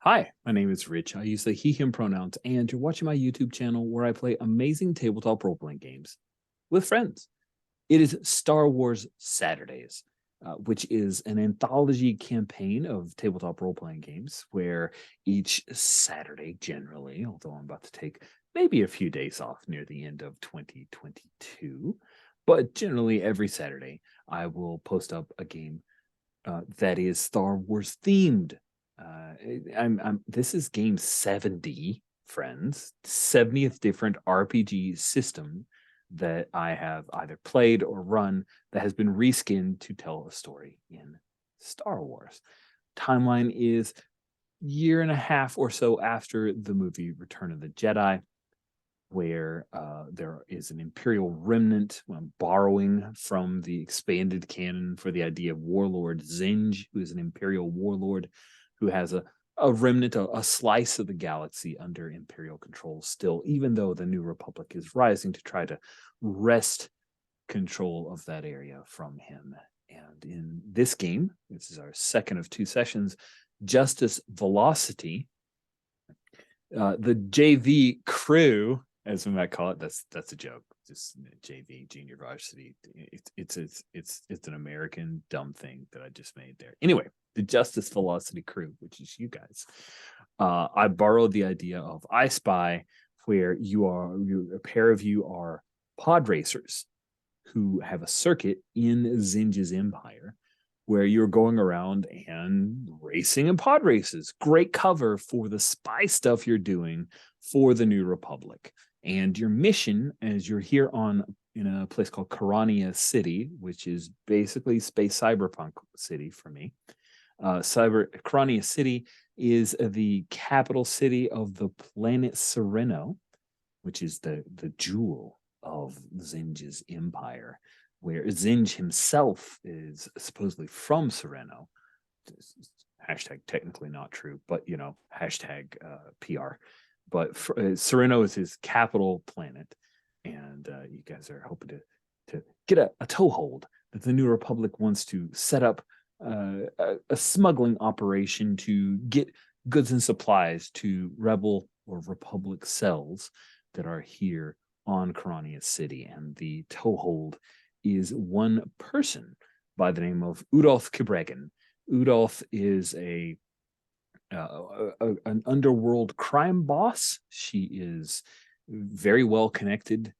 Hi, my name is Rich. I use the he, him pronouns, and you're watching my YouTube channel where I play amazing tabletop role playing games with friends. It is Star Wars Saturdays, which is an anthology campaign of tabletop role playing games where each Saturday, generally, although I'm about to take maybe a few days off near the end of 2022, but generally every Saturday, I will post up a game that is Star Wars themed. This is game 70, friends, 70th different RPG system that I have either played or run that has been reskinned to tell a story in Star Wars. Timeline is year and a half or so after the movie Return of the Jedi, where there is an imperial remnant borrowing from the expanded canon for the idea of warlord Zsinj, who is an imperial warlord who has a remnant, a slice of the galaxy under imperial control still, even though the New Republic is rising to try to wrest control of that area from him. And in this game, this is our second of two sessions, Justice Velocity, the JV crew, as we might call it, that's a joke. Just JV, junior varsity. It's an American dumb thing that I just made there. Anyway, the Justice Velocity crew, which is you guys. I borrowed the idea of I Spy, where a pair of you are pod racers who have a circuit in Zsinj's empire where you're going around and racing in pod races. Great cover for the spy stuff you're doing for the New Republic. And your mission, as you're here in a place called Karania City, which is basically space cyberpunk city for me. Karania City is the capital city of the planet Sereno, which is the jewel of Zsinj's empire, where Zsinj himself is supposedly from Sereno. Hashtag technically not true, but hashtag PR. But Sereno is his capital planet, and you guys are hoping to get a toehold that the New Republic wants to set up a smuggling operation to get goods and supplies to Rebel or Republic cells that are here on Karania City. And the toehold is one person by the name of Udolf Kibregan. Udolf is an underworld crime boss. She is very well connected.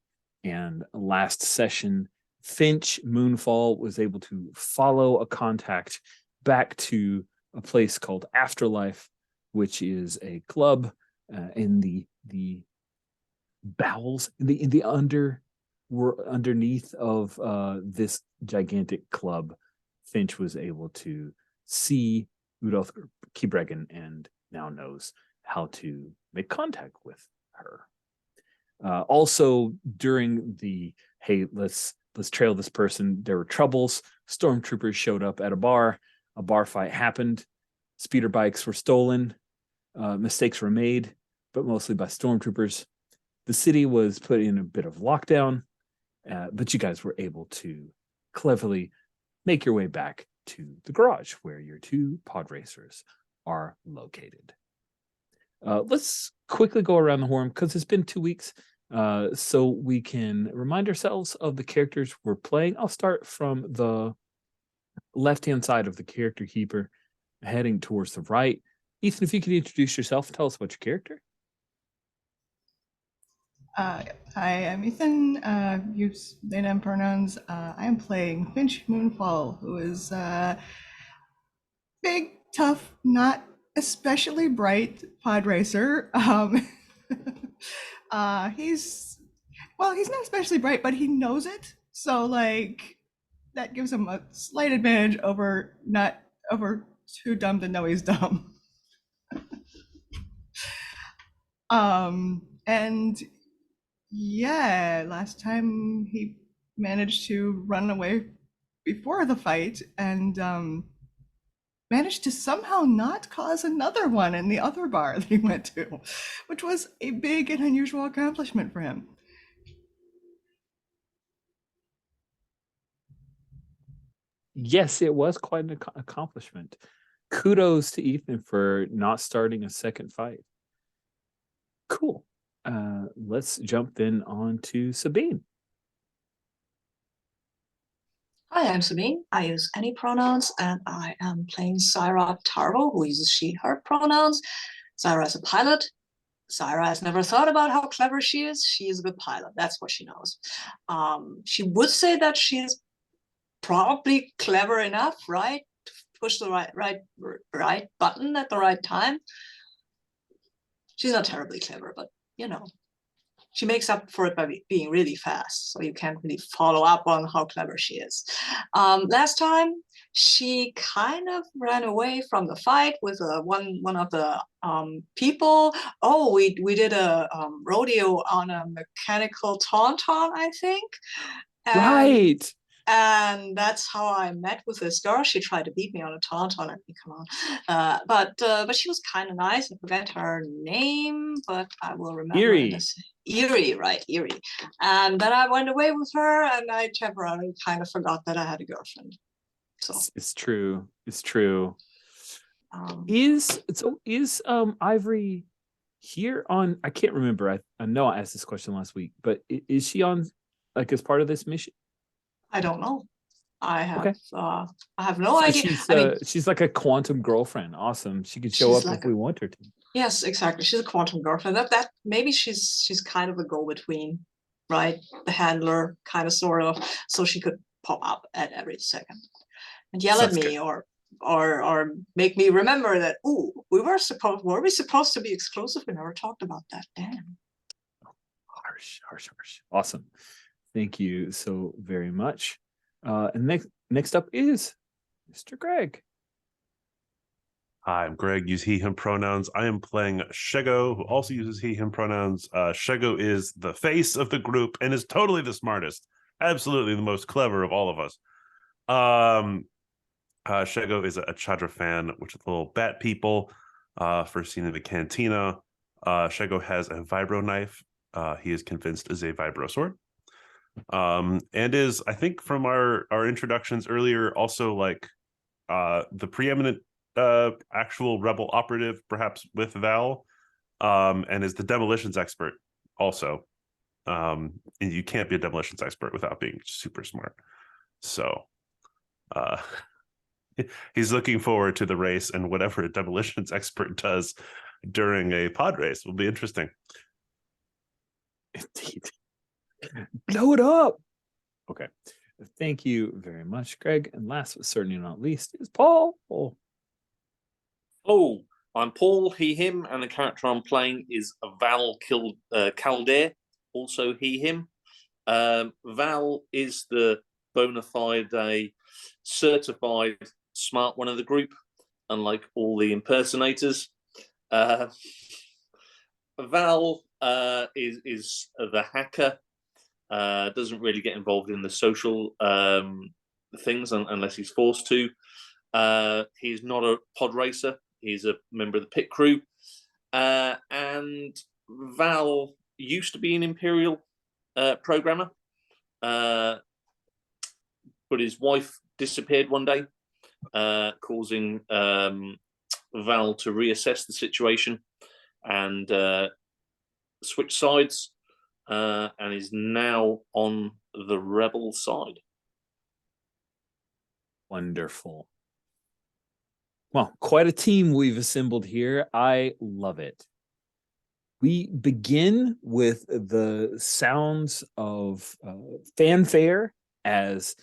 And last session, Finch Moonfall was able to follow a contact back to a place called Afterlife, which is a club in the bowels, in the underneath of this gigantic club. Finch was able to see Udolf Kibregan and now knows how to make contact with her. Also, during the hey, let's trail this person, there were troubles. Stormtroopers showed up at a bar fight happened, speeder bikes were stolen, mistakes were made, but mostly by stormtroopers. The city was put in a bit of lockdown, but you guys were able to cleverly make your way back to the garage where your two pod racers are located. Let's quickly go around the horn because it's been 2 weeks, so we can remind ourselves of the characters we're playing. I'll start from the left-hand side of the character keeper, heading towards the right. Ethan, if you could introduce yourself, tell us about your character. Hi, I'm Ethan. Use they them pronouns. I am playing Finch Moonfall, who is big, tough, not especially bright pod racer. He's he's not especially bright, but he knows it. So that gives him a slight advantage over too dumb to know he's dumb. And yeah, last time he managed to run away before the fight and managed to somehow not cause another one in the other bar that he went to, which was a big and unusual accomplishment for him. Yes, it was quite an accomplishment. kudos to Ethan for not starting a second fight. Cool. Let's jump then on to Sabine. Hi, I'm Sabine. I use any pronouns, and I am playing Zyra Tarvo, who uses she, her pronouns. Zyra is a pilot. Zyra has never thought about how clever she is. She is a good pilot. That's what she knows. She would say that she's probably clever enough, right? To push the right button at the right time. She's not terribly clever, but you know, she makes up for it by being really fast, so you can't really follow up on how clever she is. Last time, she kind of ran away from the fight with one of the people. Oh, we did a rodeo on a mechanical tauntaun, I think. Right. And that's how I met with this girl. She tried to beat me on a tauntaun. Let me come on. But she was kind of nice. I forget her name, but I will remember. Eerie. Eerie, right? Eerie. And then I went away with her, and I temporarily kind of forgot that I had a girlfriend. So it's true. It's true. Is Ivory here on? I can't remember. I know I asked this question last week, but is she on like as part of this mission? I don't know. I have Okay. I have no idea. She's like a quantum girlfriend. Awesome. She could show up like if we want her to. Yes, exactly. She's a quantum girlfriend. That maybe she's kind of a go-between, right? The handler, kind of, sort of, so she could pop up at every second and yell at me or make me remember that, oh, were we supposed to be exclusive? We never talked about that. Damn. Harsh. Awesome. Thank you so very much. And next up is Mr. Greg. Hi, I'm Greg, use he, him pronouns. I am playing Shego, who also uses he, him pronouns. Shego is the face of the group and is totally the smartest. Absolutely the most clever of all of us. Shego is a Chadra fan, which is the little bat people. First seen in the cantina. Shego has a vibro knife. He is convinced is a vibro sword. And is, I think from our introductions earlier, also like the preeminent actual rebel operative, perhaps with Val, and is the demolitions expert also. And you can't be a demolitions expert without being super smart. So he's looking forward to the race, and whatever a demolitions expert does during a pod race will be interesting. Indeed. Blow it up. Okay. Thank you very much, Greg. And last but certainly not least is Paul. Oh, I'm Paul, he, him, and the character I'm playing is Val Caldair, also he, him. Val is the bona fide, certified smart one of the group, unlike all the impersonators. Val is the hacker. Doesn't really get involved in the social things unless he's forced to. He's not a pod racer. He's a member of the pit crew. And Val used to be an Imperial programmer, but his wife disappeared one day, causing Val to reassess the situation and switch sides, and is now on the rebel side. Wonderful. Well, quite a team we've assembled here. I love it. We begin with the sounds of fanfare as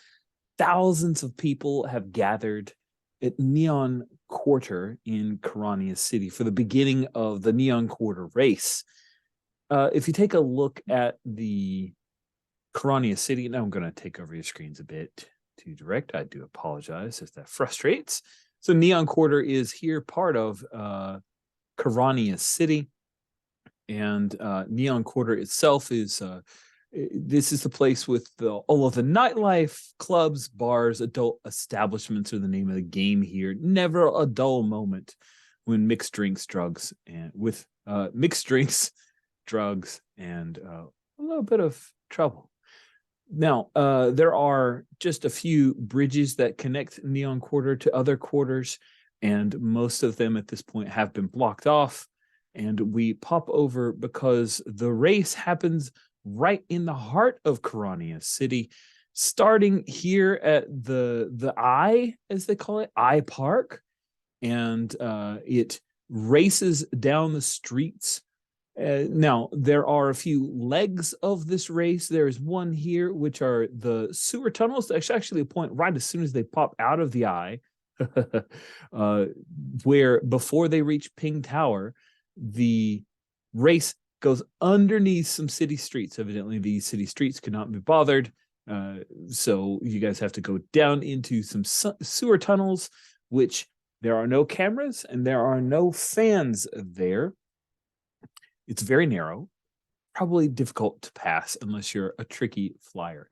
thousands of people have gathered at Neon Quarter in Karania City for the beginning of the Neon Quarter race. If you take a look at the Karania City, now I'm going to take over your screens a bit too direct. I do apologize if that frustrates. So Neon Quarter is here part of Karania City, and Neon Quarter itself is this is the place with all of the nightlife, clubs, bars, adult establishments are the name of the game here. Never a dull moment when mixed drinks, drugs, and with mixed drinks, drugs, and a little bit of trouble. Now, there are just a few bridges that connect Neon Quarter to other quarters, and most of them at this point have been blocked off. And we pop over because the race happens right in the heart of Karania City, starting here at the Eye, as they call it, Eye Park, and it races down the streets. Now, there are a few legs of this race. There's one here, which are the sewer tunnels. There's actually a point right as soon as they pop out of the Eye, where before they reach Ping Tower, the race goes underneath some city streets. Evidently, these city streets could not be bothered. So you guys have to go down into some sewer tunnels, which there are no cameras and there are no fans there. It's very narrow, probably difficult to pass unless you're a tricky flyer.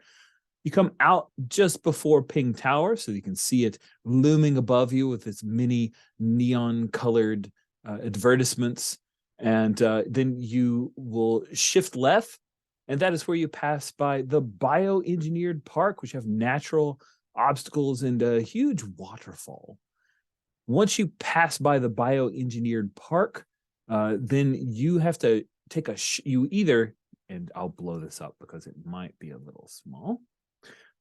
You come out just before Ping Tower, so you can see it looming above you with its many neon-colored advertisements. And then you will shift left, and that is where you pass by the bioengineered park, which have natural obstacles and a huge waterfall. Once you pass by the bioengineered park, then you have to take you either, and I'll blow this up because it might be a little small,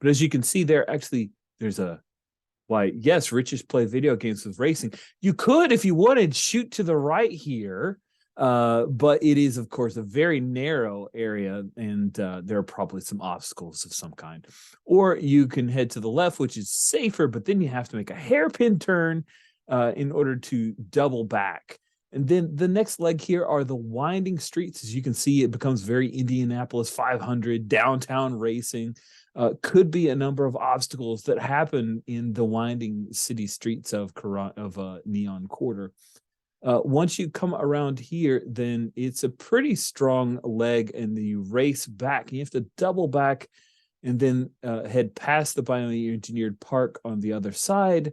but as you can see there, actually, there's yes, riches play video games with racing. You could, if you wanted, shoot to the right here, but it is, of course, a very narrow area, and there are probably some obstacles of some kind. Or you can head to the left, which is safer, but then you have to make a hairpin turn in order to double back. And then the next leg here are the winding streets. As you can see, it becomes very Indianapolis 500, downtown racing. Could be a number of obstacles that happen in the winding city streets of Neon Quarter. Once you come around here, then it's a pretty strong leg, and you race back. You have to double back and then head past the bioengineered park on the other side,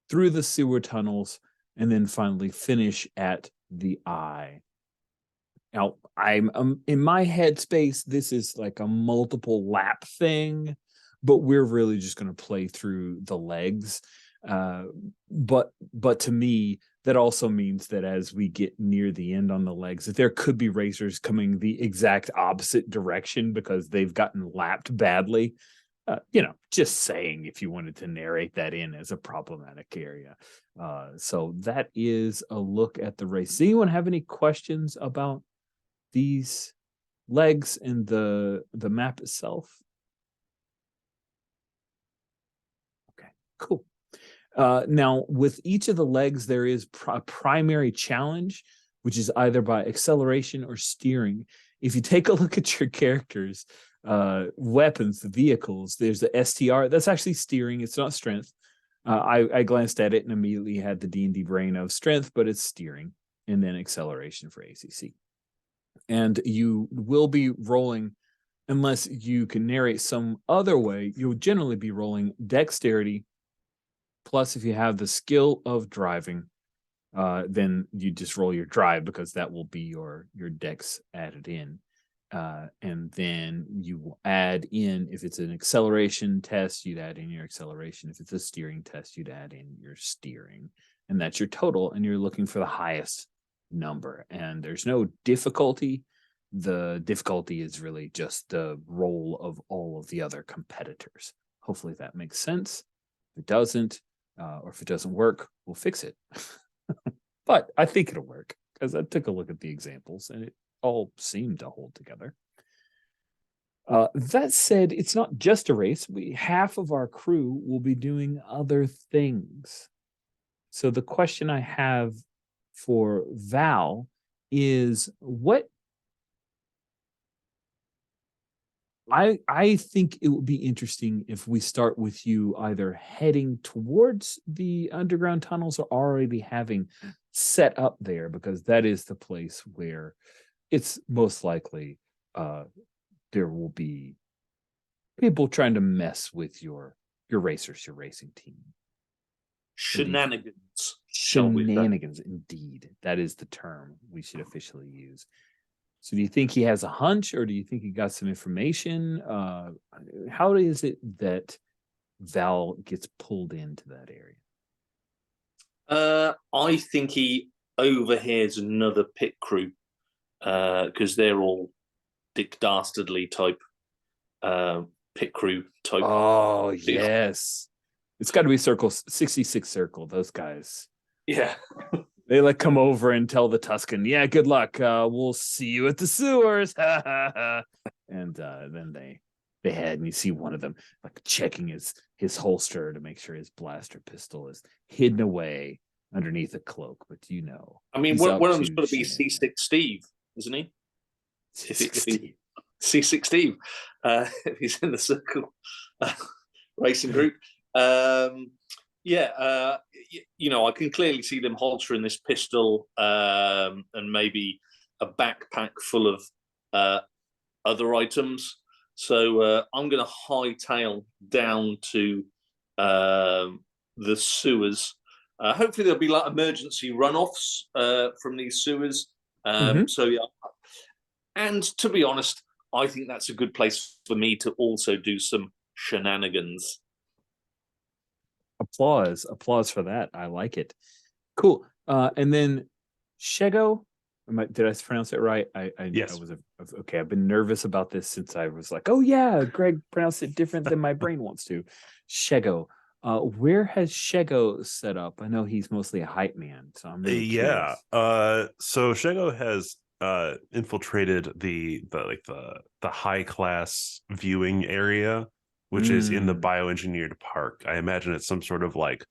through the sewer tunnels, and then finally finish at the Eye. Now, I'm in my headspace, this is like a multiple lap thing, but we're really just going to play through the legs. But to me, that also means that as we get near the end on the legs, that there could be racers coming the exact opposite direction because they've gotten lapped badly. Just saying, if you wanted to narrate that in as a problematic area. So that is a look at the race. Does anyone have any questions about these legs and the map itself? Okay, cool. Now, with each of the legs, there is a primary challenge, which is either by acceleration or steering. If you take a look at your characters, weapons, the vehicles, there's the STR. That's actually steering. It's not strength. I glanced at it and immediately had the D&D brain of strength, but it's steering, and then acceleration for ACC. And you will be rolling, unless you can narrate some other way, you'll generally be rolling dexterity. Plus, if you have the skill of driving, then you just roll your drive because that will be your dex added in. And then you will add in, if it's an acceleration test, you'd add in your acceleration. If it's a steering test, you'd add in your steering. And that's your total. And you're looking for the highest number. And there's no difficulty. The difficulty is really just the roll of all of the other competitors. Hopefully that makes sense. If it doesn't, or if it doesn't work, we'll fix it. But I think it'll work because I took a look at the examples and it all seem to hold together. That said, it's not just a race. Half of our crew will be doing other things. So the question I have for Val is, what I think it would be interesting if we start with you either heading towards the underground tunnels or already having set up there, because that is the place where it's most likely there will be people trying to mess with your racers, your racing team. Shenanigans. Shenanigans, indeed. That is the term we should officially use. So do you think he has a hunch, or do you think he got some information? How is it that Val gets pulled into that area? I think he overhears another pit crew because they're all Dick Dastardly type pit crew type. Oh yes, it's got to be Circle 66 Circle. Those guys. Yeah. They like come over and tell the Tuscan, "Yeah, good luck. We'll see you at the sewers." And then they head, and you see one of them like checking his holster to make sure his blaster pistol is hidden away underneath a cloak. But I mean, he's one up of them's to going to be shenanigans. C6 Steve, isn't he? If he C6 Steve, if he's in the circle racing group. I can clearly see them holstering this pistol and maybe a backpack full of other items. So I'm going to hightail down to the sewers. Hopefully there'll be like emergency runoffs from these sewers. So yeah, and to be honest, I think that's a good place for me to also do some shenanigans. Applause for that. I like it. Cool. And then Shego, did I pronounce it right? Yes. I was okay. I've been nervous about this since I was like, oh yeah, Greg pronounced it different than my brain wants to. Shego. Where has Shego set up? I know he's mostly a hype man, so I'm really curious. So Shego has infiltrated the high class viewing area, which is in the bioengineered park. I imagine it's some sort of like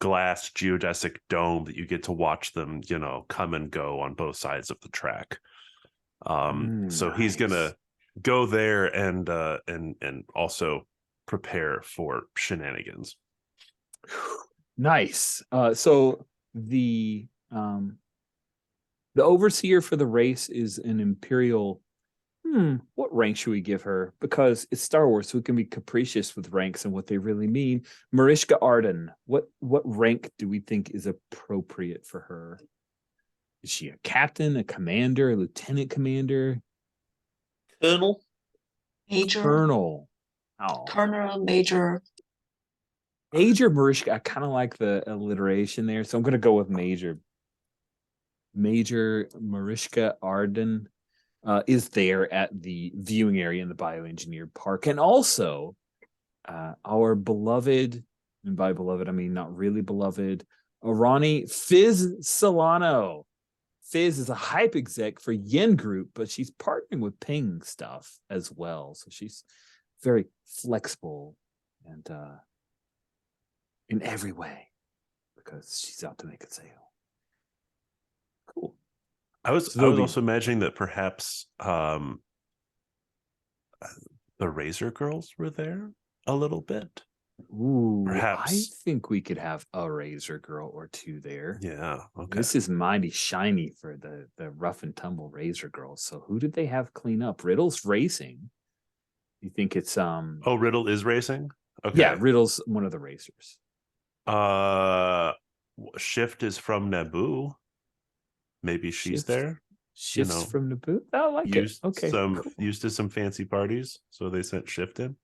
glass geodesic dome that you get to watch them, come and go on both sides of the track. So he's gonna go there and also prepare for shenanigans. Nice. So the overseer for the race is an imperial. What rank should we give her? Because it's Star Wars, so we can be capricious with ranks and what they really mean. Mariska Arden, what rank do we think is appropriate for her? Is she a captain, a commander, a lieutenant commander? Colonel? Major. Colonel. Colonel, Major. Major Mariska. I kind of like the alliteration there, so I'm going to go with Major. Major Mariska Arden is there at the viewing area in the bioengineered park. And also our beloved, and by beloved, I mean not really beloved, Arani Fizz Solano. Fizz is a hype exec for Yen Group, but she's partnering with Ping stuff as well. So she's very flexible and in every way because she's out to make a sale. Cool. I was also imagining that perhaps the Razor Girls were there a little bit. Ooh, perhaps. I think we could have a Razor Girl or two there. Yeah, okay. This is mighty shiny for the rough and tumble Razor Girls. So who did they have clean up? Riddle's racing. You think it's Oh, Riddle is racing? Okay. Yeah, Riddle's one of the racers. Shift is from Naboo. Maybe she's there. Shifts from Naboo. I like it. Okay. Used to some fancy parties, so they sent Shift in.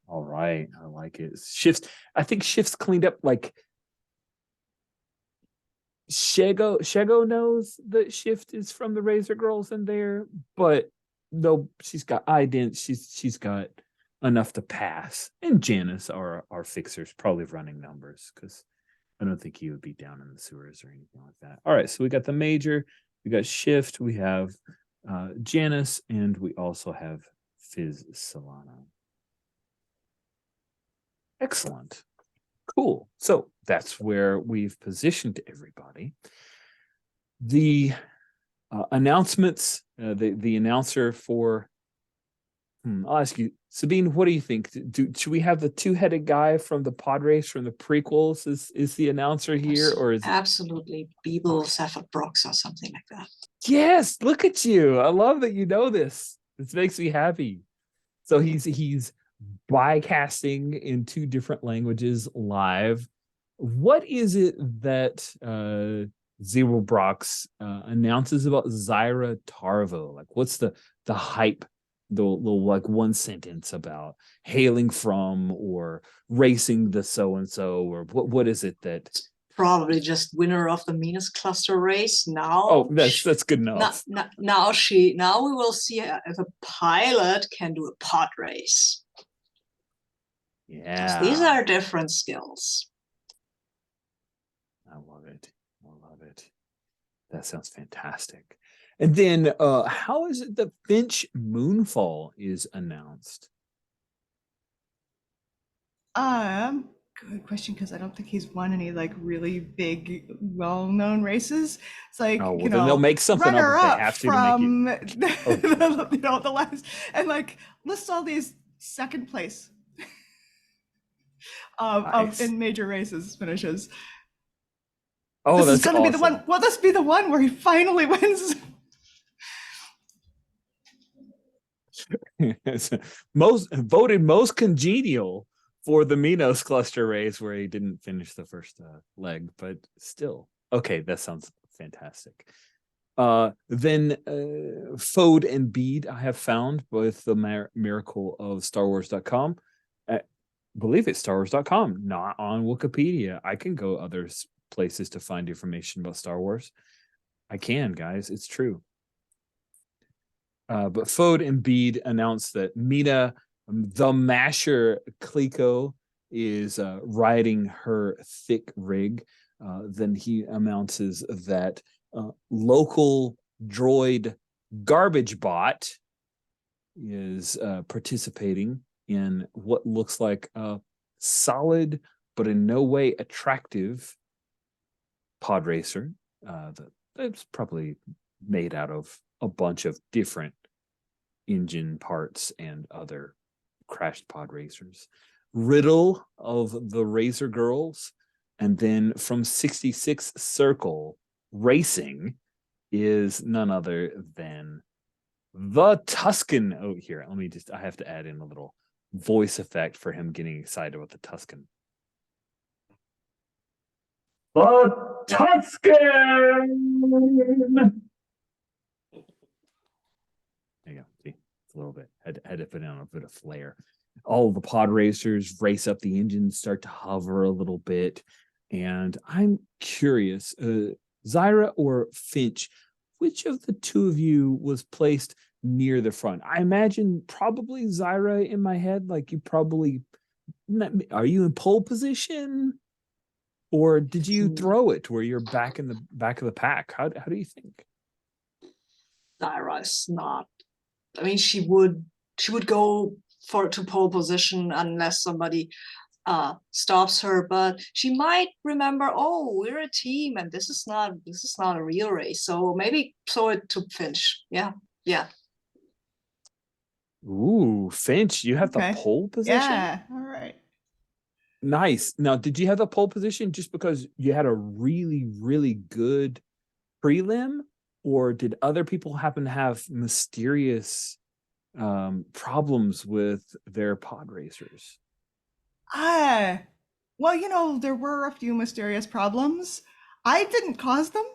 All right, I like it. Shifts. I think Shifts cleaned up. Like Shego knows that Shift is from the Razor Girls in there, but no, she's got she's got enough to pass. And Janice, our fixer's probably running numbers because I don't think he would be down in the sewers or anything like that. All right, so we got the Major, we got Shift, we have Janice, and we also have Fizz Solano. Excellent. Cool. So that's where we've positioned everybody. The announcements, the announcer for, I'll ask you, Sabine, what do you think? Should we have the two-headed guy from the pod race from the prequels is the announcer here, or is absolutely Beeble Brox or something like that? Yes, look at you. I love that you know this. This makes me happy. So he's bycasting in two different languages live. What is it that Zero Brox announces about Zyra Tarvo? Like, what's the hype? The like one sentence about hailing from or racing the so and so, or what is it that probably just winner of the meanest cluster race now. Oh, that's good enough. Now we will see if a pilot can do a pod race. Yeah. These are different skills. I love it. I love it. That sounds fantastic. And then how is it that Finch Moonfall is announced? Good question, because I don't think he's won any like really big, well-known races. It's like, Oh, well, you then know, they'll make something up if they runner-up have to from make it. you know, the last, and like list all these second place Nice. in major races finishes. Oh, This is that's gonna awesome. be the one. Will this be the one where he finally wins? most congenial for the Minos cluster race, where he didn't finish the first leg, but still. Okay, that sounds fantastic. Then Fode and Bede I have found with the miracle of StarWars.com. I believe it's StarWars.com, not on Wikipedia. I can go other places to find information about Star Wars. I can, guys. It's true. But Fode and Bede announced that Mina, the Masher Clico, is riding her thick rig. Then he announces that local droid Garbage Bot is participating in what looks like a solid but in no way attractive pod racer that's probably made out of a bunch of different engine parts and other crashed pod racers. Riddle of the Razor Girls, and then from 66 Circle Racing is none other than the Tusken. Oh, here, I have to add in a little voice effect for him getting excited about the Tusken. The Tusken! There you go. See, it's a little bit. Had to put in a bit of flair. All the pod racers race up the engines, start to hover a little bit. And I'm curious, Zyra or Finch, which of the two of you was placed near the front? I imagine probably Zyra in my head. Like, you probably, are you in pole position? Or did you throw it where you're back in the back of the pack? How do you think? Zyra is not. I mean, she would go to pole position unless somebody stops her, but she might remember, oh, we're a team and this is not a real race. So maybe throw it to Finch. Yeah. Ooh, Finch, you have the pole position? Yeah, all right. Nice. Now, did you have the pole position just because you had a really, really good prelim? Or did other people happen to have mysterious problems with their pod racers? Well, you know, there were a few mysterious problems. I didn't cause them,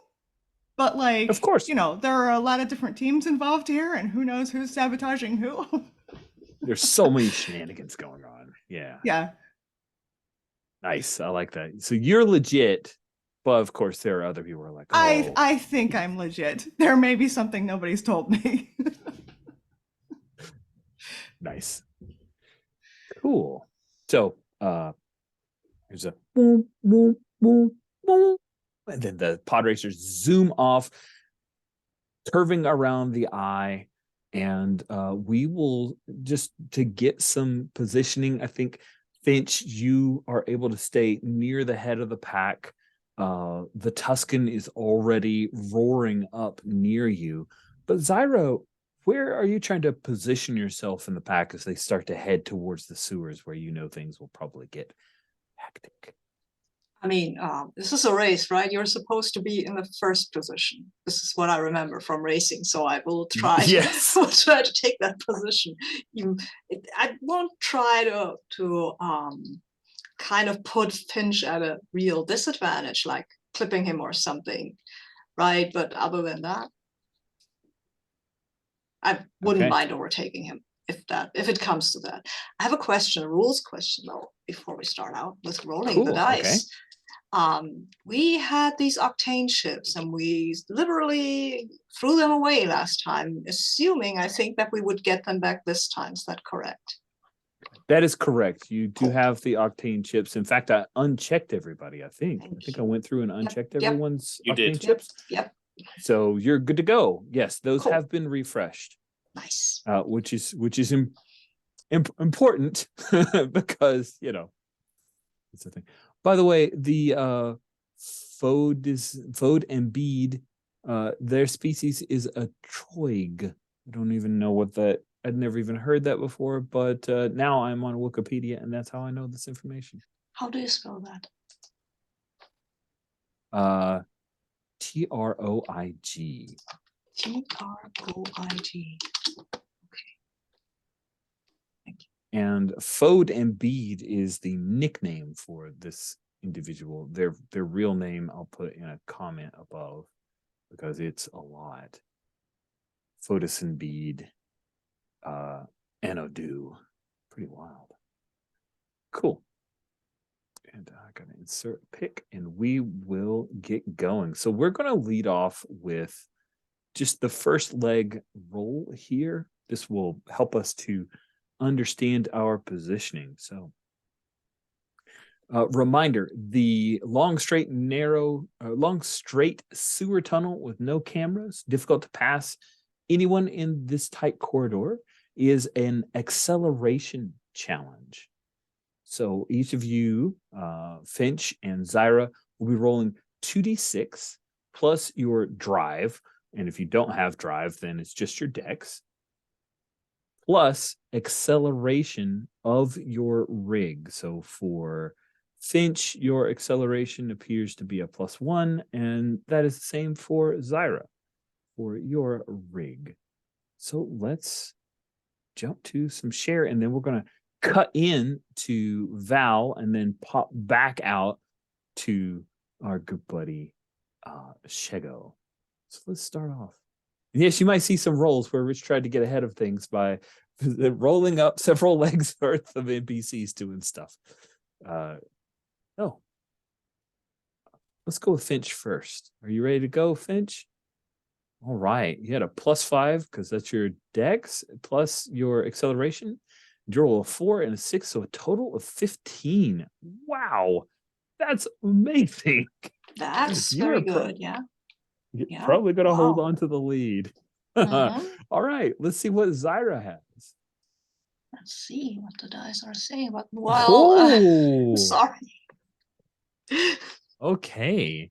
but like, of course, you know, there are a lot of different teams involved here, and who knows who's sabotaging who. There's so many shenanigans going on. Yeah. Nice. I like that. So you're legit, but of course there are other people who are like, oh. I think I'm legit. There may be something nobody's told me. Nice. Cool. So there's a boom, boom, boom, boom. And then the pod racers zoom off, curving around the eye. And we will just to get some positioning. I think, Finch, you are able to stay near the head of the pack. The Tusken is already roaring up near you. But Zyra, where are you trying to position yourself in the pack as they start to head towards the sewers where you know things will probably get hectic? I mean, this is a race, right? You're supposed to be in the first position. This is what I remember from racing, so I will try. Yes. will try to take that position. I won't try to kind of put Finch at a real disadvantage, like clipping him or something, right? But other than that, I wouldn't mind overtaking him if it comes to that. I have a rules question though, before we start out with rolling the dice. We had these octane ships and we literally threw them away last time, assuming, I think, that we would get them back this time. Is that correct? That is correct. You do Cool. have the octane chips. In fact, I unchecked everybody, I think. Thank I think I you. went through and unchecked yep. everyone's You octane did. chips. Yep. So you're good to go. Yes, those Cool. have been refreshed, Nice. which is important because, you know, it's a thing. By the way, the Fode and Bead, their species is a troig. I don't even know what that. I'd never even heard that before, but now I'm on Wikipedia, and that's how I know this information. How do you spell that? Troig. Troig. And Fode and Bead is the nickname for this individual. Their real name I'll put in a comment above because it's a lot. Fodus and Bead, Anodu, pretty wild. Cool. And I gotta insert a pick, and we will get going. So we're gonna lead off with just the first leg roll here. This will help us to understand our positioning. So reminder, the long straight sewer tunnel with no cameras, difficult to pass anyone in this tight corridor, is an acceleration challenge. So each of you, Finch and Zyra, will be rolling 2d6 plus your drive, and if you don't have drive, then it's just your dex, plus acceleration of your rig. So for Finch, your acceleration appears to be a +1, and that is the same for Zyra for your rig. So let's jump to some share, and then we're going to cut in to Val and then pop back out to our good buddy Shego. So let's start off. And yes, you might see some rolls where Rich tried to get ahead of things by rolling up several legs worth of NPCs doing stuff. No. Let's go with Finch first. Are you ready to go, Finch? All right. You had a +5 because that's your dex plus your acceleration. You roll a 4 and a 6, so a total of 15. Wow. That's amazing. That's You're very good. Yeah. You're Yeah. probably going to hold Wow. on to the lead. Mhm. All right. Let's see what Zyra has. Let's see what the dice are saying. But well, sorry. Okay.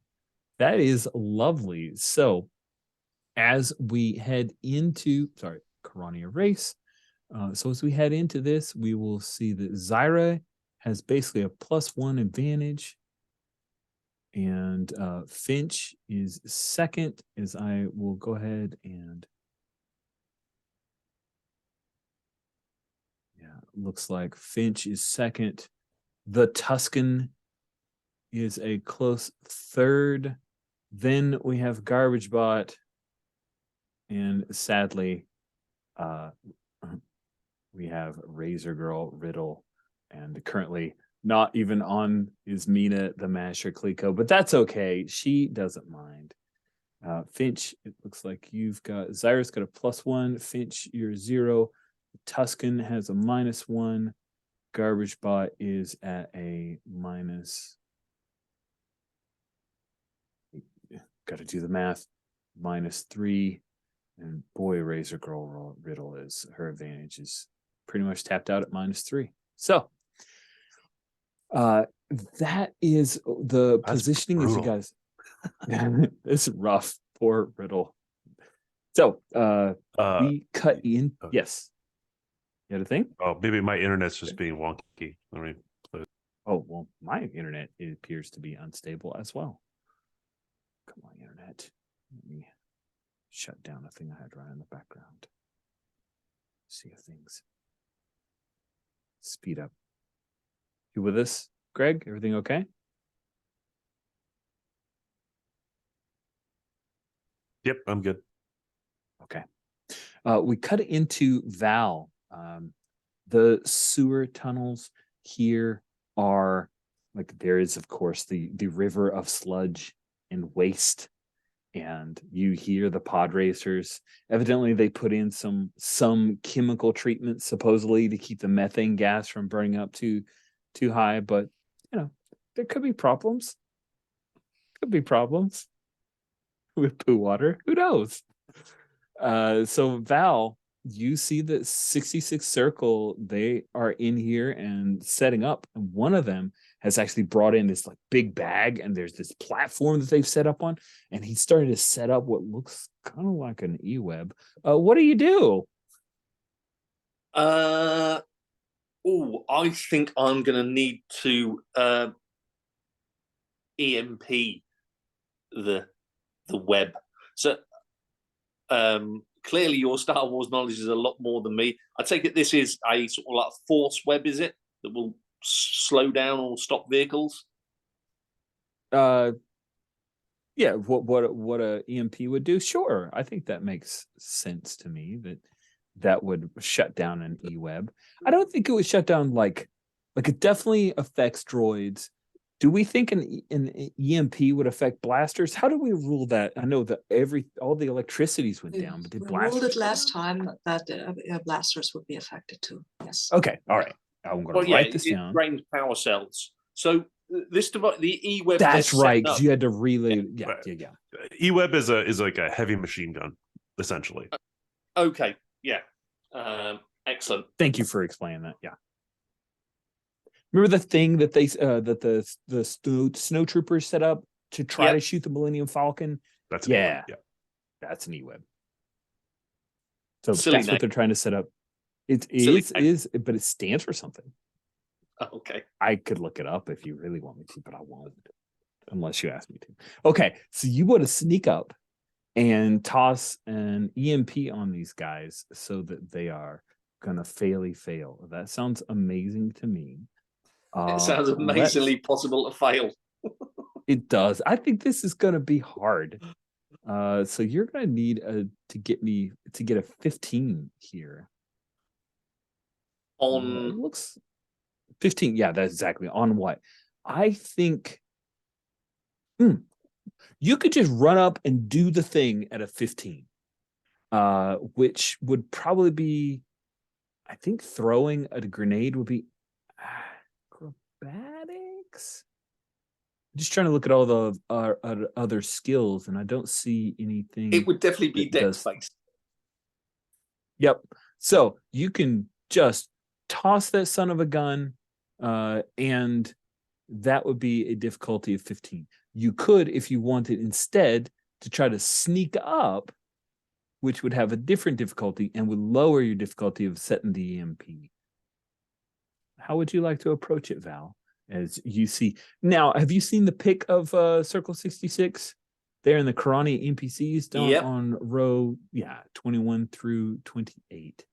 That is lovely. So as we head into, Karania race. So as we head into this, we will see that Zyra has basically a +1 advantage. And Finch is second, as I will go ahead and looks like Finch is second. The Tuscan is a close third. Then we have Garbage Bot. And sadly, we have Razor Girl Riddle. And currently not even on is Mina the Masher Clico, but that's okay. She doesn't mind. Finch, it looks like you've got Zyra's got a +1. Finch, you're 0. Tuscan has a -1. Garbage Bot is at a minus. Got to do the math. -3. And boy, Razor Girl Riddle is her advantage is pretty much tapped out at -3. So that is the positioning as you guys. It's rough. Poor Riddle. So we cut in. Okay. Yes. You had a thing? Oh, maybe my internet's just being wonky. Let me play. Oh, well, my internet appears to be unstable as well. Come on, internet. Let me shut down a thing I had running in the background. See if things speed up. You with us, Greg? Everything okay? Yep, I'm good. Okay. We cut into Val. The sewer tunnels here are like there is, of course, the river of sludge and waste, and you hear the pod racers. Evidently, they put in some chemical treatment supposedly to keep the methane gas from burning up too high. But there could be problems. Could be problems with poo water. Who knows? So Val, you see the 66 circle. They are in here and setting up, and one of them has actually brought in this like big bag, and there's this platform that they've set up on, and he's starting to set up what looks kind of like an e-web. What do you do? I think I'm gonna need to EMP the web. So clearly your Star Wars knowledge is a lot more than me. I take it this is a sort of like force web, is it, that will slow down or stop vehicles? Yeah, what a EMP would do? Sure, I think that makes sense to me. That would shut down an e-web. I don't think it would shut down like it definitely affects droids. Do we think an EMP would affect blasters? How do we rule that? I know that all the electricities went down, but did We blasters? ruled it last time that blasters would be affected too. Yes. Okay, all right. I'm going to write this down. It drains power cells. So this device, the e-web. That's right, because you had to relay. Yeah. E-web is like a heavy machine gun, essentially. Okay. Yeah. Excellent. Thank you for explaining that. Yeah. Remember the thing that they the snow troopers set up to try to shoot the Millennium Falcon? That's that's an e-web. So Silly that's name. what they're trying to set up. It is, but it stands for something. Okay. I could look it up if you really want me to, but I won't, unless you ask me to. Okay, so you want to sneak up and toss an EMP on these guys so that they are gonna fail. That sounds amazing to me. It sounds amazingly possible to fail. It does. I think this is going to be hard. So you're going to need to get a 15 here. On looks 15. Yeah, that's exactly on what I think. You could just run up and do the thing at a 15, which would probably be, I think, throwing a grenade would be. Acrobatics. Just trying to look at all the other skills, and I don't see anything. It would definitely be dex based. Yep. So you can just toss that son of a gun, and that would be a difficulty of 15. You could, if you wanted, instead to try to sneak up, which would have a different difficulty and would lower your difficulty of setting the EMP. How would you like to approach it, Val? As you see now, have you seen the pic of Circle 66? There in the Karani NPCs down on row 21 through 28.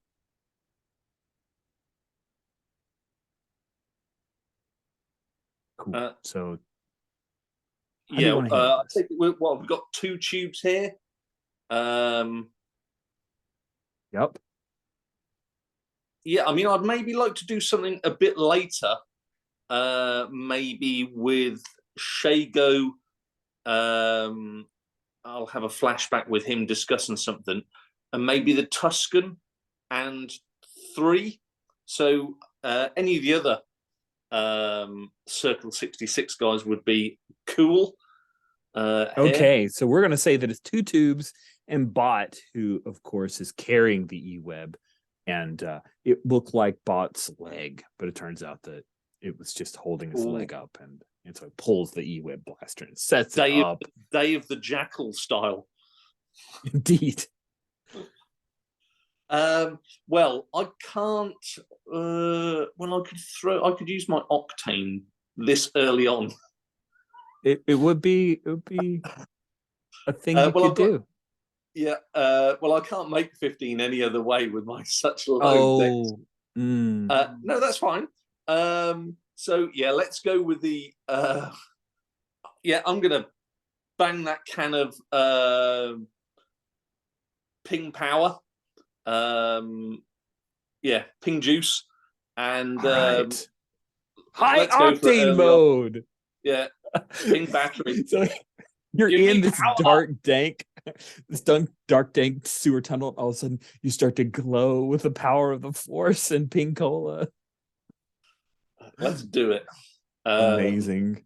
Cool. So I think we've got two tubes here. Yep. Yeah, I mean, I'd maybe like to do something a bit later, maybe with Shago. I'll have a flashback with him discussing something, and maybe the Tuscan and 3. So any of the other Circle 66 guys would be cool. Okay, so we're going to say that it's 2 tubes and Bot, who, of course, is carrying the E-Web. And it looked like Bot's leg, but it turns out that it was just holding his leg up, and so it pulls the E-Web blaster and sets it up. Day of the Jackal style. Indeed. Well, I can't. I could use my octane this early on. It would be a thing you could do. Yeah, well, I can't make 15 any other way with my such low dex. No, that's fine. So yeah, let's go with the. I'm gonna bang that can of ping power. Ping juice, and High Let's go for it octane early on. mode. Yeah, ping battery. So you're Give me in this power. dark dank sewer tunnel. And all of a sudden, you start to glow with the power of the force and pink cola. Let's do it. Amazing.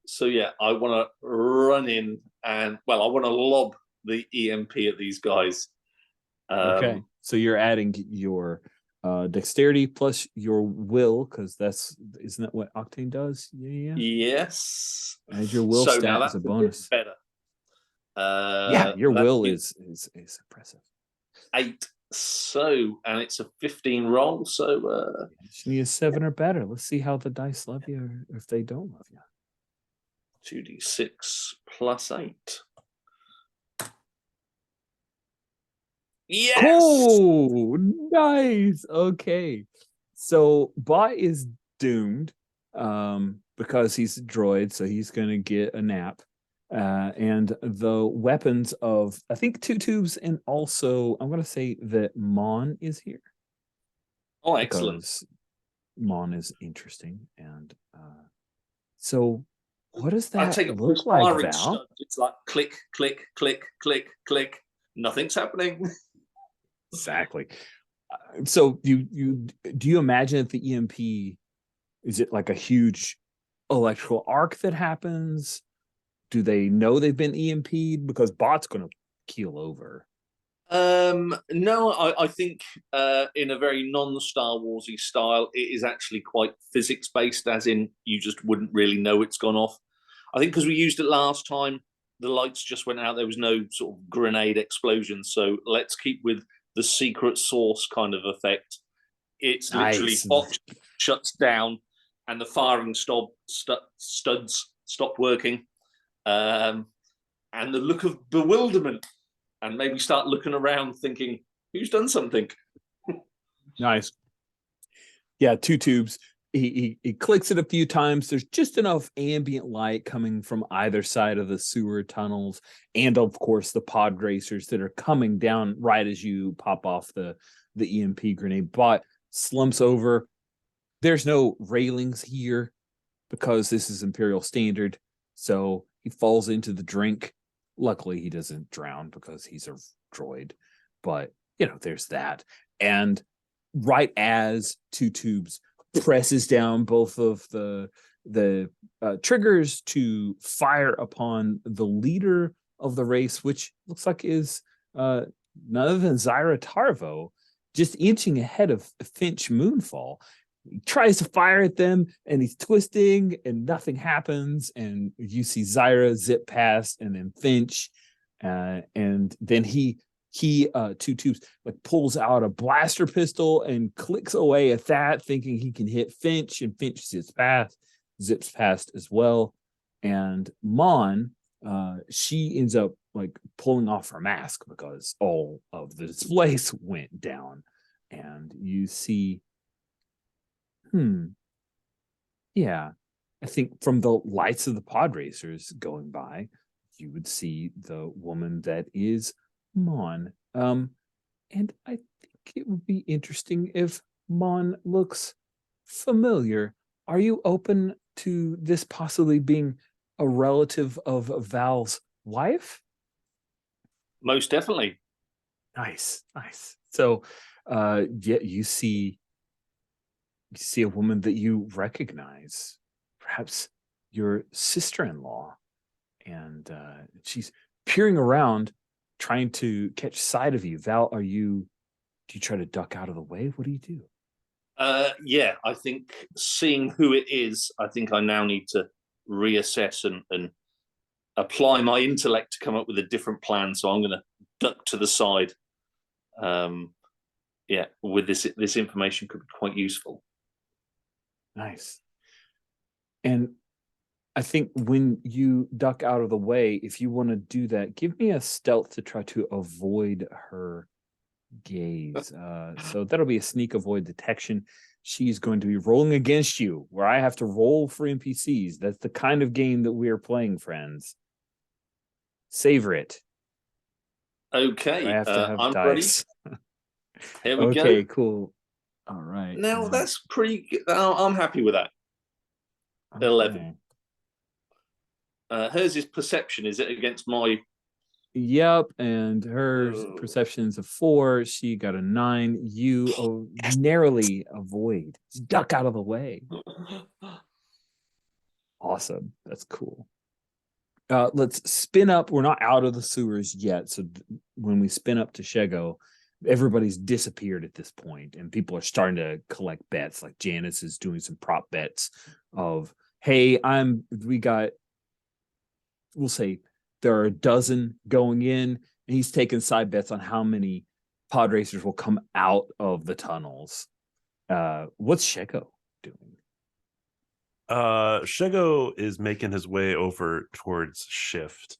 So yeah, I want to run in and I want to lob the EMP at these guys. Okay, so you're adding your dexterity plus your will, because isn't that what octane does? Yeah. Yes. Add your will So stat now as a that's bonus. bit better. Yeah, your that will is is impressive. 8. So, and it's a 15 roll. So, You just need a 7 or better. Let's see how the dice love you, or if they don't love you. 2d6 plus 8. Yes. Oh, nice. Okay, so Bot is doomed because he's a droid, so he's gonna get a nap. And the weapons of, I think, Two Tubes, and also I'm gonna say that Mon is here. Oh, excellent. Because Mon is interesting. And so what does I that take it look like, firing Val? stuff. It's like click, click, click, click, click. Nothing's happening. Exactly. So do you imagine that the EMP, is it like a huge electrical arc that happens? Do they know they've been EMP'd? Because Bot's going to keel over. No, I think in a very non-Star Warsy style, it is actually quite physics based, as in you just wouldn't really know it's gone off. I think because we used it last time, the lights just went out. There was no sort of grenade explosion. So let's keep with the secret source kind of effect. It's literally Nice. Bot shuts down and the firing studs stop working. And the look of bewilderment, and maybe start looking around thinking, who's done something? Nice. Yeah, Two Tubes. He clicks it a few times. There's just enough ambient light coming from either side of the sewer tunnels, and of course the pod racers that are coming down right as you pop off the EMP grenade. Bot slumps over. There's no railings here because this is Imperial standard, so he falls into the drink. Luckily, he doesn't drown because he's a droid, but there's that. And right as Two Tubes presses down both of the triggers to fire upon the leader of the race, which looks like is none other than Zyra Tarvo, just inching ahead of Finch Moonfall. He tries to fire at them, and he's twisting, and nothing happens. And you see Zyra zip past, and then Finch, and then he Two Tubes like pulls out a blaster pistol and clicks away at that, thinking he can hit Finch, and Finch zips past as well. And Mon, she ends up like pulling off her mask because all of the displays went down, and you see. Yeah, I think from the lights of the pod racers going by, you would see the woman that is Mon. And I think it would be interesting if Mon looks familiar. Are you open to this possibly being a relative of Val's wife? Most definitely. Nice. So, yeah, you see a woman that you recognize, perhaps your sister-in-law, and she's peering around, trying to catch sight of you. Val, do you try to duck out of the way? What do you do? Yeah, I think seeing who it is, I think I now need to reassess and apply my intellect to come up with a different plan. So I'm going to duck to the side. Yeah, with this information could be quite useful. Nice. And I think when you duck out of the way, if you want to do that, give me a stealth to try to avoid her gaze. So that'll be a sneak avoid detection. She's going to be rolling against you, where I have to roll for NPCs. That's the kind of game that we are playing, friends. Savor it. Okay, I have to have I'm dice. ready. Here we go. Okay, cool. All right. Now that's pretty good. I'm happy with that. 11. Hers is perception. Is it against my? Yep, and her Oh. perception's a 4. She got a 9. You narrowly avoid, duck out of the way. Awesome. That's cool. Let's spin up. We're not out of the sewers yet. So when we spin up to Shego, everybody's disappeared at this point, and people are starting to collect bets. Like Janice is doing some prop bets of, hey, we'll say there are a dozen going in, and he's taking side bets on how many pod racers will come out of the tunnels. What's Shego doing? Shego is making his way over towards Shift.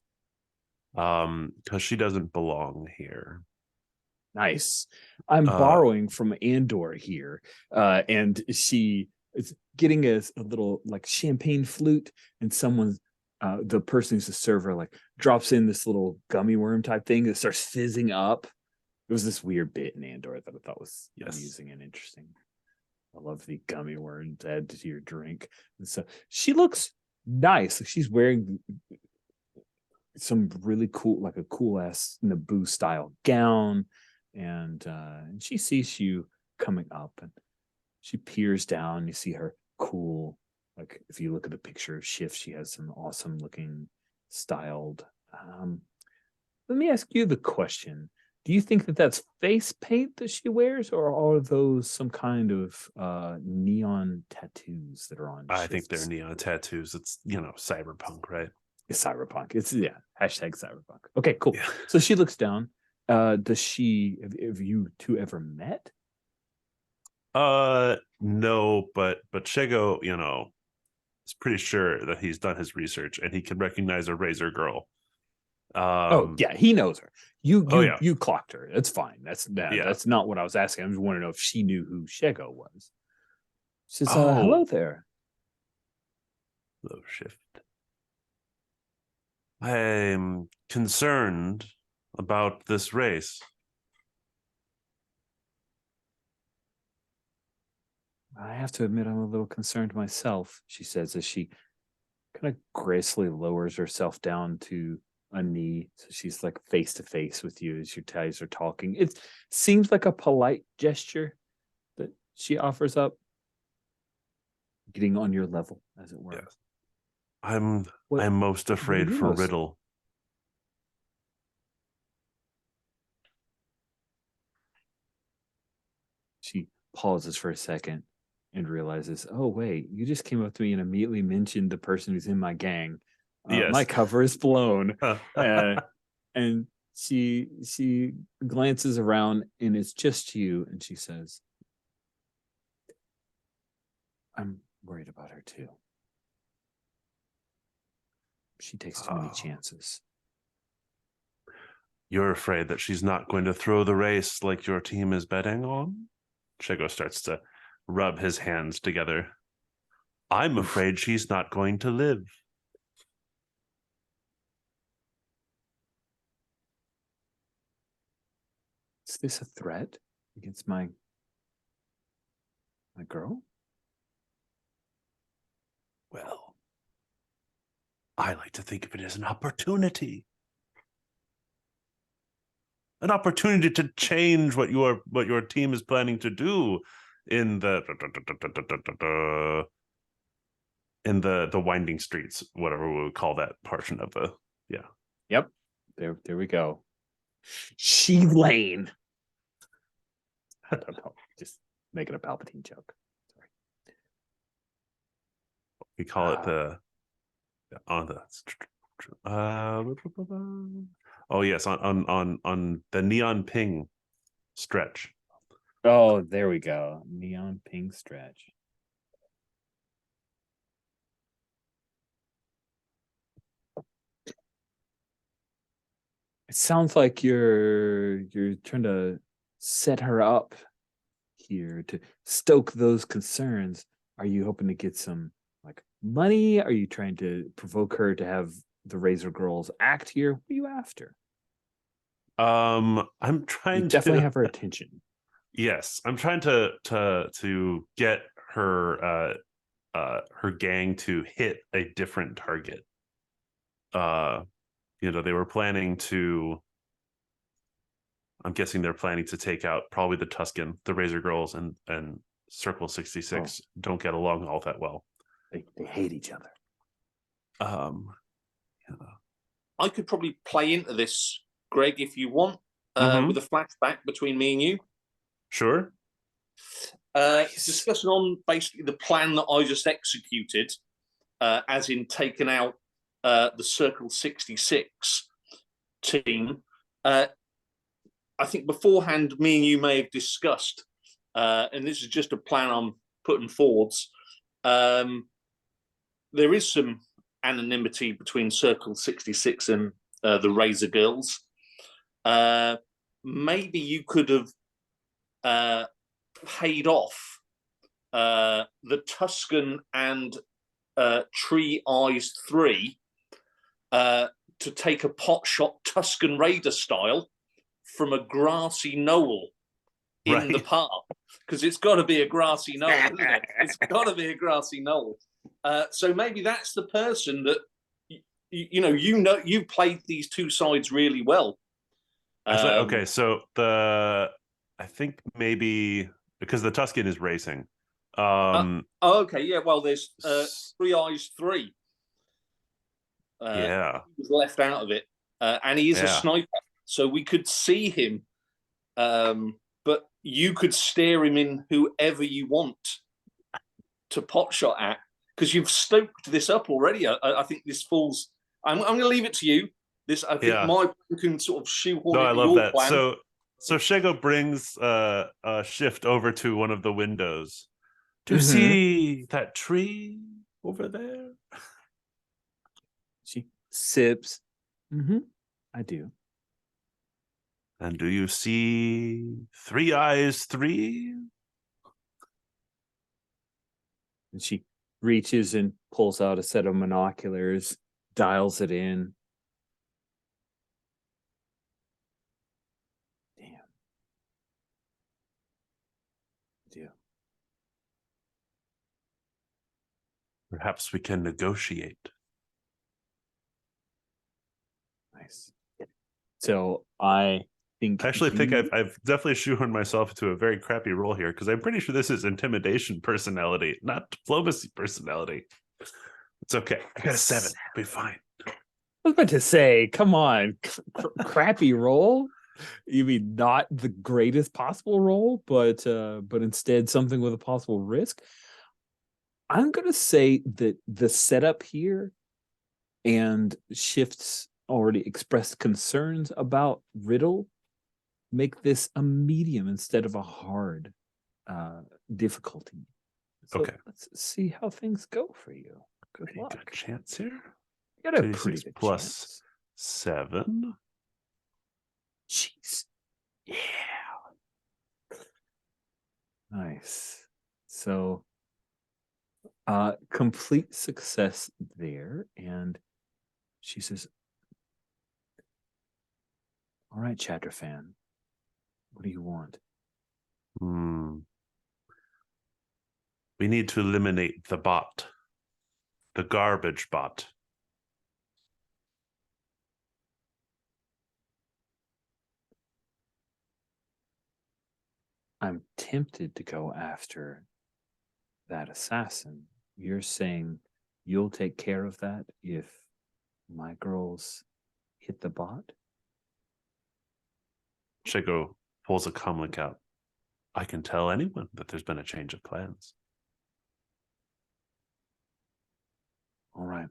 Because she doesn't belong here. Nice. I'm borrowing from Andor here. And she is getting a little like champagne flute, and someone's the person who's the server like drops in this little gummy worm type thing that starts fizzing up. It was this weird bit in Andor that I thought was amusing and interesting. I love the gummy worms added to your drink. And so she looks nice. She's wearing some really cool, like a cool ass Naboo style gown. And she sees you coming up, and she peers down. You see her cool, like if you look at the picture of Shift, she has some awesome looking styled. Let me ask you the question. Do you think that that's face paint that she wears, or are those some kind of neon tattoos that are on? I think they're neon tattoos. It's, cyberpunk, right? It's cyberpunk. It's hashtag cyberpunk. Okay, cool. Yeah. So she looks down. Does she? Have you two ever met? No, but Shego, is pretty sure that he's done his research and he can recognize a Razor Girl. He knows her. You clocked her. That's fine. That's not what I was asking. I just want to know if she knew who Shego was. She says, "Hello there." Hello, Shift. I'm concerned about this race. I have to admit, I'm a little concerned myself, she says as she kind of gracefully lowers herself down to a knee. So she's like face to face with you as your guys are talking. It seems like a polite gesture that she offers up, getting on your level, as it were. Yes. I'm most afraid for Riddle. She pauses for a second and realizes, oh, wait, you just came up to me and immediately mentioned the person who's in my gang. Yes. My cover is blown. And she glances around, and it's just you. And she says, I'm worried about her too. She takes too many chances. You're afraid that she's not going to throw the race like your team is betting on? Shego starts to rub his hands together. I'm afraid she's not going to live. Is this a threat against my girl? Well, I like to think of it as an opportunity. An opportunity to change what your team is planning to do in the winding streets, whatever we would call that portion of the Yep. There we go. She Lane. I don't know. Just making a Palpatine joke. Sorry. We call it oh yes, on the neon ping stretch. Oh, there we go. Neon ping stretch. It sounds like you're trying to set her up here to stoke those concerns. Are you hoping to get some like money? Are you trying to provoke her to have the Razor Girls act here? What are you after? I'm trying You definitely to have her attention. Yes, I'm trying to get her her gang to hit a different target. They were planning to. I'm guessing they're planning to take out probably the Tuscan, the Razor Girls, and Circle 66 don't get along all that well. They hate each other. I could probably play into this, Greg, if you want, with a flashback between me and you. Sure. Discussion on basically the plan that I just executed, as in taking out the Circle 66 team. I think beforehand, me and you may have discussed, and this is just a plan I'm putting forwards. There is some anonymity between Circle 66 and the Razor Girls. Maybe you could have paid off the Tuscan and Tree Eyes 3 to take a pot shot Tuscan Raider style from a grassy knoll in the park, because it's got to be a grassy knoll, isn't it? It's got to be a grassy knoll. So maybe that's the person that you've played these two sides really well. Okay, so I think maybe because the Tuscan is racing. Okay, yeah. Well, there's Three Eyes 3. Yeah, he was left out of it, and he is a sniper. So we could see him, but you could steer him in whoever you want to pot shot at, because you've stoked this up already. I think this falls. I'm going to leave it to you. This, I think, my plan can sort of shoehorn into your plan. So Shego brings a shift over to one of the windows. Do you see that tree over there? She sips. I do. And do you see Three Eyes 3? And she reaches and pulls out a set of binoculars, dials it in. Damn. I do. Perhaps we can negotiate. Nice. So I actually think I've definitely shoehorned myself into a very crappy role here, because I'm pretty sure this is intimidation personality, not diplomacy personality. It's okay. I got a 7. I'll be fine. I was about to say, come on, crappy roll. You mean not the greatest possible roll, but instead something with a possible risk. I'm gonna say that the setup here and Shift's already expressed concerns about Riddle make this a medium instead of a hard difficulty. So let's see how things go for you. Good luck. Good chance here. You got a pretty good plus chance. 7. Jeez. Yeah. Nice. So complete success there. And she says, all right, Chatter fan, what do you want? We need to eliminate the bot. The garbage bot. I'm tempted to go after that assassin. You're saying you'll take care of that if my girls hit the bot? Shego pulls a comlink out. I can tell anyone that there's been a change of plans. All right.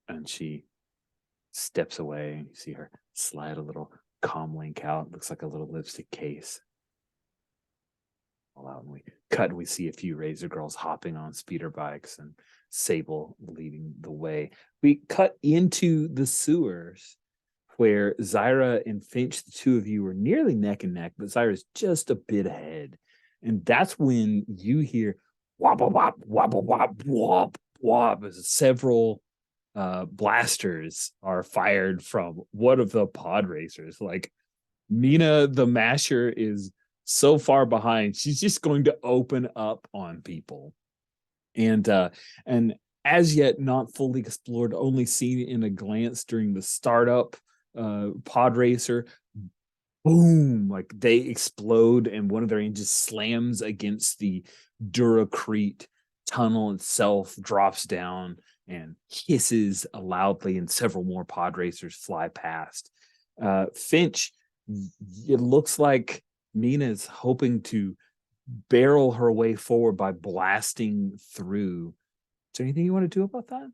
And she steps away. You see her slide a little comlink out. Looks like a little lipstick case. All out, and we cut. We see a few Razor Girls hopping on speeder bikes and Sable leading the way. We cut into the sewers where Zyra and Finch, the two of you, were nearly neck and neck, but Zyra's just a bit ahead. And that's when you hear wobble wop, wobble wop, wop, wop, as several blasters are fired from one of the pod racers. Like, Mina the Masher is so far behind. She's just going to open up on people. And as yet not fully explored, only seen in a glance during the startup pod racer. Boom, like they explode and one of their engines slams against the Duracrete tunnel itself, drops down and hisses loudly, and several more pod racers fly past. Finch, it looks like Mina's hoping to barrel her way forward by blasting through. Is there anything you want to do about that?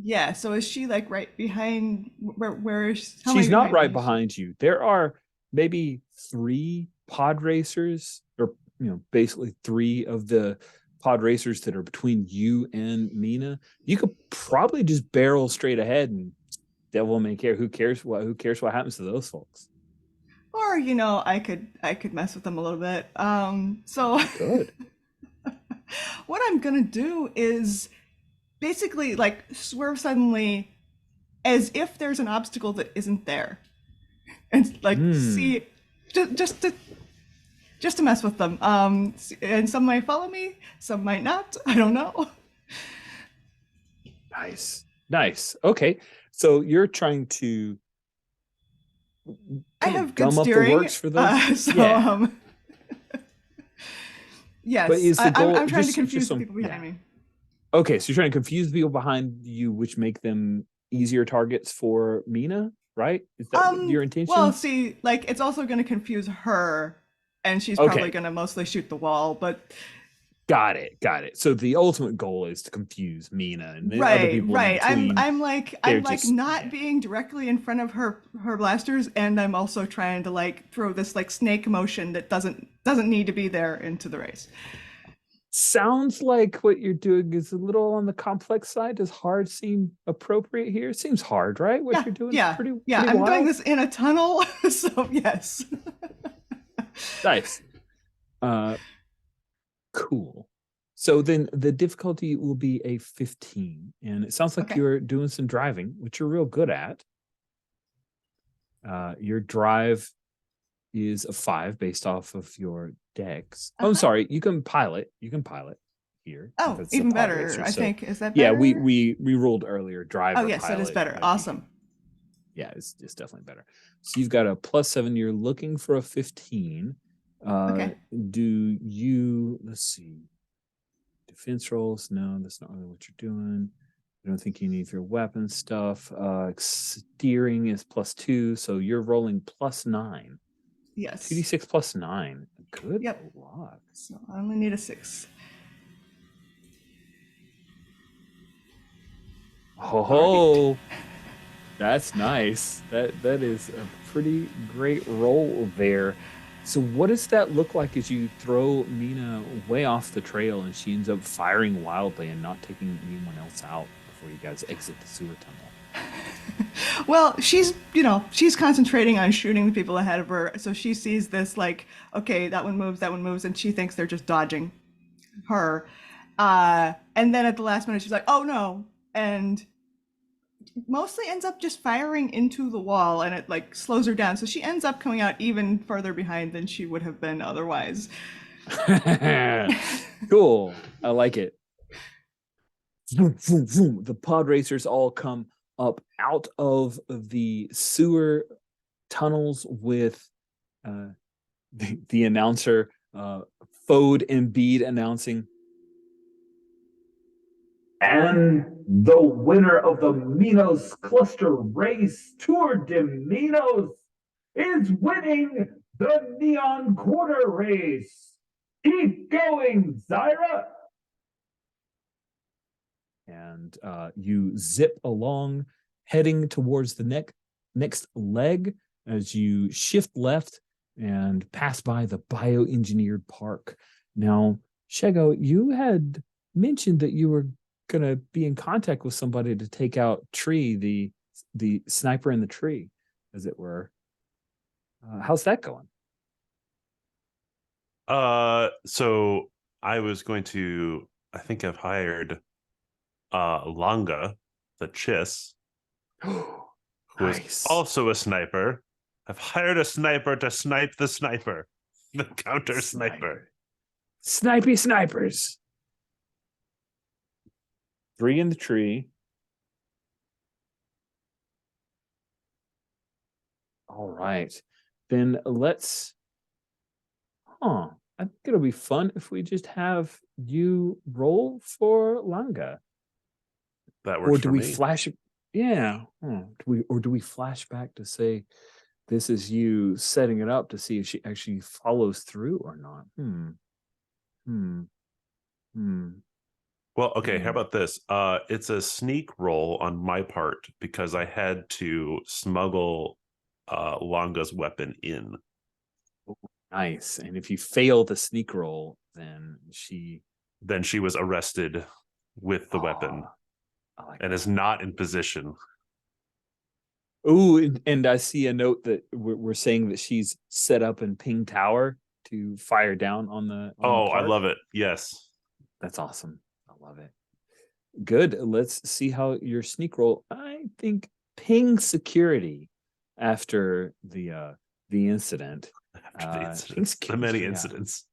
Yeah, so is she like right behind where is how She's many not right me? behind you. There are maybe 3 pod racers, or basically 3 of the pod racers that are between you and Mina. You could probably just barrel straight ahead and devil may care. Who cares what happens to those folks? Or I could mess with them a little bit. So Good. what I'm gonna do is basically like swerve suddenly as if there's an obstacle that isn't there, and like see just to mess with them. And some might follow me, some might not. I don't know. Nice. Okay, so you're trying to I have good gum up the steering, works for those. so Yeah. Yes, But is the goal I'm trying to just confuse the some- people behind yeah. me. Okay, so you're trying to confuse the people behind you, which make them easier targets for Mina, right? Is that your intention? Well, see, like it's also going to confuse her, and she's Okay. probably going to mostly shoot the wall. But Got it. So the ultimate goal is to confuse Mina and then other people in right. between. I'm like not being directly in front of her blasters, and I'm also trying to like throw this like snake motion that doesn't need to be there into the race. Sounds like what you're doing is a little on the complex side. Does hard seem appropriate here? It seems hard, right? What you're doing is pretty I'm wild. doing this in a tunnel, so yes. Nice. Cool. So then the difficulty will be a 15, and it sounds like Okay. you're doing some driving, which you're real good at. Your drive is a 5 based off of your dex. Oh, I'm sorry. You can pilot here. Oh, since it's a even pod better. racer, I so- think is that Yeah, better? we rolled earlier. Driver. Oh yes, that is pilot, better. but Awesome. Yeah, it's definitely better. So you've got a +7. You're looking for a 15. Okay. Let's see. Defense rolls? No, that's not really what you're doing. I don't think you need your weapon stuff. Steering is +2, so you're rolling +9. Yes. 2d6 +9. Good Yep. luck. So I only need a 6. Oh, that's nice. That is a pretty great roll there. So what does that look like as you throw Mina way off the trail and she ends up firing wildly and not taking anyone else out before you guys exit the sewer tunnel? Well, she's concentrating on shooting the people ahead of her. So she sees this like, okay, that one moves, and she thinks they're just dodging her. And then at the last minute, she's like, oh no, and mostly ends up just firing into the wall, and it like slows her down. So she ends up coming out even further behind than she would have been otherwise. Cool. I like it. Vroom, vroom, vroom. The pod racers all come up out of the sewer tunnels with the announcer, Fode Embiid, announcing, and the winner of the Minos Cluster Race Tour de Minos is winning the Neon Quarter Race. Keep going, Zyra. And you zip along, heading towards the next leg as you shift left and pass by the bioengineered park. Now, Shego, you had mentioned that you were going to be in contact with somebody to take out Tree, the sniper in the tree, as it were. How's that going? So I was going to, I think I've hired Langa, the Chiss, who is Nice. also a sniper. I've hired a sniper to snipe the sniper, the counter sniper. Snipey snipers. 3 in the tree. All right. Then let's. I think it'll be fun if we just have you roll for Langa. That Or works do for we me. flash? Yeah. Do we flash back to say this is you setting it up to see if she actually follows through or not? Well, okay, how Hmm. about this? It's a sneak roll on my part because I had to smuggle Langa's weapon in. Nice. And if you fail the sneak roll, then she Was arrested with the weapon I like and that. is not in position. Oh, and I see a note that we're saying that she's set up in Ping Tower to fire down on the I park. love it. Yes. That's awesome. I love it. Good. Let's see how your sneak roll. I think ping security after the incident. After the Ping incidents, the security, many yeah. incidents.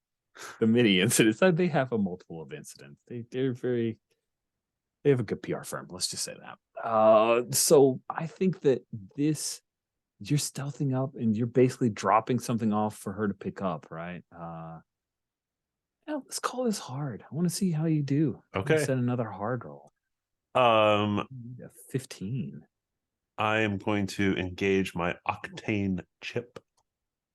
The many incidents. They have a multiple of incidents. They have a good PR firm. Let's just say that. So I think that you're stealthing up and you're basically dropping something off for her to pick up, right? Let's call this hard. I want to see how you do. Okay. Set another hard roll. 15. I am going to engage my octane chip.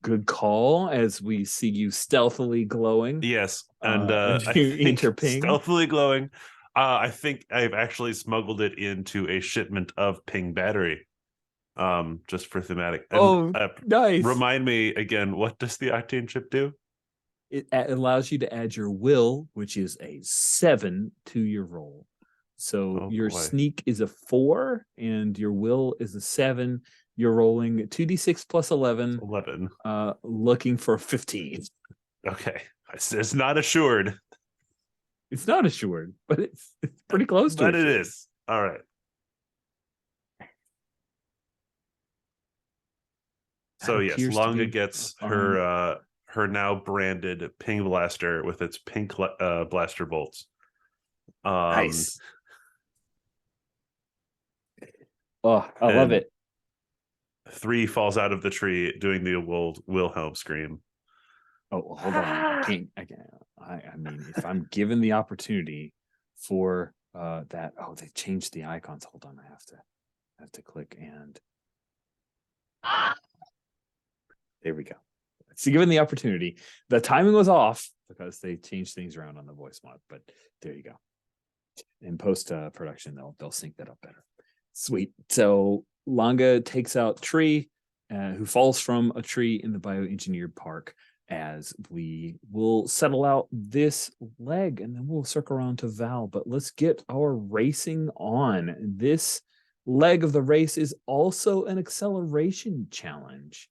Good call. As we see you stealthily glowing. Yes, and I you think enter ping. stealthily glowing. I think I've actually smuggled it into a shipment of ping battery. Just for thematic. And, nice. Remind me again, what does the octane chip do? It allows you to add your will, which is a 7 to your roll. So your sneak is a 4 and your will is a 7. You're rolling 2d6 plus 11. 11. Looking for 15. Okay. It's not assured. It's not assured, but it's pretty close to it. But it is. All right. So yes, Langa gets her now branded ping blaster with its pink blaster bolts. Nice. Oh, I love it. 3 falls out of the tree doing the old Wilhelm scream. Oh, hold on. I can't. I mean, if I'm given the opportunity for that. Oh, they changed the icons. Hold on. I have to click and there we go. So given the opportunity, the timing was off because they changed things around on the voice mod, but there you go. In post production, they'll sync that up better. Sweet. So Langa takes out Tree, who falls from a tree in the bioengineered park, as we will settle out this leg and then we'll circle around to Val. But let's get our racing on. This leg of the race is also an acceleration challenge.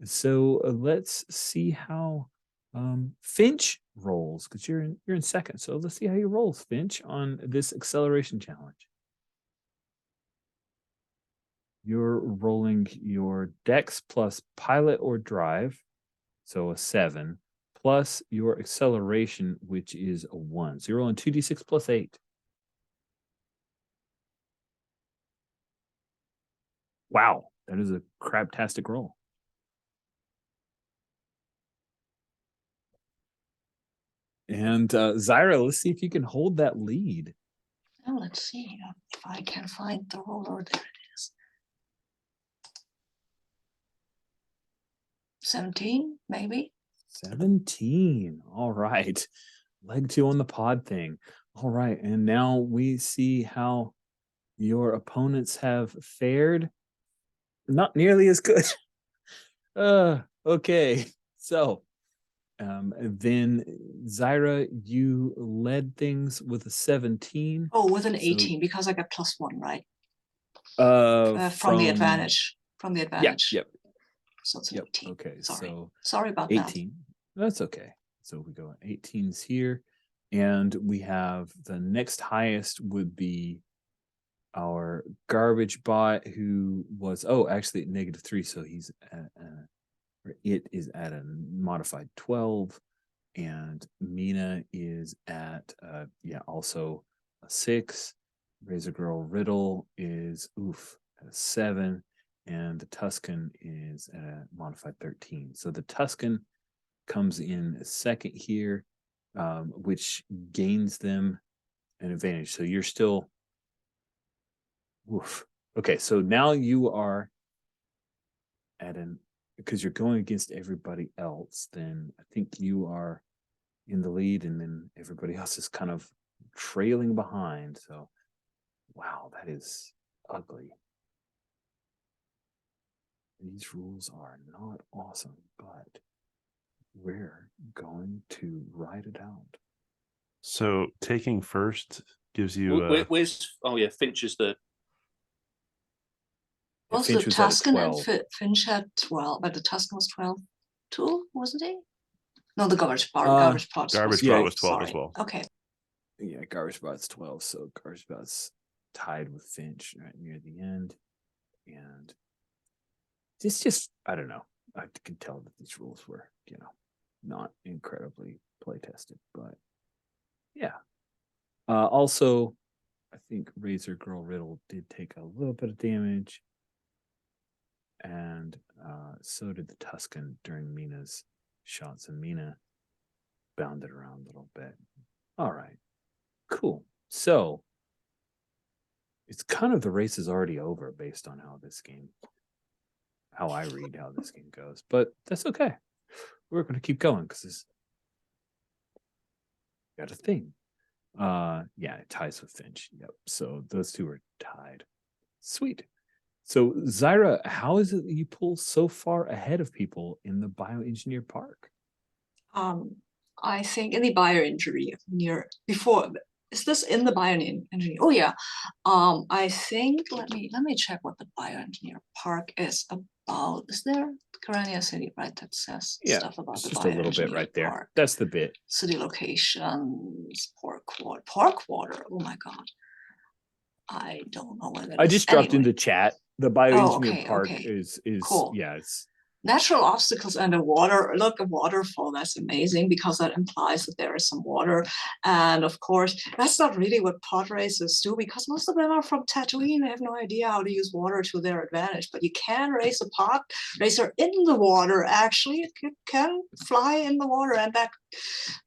So let's see how Finch rolls, because you're in second. So let's see how he rolls, Finch, on this acceleration challenge. You're rolling your dex plus pilot or drive, so a 7, plus your acceleration, which is a 1. So you're rolling 2d6 plus 8. Wow, that is a craptastic roll. And Zyra, let's see if you can hold that lead. Oh, let's see if I can find the roller. There it is. 17, maybe. 17. All right. Leg 2 on the pod thing. All right. And now we see how your opponents have fared. Not nearly as good. Okay. So then Zyra, you led things with a 17. Oh, with an 18 because I got +1, right? From the advantage. From the advantage. Yep. So it's 18. Okay. Sorry. So sorry about 18. That's okay. So we go 18s here. And we have the next highest would be our garbage bot, who was actually at -3, so he's at, or it is at a modified 12, and Mina is at also a 6. Razor Girl Riddle is at a 7, and the Tuscan is at a modified 13. So the Tuscan comes in second here, which gains them an advantage. So you're still okay. So now you are at because you're going against everybody else, then I think you are in the lead, and then everybody else is kind of trailing behind. So wow, that is ugly. These rules are not awesome, but we're going to ride it out. So taking first gives you Where's Finch is the Was Finch the was at a Tuscan and 12. Finch had 12, but the Tuscan was 12 too, wasn't he? No, the garbage bot. garbage was bot was 12 as sorry. well. Okay. Yeah, Garbage Bot's 12, so Garbage Bot's tied with Finch right near the end. And it's just, I don't know. I can tell that these rules were, not incredibly play tested, but yeah. Also, I think Razor Girl Riddle did take a little bit of damage, and so did the Tuscan during Mina's shots, and Mina bounded around a little bit. All right, cool. So it's kind of the race is already over based on how I read how this game goes, but that's okay. We're going to keep going because it's got a thing. It ties with Finch. Yep. So those two are tied. Sweet. So Zyra, how is it that you pull so far ahead of people in the bioengineer park? I think in the bioengineer before, is this in the bioengineer? Oh yeah. I think let me check what the bioengineer park is about. Is there Karania City, right? That says stuff about the just a little bit right there. park. That's the bit. City locations, park water. Oh my god. I don't know whether I just dropped into chat. The bioengineer park is cool. It's natural obstacles underwater. Look, a waterfall, that's amazing because that implies that there is some water. And of course, that's not really what pod racers do because most of them are from Tatooine. They have no idea how to use water to their advantage. But you can race a pod racer in the water, actually. It can fly in the water, and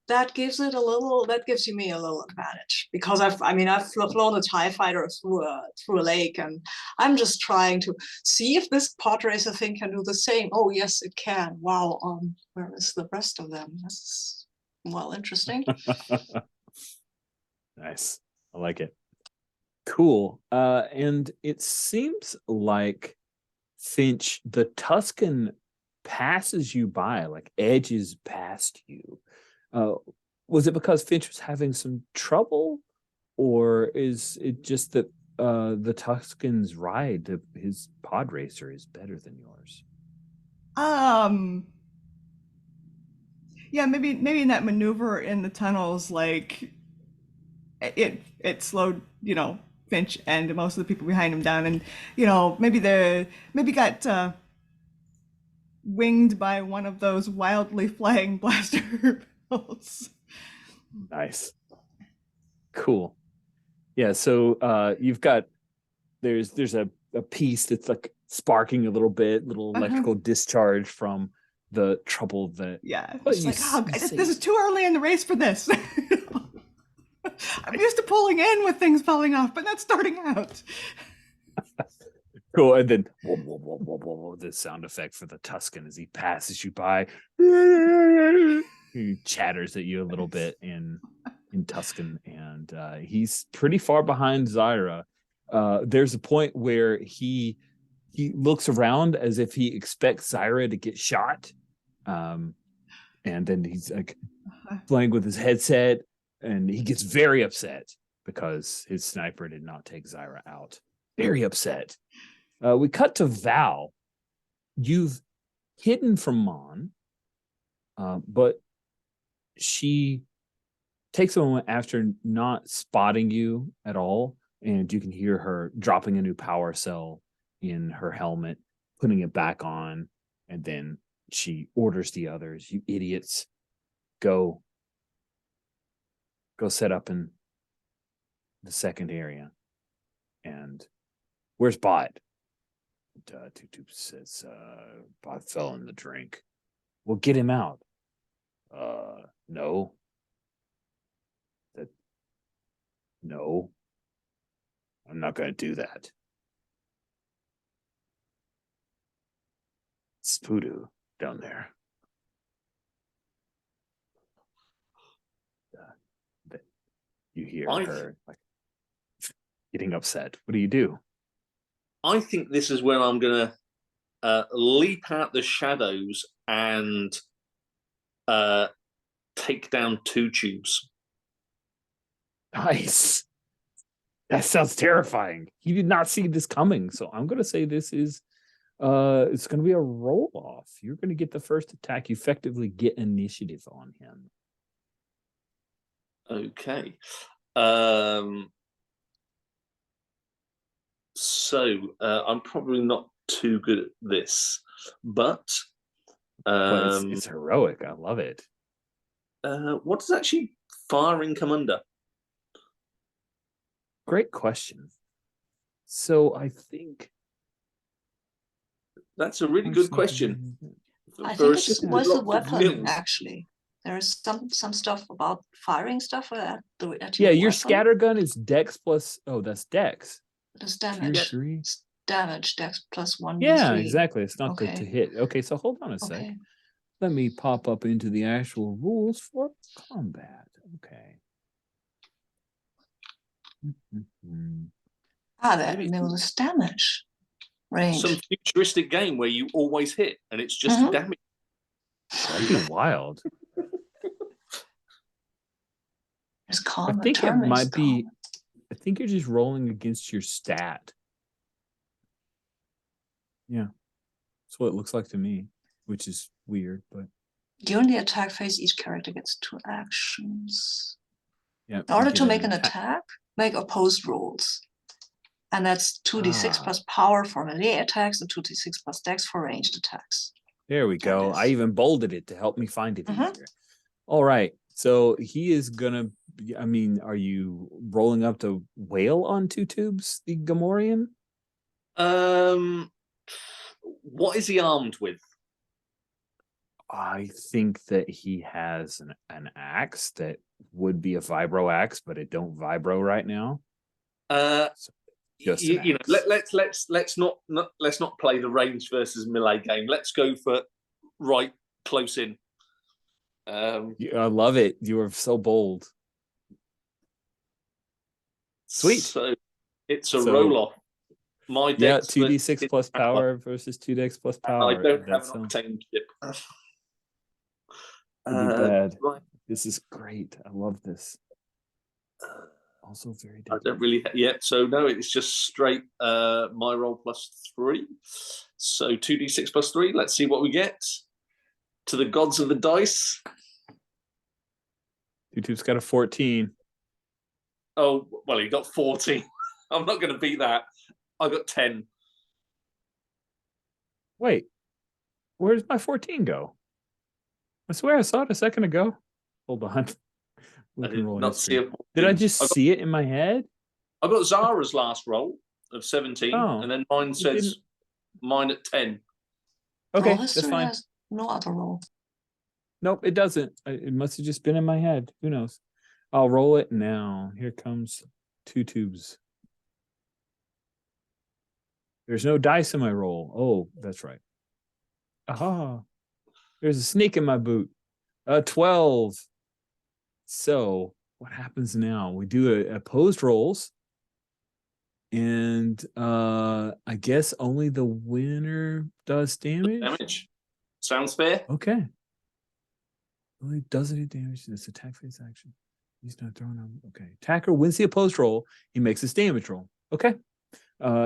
that gives me a little advantage because I've flown a TIE fighter through a lake, and I'm just trying to see if this pod racer thing can do the same. Oh yes, it can. Wow. Where is the rest of them? That's interesting. nice. I like it. Cool. And it seems like Finch, the Tuscan passes you by, like edges past you. Was it because Finch was having some trouble, or is it just that the Tuscan's ride, his pod racer, is better than yours? Yeah, maybe in that maneuver in the tunnels, like it slowed, Finch and most of the people behind him down, and maybe got winged by one of those wildly flying blaster bolts. Nice. Cool. Yeah, so you've got there's a piece that's like sparking a little bit, little electrical discharge from the trouble that it's like, this is too early in the race for this. I'm used to pulling in with things falling off, but not starting out. Cool. And then the sound effect for the Tuscan as he passes you by. He chatters at you a little bit in Tuscan, and he's pretty far behind Zyra. There's a point where he looks around as if he expects Zyra to get shot, and then he's like playing with his headset, and he gets very upset because his sniper did not take Zyra out. Very upset. We cut to Val. You've hidden from Mon, but she takes a moment after not spotting you at all, and you can hear her dropping a new power cell in her helmet, putting it back on, and then she orders the others, "You idiots, go set up in the second area." And where's Bot? Tutu says, Bot fell in the drink. Well, get him out. No. No. I'm not going to do that. It's voodoo down there. You hear her like getting upset. What do you do? I think this is where I'm gonna leap out the shadows and take down two tubes. Nice. That sounds terrifying. He did not see this coming, so I'm gonna say this is it's gonna be a roll off. You're gonna get the first attack. You effectively get initiative on him. Okay. So I'm probably not too good at this, but it's heroic. I love it. What does actually firing come under? Great question. So I think that's a really good question. I think it was a weapon, actually. There's some stuff about firing stuff at your your weapon. scatter gun is dex plus, that's dex. It's damage. It's damage, dex plus 1d3. Yeah, exactly. It's not Okay. to hit. Okay, so hold on a sec. Let me pop up into the actual rules for combat. Okay. That knows damage range. Some futuristic game where you always hit and it's just damage. That'd be wild. I think it might be. I think you're just rolling against your stat. Yeah, that's what it looks like to me, which is weird, but during the attack phase, each character gets 2 actions. Yeah. In order to make an attack, make opposed rolls. And that's 2d6 plus power for melee attacks and 2d6 plus dex for ranged attacks. There we go. I even bolded it to help me find it easier. All right. So he is gonna. I mean, are you rolling up to wail on 2 tubes, the Gamorrean? What is he armed with? I think that he has an axe that would be a vibro axe, but it don't vibro right now. Let's not play the range versus melee game. Let's go for right close in. I love it. You are so bold. Sweet. So it's a roll off. My dex 2d6 plus power versus 2 dex plus power. I don't have an octane chip. It'd be bad. Right. This is great. I love this. Also very deadly. I don't really yet. So no, it's just straight my roll plus 3. So 2d6 plus 3. Let's see what we get. To the gods of the dice. YouTube's got a 14. Oh, well, he got 14. I'm not going to beat that. I got 10. Wait, where does my 14 go? I swear I saw it a second ago. Hold on. I did not see it. Did I just see it in my head? I got Zara's last roll of 17, and then mine says mine at 10. Okay, that's fine. Has no other roll. Nope, it doesn't. It must have just been in my head. Who knows? I'll roll it now. Here comes 2 tubes. There's no dice in my roll. Oh, that's right. Aha. There's a sneak in my boot. 12. So what happens now? We do opposed rolls. And I guess only the winner does damage. Sounds fair. Okay. Well, it doesn't do damage to this attack phase action. He's not throwing on. Okay. Attacker wins the opposed roll. He makes his damage roll. Okay.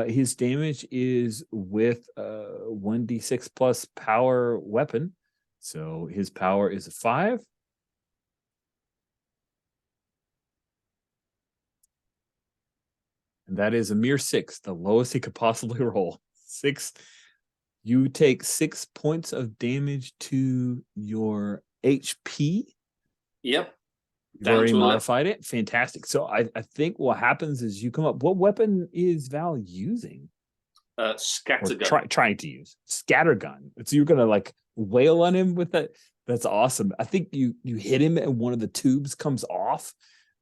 His damage is with 1d6 plus power weapon. So his power is a 5. and that is a mere 6, the lowest he could possibly roll. 6. You take 6 points of damage to your HP. Yep. You've Down already to 11. modified it. Fantastic. So I think what happens is you come up. What weapon is Val using? Or Scattergun. trying to use scattergun. So you're gonna like wail on him with that. That's awesome. I think you hit him and one of the tubes comes off,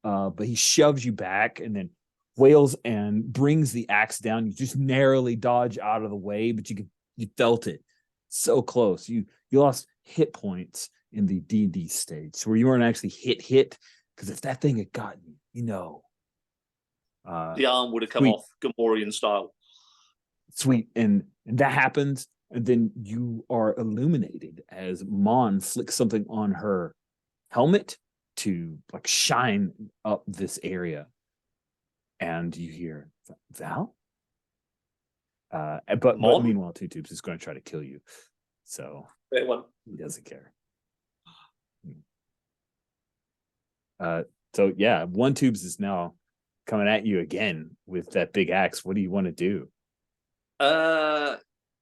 but he shoves you back and then wails and brings the axe down. You just narrowly dodge out of the way, but you felt it so close. You lost hit points in the D&D stage, so where you weren't actually hit, because if that thing had gotten you, The arm would have come sweet. off Gamorrean style. Sweet, and that happens, and then you are illuminated as Mon flicks something on her helmet to like shine up this area, and you hear Val. But meanwhile, Two Tubes is going to try to kill you, so he doesn't care. So yeah, One Tubes is now coming at you again with that big axe. What do you want to do?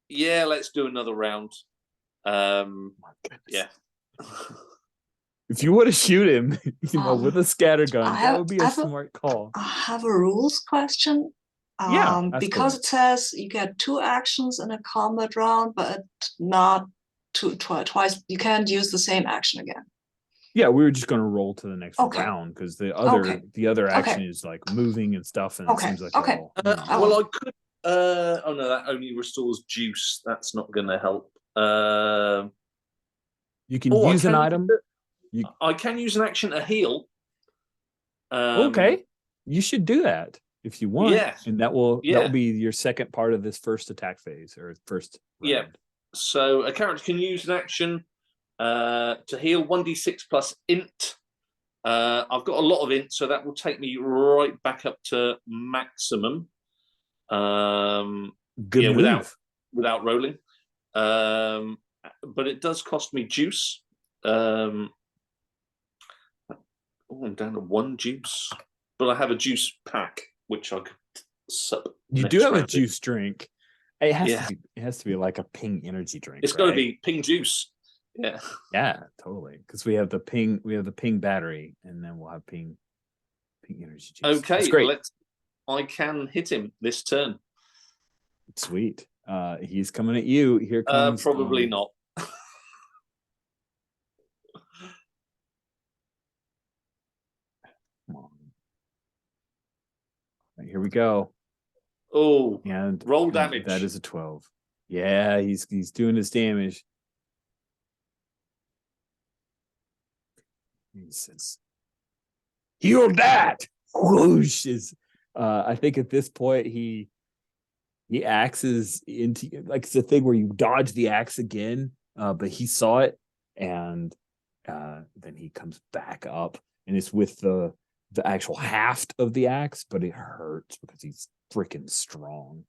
Yeah, let's do another round. Yeah. If you want to shoot him, with a scatter gun, that would be a smart call. I have a rules question. Because it says you get 2 actions in a combat round, but not twice. You can't use the same action again. Yeah, we were just going to roll to the next round because the other action is like moving and stuff, and it seems like well, I could. Oh no, that only restores juice. That's not going to help. You can use an item. I can use an action to heal. Okay, you should do that if you want. Yeah, and that will be your second part of this first attack phase or first round. Yeah. So a character can use an action to heal 1d6 plus int. I've got a lot of int, so that will take me right back up to maximum. Good move. Without rolling. But it does cost me juice. I'm down to 1 juice, but I have a juice pack which I could sup. You do have a juice drink. It has to be like a ping energy drink. It's got to be ping juice. Yeah. Yeah, totally. Because we have the ping battery, and then we'll have ping energy juice. Okay, that's great. I can hit him this turn. Sweet. He's coming at you. Here comes. Probably not. Come on. Right, here we go. Oh, and roll damage. That is a 12. Yeah, he's doing his damage. He says, "Heal that!" Whoosh is. I think at this point he axes into, like, it's a thing where you dodge the axe again, but he saw it, and then he comes back up, and it's with the actual haft of the axe, but it hurts because he's freaking strong.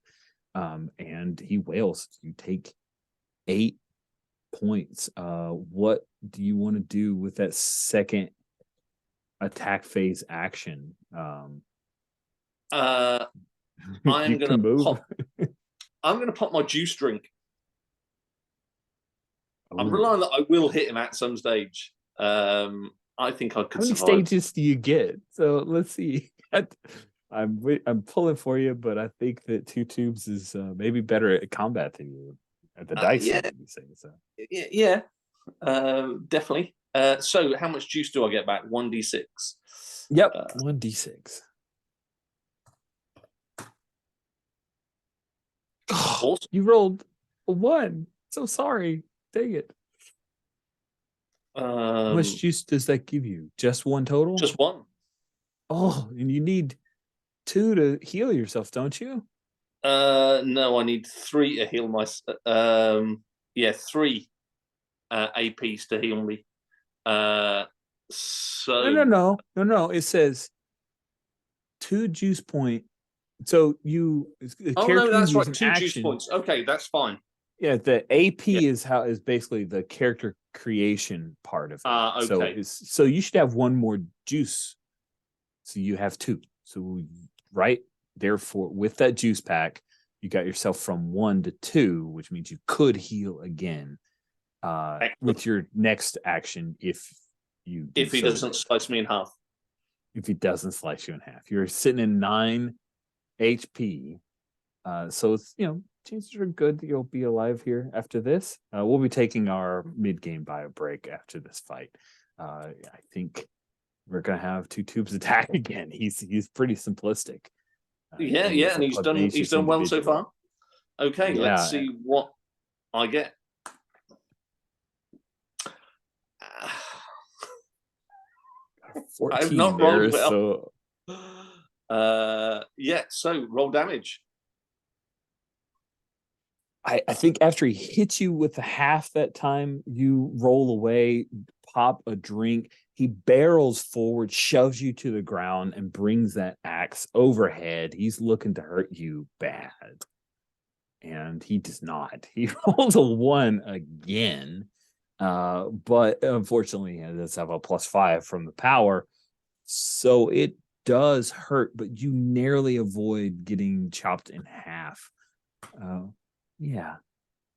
And he wails. You take 8 points. What do you want to do with that second attack phase action? I'm gonna pop my juice drink. I'm relying that I will hit him at some stage. I think I could. How many stages do you get? So let's see. I'm pulling for you, but I think that Two Tubes is maybe better at combat than you at the dice. Yeah. Yeah, definitely. So how much juice do I get back? 1d6. Yep, 1d6. Awesome. You rolled a 1. So sorry. Dang it. How much juice does that give you? Just 1 total? Just 1. Oh, and you need 2 to heal yourself, don't you? No, I need 3 to heal myself. 3 APs to heal me. So No. It says 2 juice point. So you. No, that's right. 2 juice points. Okay, that's fine. Yeah, the AP is basically the character creation part of it. Okay. So you should have 1 more juice. So you have 2. So right. therefore, with that juice pack, you got yourself from 1 to 2, which means you could heal again with your next action if you if he so doesn't wish. slice me in half. If he doesn't slice you in half, you're sitting in 9 HP. So it's, chances are good that you'll be alive here after this. We'll be taking our mid-game bio break after this fight. I think we're gonna have 2 tubes attack again. He's pretty simplistic. Yeah, and and he's done well so far. Okay, let's see what I get. I've not rolled well. So roll damage. I think after he hits you with the half that time, you roll away, pop a drink. He barrels forward, shoves you to the ground, and brings that axe overhead. He's looking to hurt you bad. And he does not. He rolls a 1 again. But unfortunately, he does have a +5 from the power. So it does hurt, but you narrowly avoid getting chopped in half. Yeah.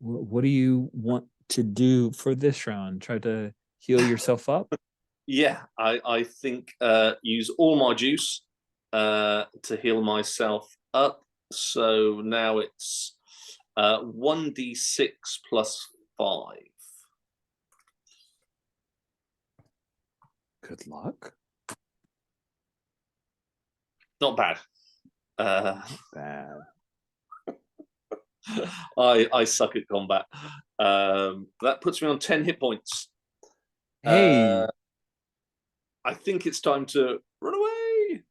What do you want to do for this round? Try to heal yourself up? Yeah, I think use all my juice to heal myself up. So now it's 1d6 plus 5. Good luck. Not bad. Bad. I suck at combat. That puts me on 10 hit points. Hey. I think it's time to run away.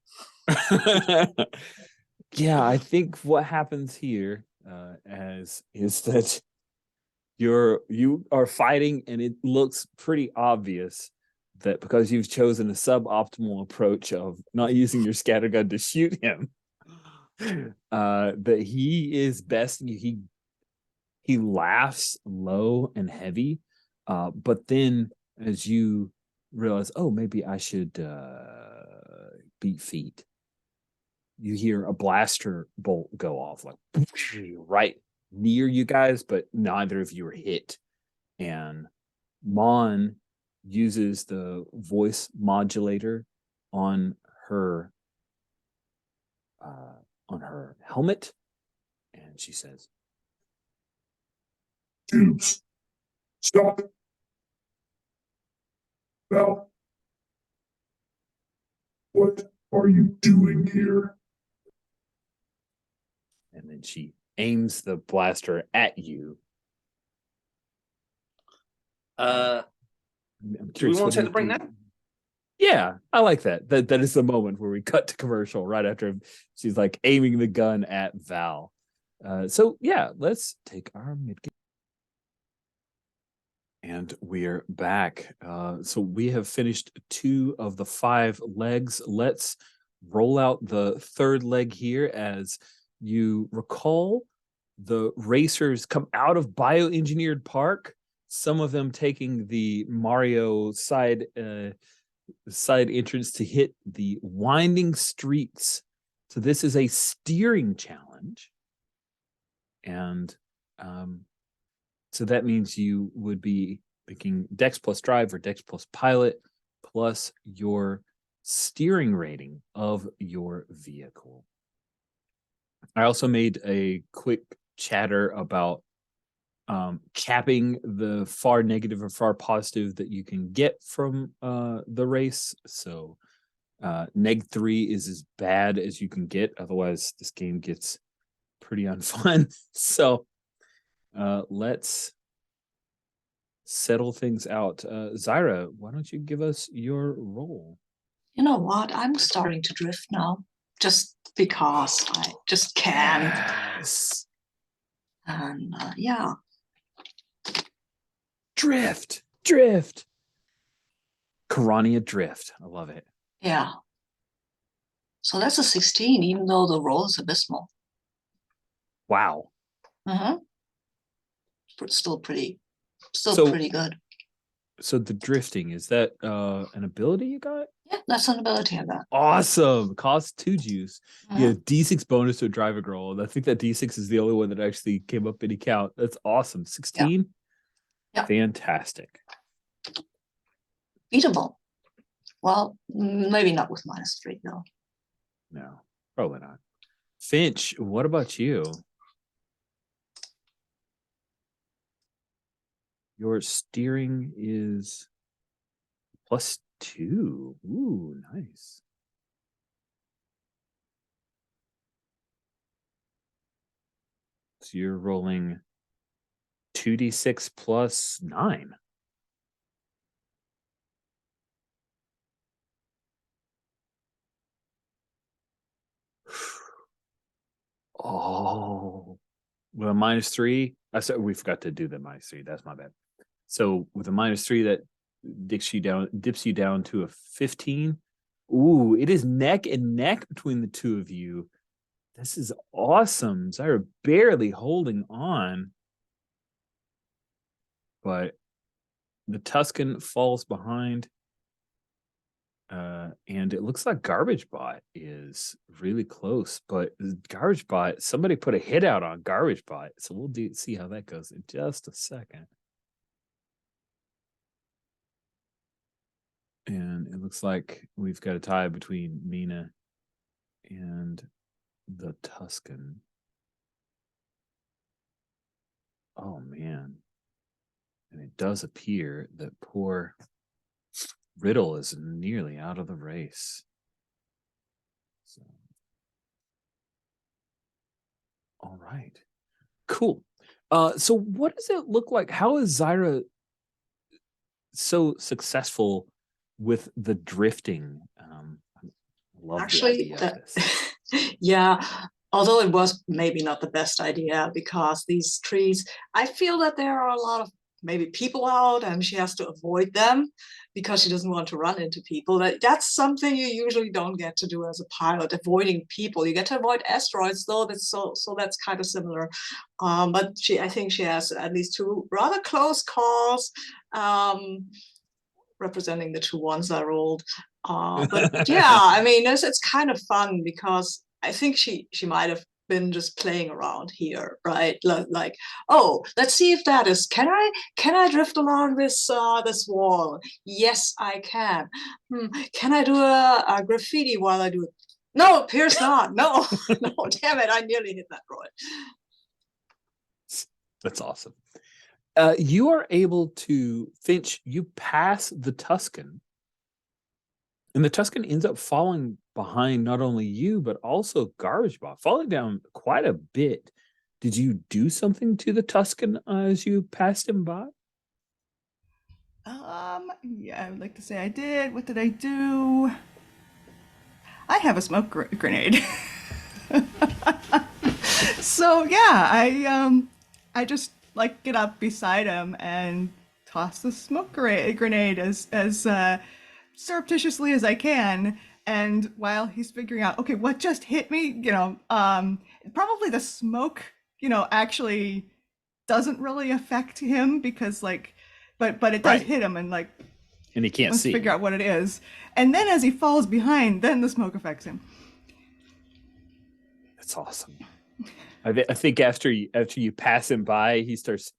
Yeah, I think what happens here is that you are fighting, and it looks pretty obvious that because you've chosen a suboptimal approach of not using your scattergun to shoot him, that he is best. He laughs low and heavy, but then as you realize, oh, maybe I should beat feet, you hear a blaster bolt go off like right near you guys, but neither of you are hit. And Mon uses the voice modulator on her helmet, and she says, "Tubes, stop. Well, what are you doing here?" and then she aims the blaster at you. Do we want to take the break now? Yeah, I like that. That is the moment where we cut to commercial right after she's like aiming the gun at Val. So yeah, let's take our mid game. And we're back. So we have finished 2 of the 5 legs. Let's roll out the 3rd leg here. As you recall, the racers come out of Bioengineered Park, some of them taking the Mario side entrance to hit the winding streets. So this is a steering challenge. And so that means you would be picking Dex plus Drive or Dex plus Pilot plus your steering rating of your vehicle. I also made a quick chatter about capping the far negative or far positive that you can get from the race. So -3 is as bad as you can get. Otherwise, this game gets pretty unfun. So let's settle things out. Zyra, why don't you give us your roll? You know what? I'm starting to drift now, just because I just can. Yes. And yeah. Drift. Karania drift. I love it. Yeah. So that's a 16, even though the roll is abysmal. Wow. Mm-hmm. Still pretty So, pretty good. So the drifting, is that an ability you got? Yeah, that's an ability I got. Awesome. Cost 2 juice. Mhm. Yeah, D6 bonus to drive a girl. And I think that D6 is the only one that actually came up any count. That's awesome. 16? Yeah. Fantastic. Beatable. Well, maybe not with -3 though. No, probably not. Finch, what about you? Your steering is +2. Ooh, nice. So you're rolling 2d6 plus 9. Oh, with a -3. I said we forgot to do the -3. That's my bad. So with a -3, that dips you down to a 15. Ooh, it is neck and neck between the two of you. This is awesome. Zyra barely holding on, but the Tuscan falls behind. And it looks like Garbage Bot is really close, but Garbage Bot, somebody put a hit out on Garbage Bot. So we'll see how that goes in just a second. And it looks like we've got a tie between Mina and the Tuscan. Oh man. And it does appear that poor Riddle is nearly out of the race. So, all right. Cool. So what does it look like? How is Zyra so successful with the drifting? I love Actually, the idea of this. yeah, although it was maybe not the best idea because these trees, I feel that there are a lot of maybe people out and she has to avoid them because she doesn't want to run into people. That's something you usually don't get to do as a pilot, avoiding people. You get to avoid asteroids though, so that's kind of similar. But I think she has at least 2 rather close calls, representing the 2 ones I rolled. But yeah, I mean, it's kind of fun because I think she might have been just playing around here, right? Like, oh, let's see if that is. Can I drift along this this wall? Yes, I can. Can I do a graffiti while I do it? No, appears not. No, no, damn it! I nearly hit that droid. That's awesome. You are able to, Finch, you pass the Tuscan. And the Tuscan ends up falling behind not only you, but also Garbage Bot, falling down quite a bit. Did you do something to the Tuscan as you passed him by? Yeah, I would like to say I did. What did I do? I have a smoke grenade. So yeah, I just like get up beside him and toss the smoke grenade as surreptitiously as I can. And while he's figuring out, okay, what just hit me, probably the smoke, actually doesn't really affect him because but it does Right. hit him and And he can't wants to see. figure out what it is. And then as he falls behind, then the smoke affects him. That's awesome. I think after you pass him by, he starts.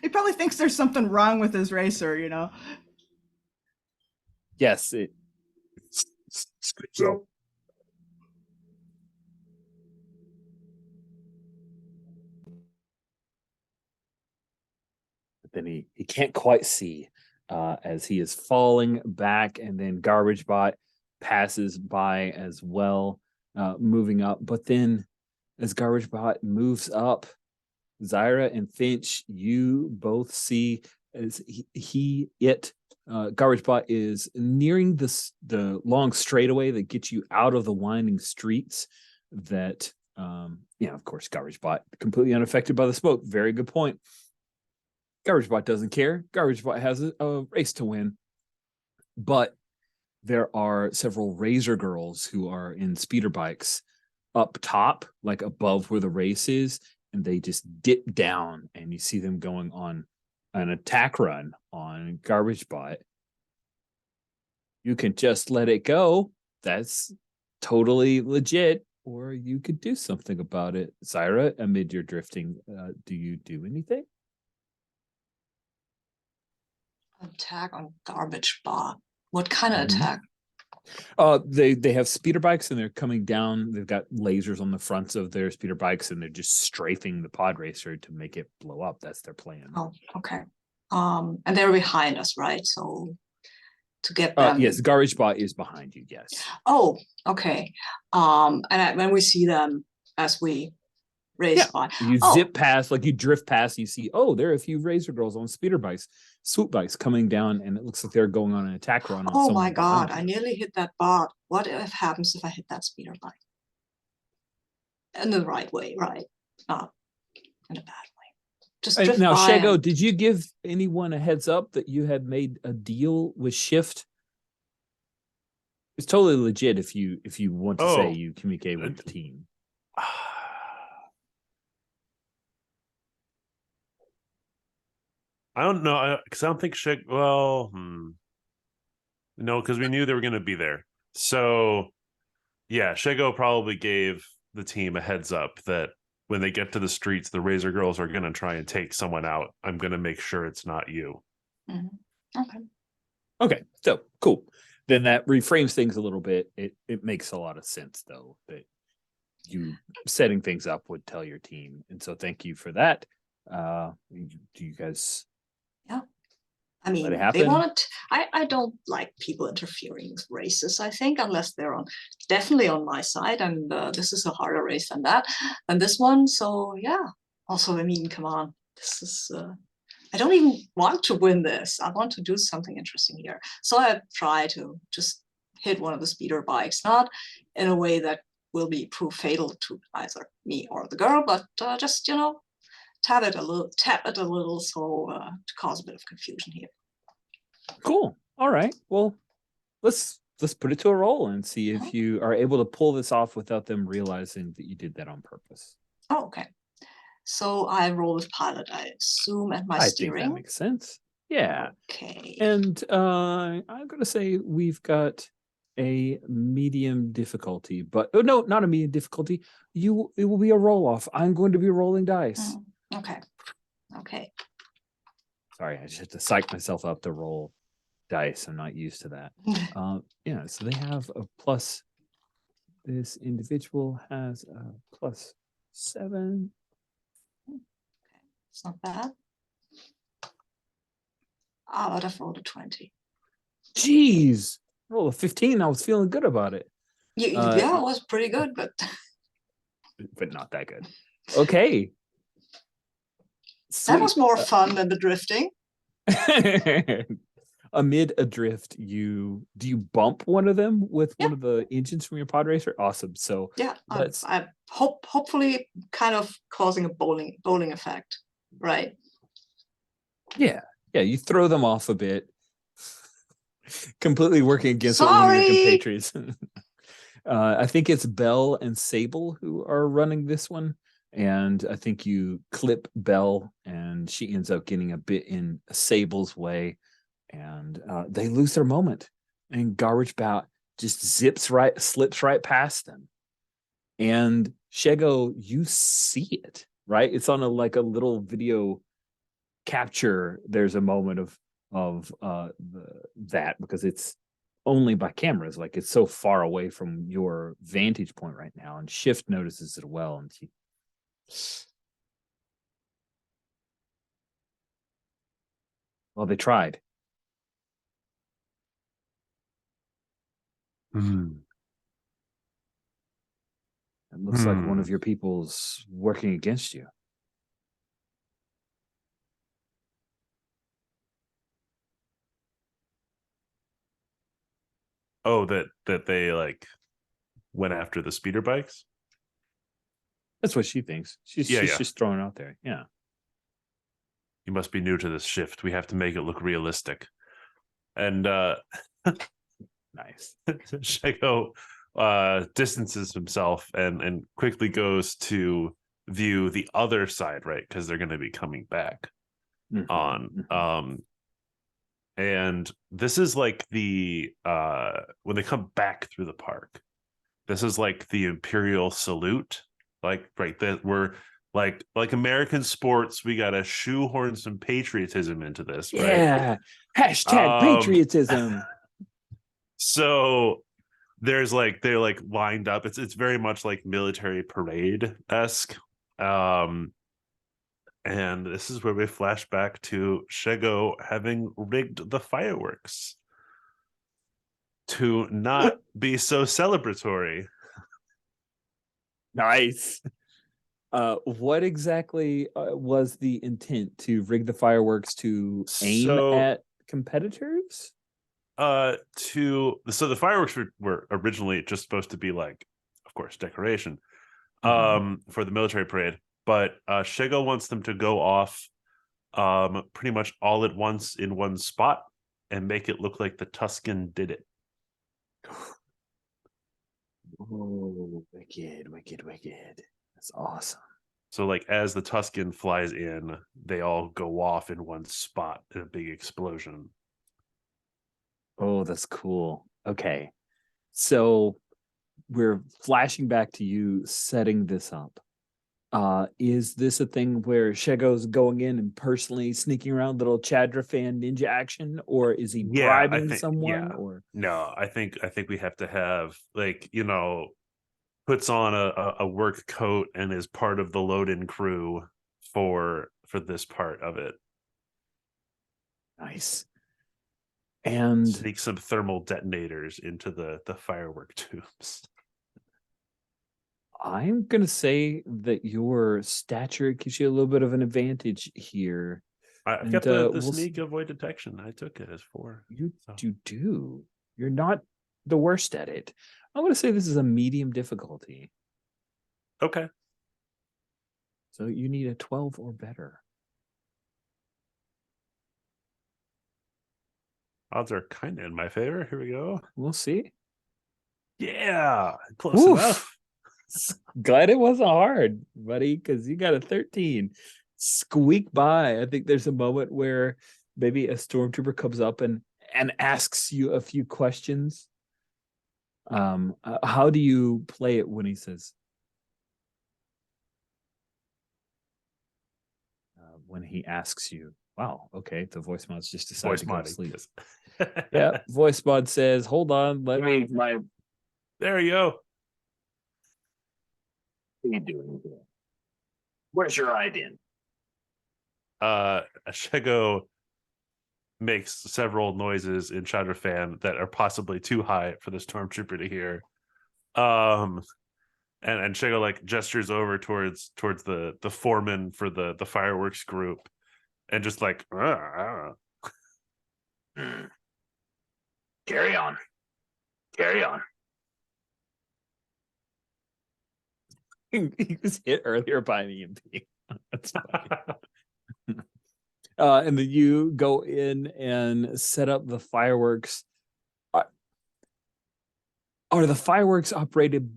He probably thinks there's something wrong with his racer, Yes, Screams out. but then he can't quite see as he is falling back, and then Garbage Bot passes by as well, moving up. But then as Garbage Bot moves up, Zyra and Finch, you both see as Garbage Bot is nearing the long straightaway that gets you out of the winding streets that of course, Garbage Bot completely unaffected by the smoke. Very good point. Garbage Bot doesn't care. Garbage Bot has a race to win. But there are several Razor Girls who are in speeder bikes up top, like above where the race is, and they just dip down, and you see them going on an attack run on Garbage Bot. You can just let it go. That's totally legit. Or you could do something about it. Zyra, amid your drifting, do you do anything? Attack on Garbage Bot. What kind of Mhm. attack? They have speeder bikes, and they're coming down. They've got lasers on the fronts of their speeder bikes, and they're just strafing the pod racer to make it blow up. That's their plan. Oh, okay. And they're behind us, right? So to get them. Yes, Garbage Bot is behind you. Yes. Oh, okay. When we see them as we race by, You zip past, like you drift past, you see, there are a few Razor Girls on speeder bikes, swoop bikes coming down, and it looks like they're going on an attack run on oh someone my God, behind I you. nearly hit that bot. What if happens if I hit that speeder bike? In the right way, right? Not in a bad way. Just drift Now, by Shago, and- did you give anyone a heads up that you had made a deal with Shift? It's totally legit if you want to say you communicate with the team. I don't know, because I don't think no, because we knew they were going to be there. So, yeah, Shego probably gave the team a heads up that when they get to the streets, the Razor Girls are going to try and take someone out. I'm going to make sure it's not you. Okay. Okay, so cool. Then that reframes things a little bit. It makes a lot of sense, though, that you setting things up would tell your team. And so thank you for that. Do you guys... Yeah. I mean, let it they happen? want. I don't like people interfering with races. I think unless they're definitely on my side, and this is a harder race than this one. So yeah. Also, I mean, come on, this is. I don't even want to win this. I want to do something interesting here. So I try to just hit one of the speeder bikes, not in a way that will be proof fatal to either me or the girl, but just tap it a little, so to cause a bit of confusion here. Cool. All right. Well, let's put it to a roll and see if you are able to pull this off without them realizing that you did that on purpose. Oh, okay. So I roll with pilot, I assume, and my steering. I think that makes sense. Yeah. Okay. And I'm going to say we've got a medium difficulty, but no, not a medium difficulty. It will be a roll off. I'm going to be rolling dice. Okay. Okay. Sorry, I just have to psych myself up to roll dice. I'm not used to that. Yeah, so they have a plus. This individual has a +7. It's not bad. I would have rolled a 20. Jeez, roll a 15. I was feeling good about it. Yeah, it was pretty good, but not that good. Okay. That was more fun than the drifting. Amid a drift, do you bump one of them with one of the engines from your pod racer? Awesome. So yeah, I hopefully kind of causing a bowling effect, right? Yeah, you throw them off a bit, completely working against one of your compatriots. I think it's Belle and Sable who are running this one. And I think you clip Belle, and she ends up getting a bit in Sable's way, and they lose their moment. And Garbage Bot just slips right past them. And Shego, you see it, right? It's on a little video capture. There's a moment of that because it's only by cameras, like it's so far away from your vantage point right now. And Shift notices it well, and she. Well, they tried. It looks like one of your people's working against you. Oh, that they went after the speeder bikes? That's what she thinks. She's just throwing it out there. Yeah. You must be new to this shift. We have to make it look realistic. And nice. Shego distances himself and quickly goes to view the other side, right? Because they're going to be coming back on. And this is like the when they come back through the park, this is like the imperial salute, like right that we're like American sports, we gotta shoehorn some patriotism into this, right? Yeah. Hashtag patriotism. So there's like they're like lined up. It's very much like military parade-esque. And this is where we flash back to Shego having rigged the fireworks to not be so celebratory. Nice. What exactly was the intent to rig the fireworks to aim at competitors? So the fireworks were originally just supposed to be like, of course, decoration for the military parade. But Shego wants them to go off pretty much all at once in one spot and make it look like the Tuscan did it. Oh, wicked, wicked, wicked. That's awesome. So like as the Tuscan flies in, they all go off in one spot in a big explosion. Oh, that's cool. Okay. So we're flashing back to you setting this up. Is this a thing where Shego's going in and personally sneaking around little Chadrafan ninja action, or is he bribing someone? Or no, I think we have to have like, you know, puts on a work coat and is part of the load-in crew for this part of it. Nice. And sneak some thermal detonators into the firework tubes. I'm going to say that your stature gives you a little bit of an advantage here. I've got the sneak avoid detection. I took it as 4. You do. You're not the worst at it. I'm going to say this is a medium difficulty. Okay. So you need a 12 or better. Odds are kind of in my favor. Here we go. We'll see. Yeah, close enough. Glad it wasn't hard, buddy, because you got a 13. Squeak by. I think there's a moment where maybe a stormtrooper comes up and asks you a few questions. How do you play it when he says, when he asks you, wow, okay, the voice mod's just decided to go to sleep. Yes. Yeah, voice mod says, hold on, let me there you go. What are you doing here? Where's your ID? Shego makes several noises in Chadrafan that are possibly too high for the stormtrooper to hear. And Shego like gestures over towards the foreman for the fireworks group and just like Carry on. He was hit earlier by an EMP. That's funny. And then you go in and set up the fireworks. Are the fireworks operated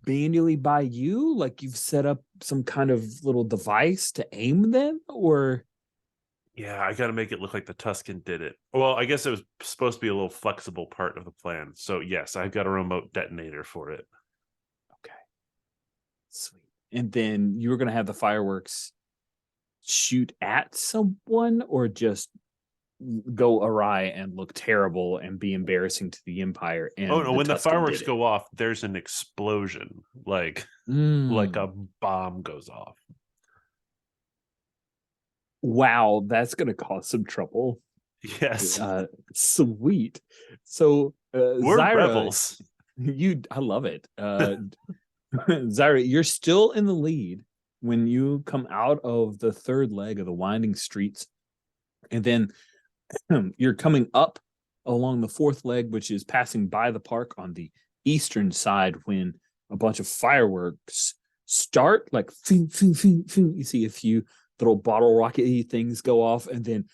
manually by you? Like you've set up some kind of little device to aim them? Or yeah, I got to make it look like the Tuscan did it. Well, I guess it was supposed to be a little flexible part of the plan. So yes, I've got a remote detonator for it. Okay. Sweet. And then you were going to have the fireworks shoot at someone or just go awry and look terrible and be embarrassing to the Empire. And oh no, when the fireworks go off, there's an explosion, like a bomb goes off. Wow, that's going to cause some trouble. Yes. Sweet. So we're Zyra, rebels. I love it. Zyra, you're still in the lead when you come out of the third leg of the winding streets, and then you're coming up along the fourth leg, which is passing by the park on the eastern side when a bunch of fireworks start, like fing, fing, fing, fing. You see a few little bottle rocket things go off, and then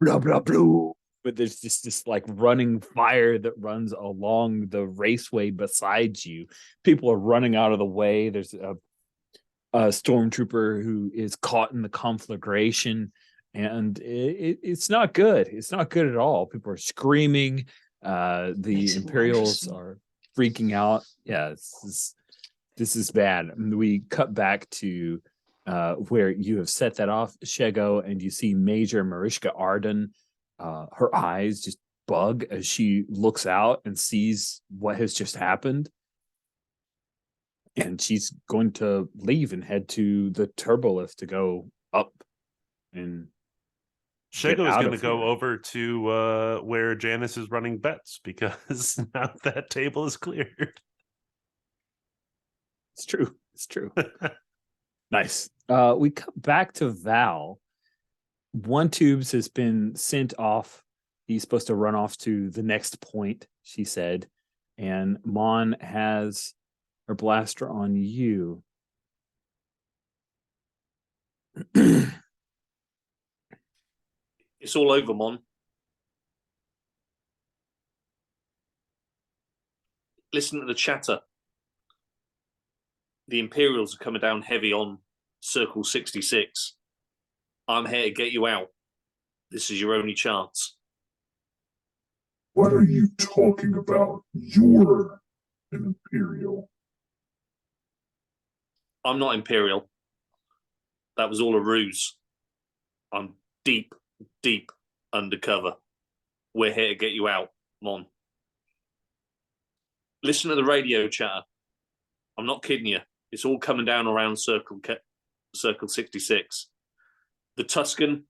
blah, blah, blah. But there's just this like running fire that runs along the raceway beside you. People are running out of the way. There's a stormtrooper who is caught in the conflagration, and it's not good. It's not good at all. People are screaming. The Makes it Imperials worse. are freaking out. Yeah, this is bad. And we cut back to where you have set that off, Shego, and you see Major Mariska Arden. Her eyes just bug as she looks out and sees what has just happened. And she's going to leave and head to the turbolift to go up and get Shego is out going to of go here. over to where Janice is running bets because now that table is cleared. It's true. It's true. Nice. We come back to Val. One Tubes has been sent off. He's supposed to run off to the next point, she said. And Mon has her blaster on you. It's all over, Mon. Listen to the chatter. The Imperials are coming down heavy on Circle 66. I'm here to get you out. This is your only chance. What are you talking about? You're an imperial. I'm not Imperial. That was all a ruse. I'm deep, deep undercover. We're here to get you out, Mon. Listen to the radio chatter. I'm not kidding you. It's all coming down around Circle 66. The Tuscan,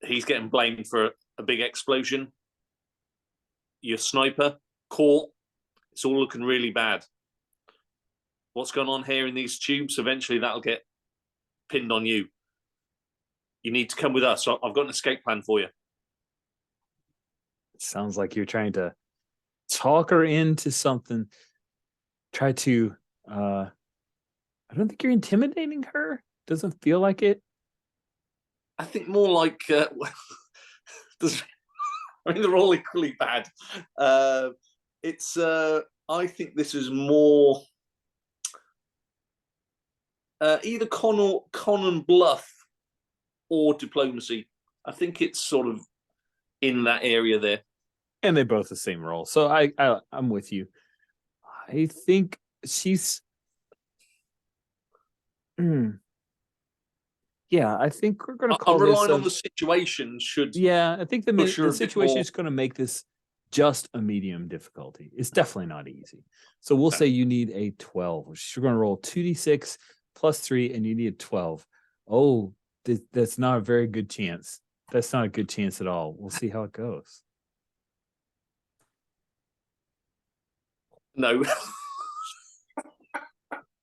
he's getting blamed for a big explosion. Your sniper, caught. It's all looking really bad. What's going on here in these tubes? Eventually that'll get pinned on you. You need to come with us. I've got an escape plan for you. It sounds like you're trying to talk her into something. Try to I don't think you're intimidating her. Doesn't feel like it. I think more like I mean, they're all equally bad. I think this is more either con and bluff or diplomacy. I think it's sort of in that area there. And they both the same role. So I'm with you. I think she's yeah, I think we're going to call I'm relying this on the situation. I think push her the a bit situation more. is going to make this just a medium difficulty. It's definitely not easy. So we'll say you need a 12, which you're going to roll 2d6 plus 3, and you need a 12. Oh, that's not a very good chance. That's not a good chance at all. We'll see how it goes. No.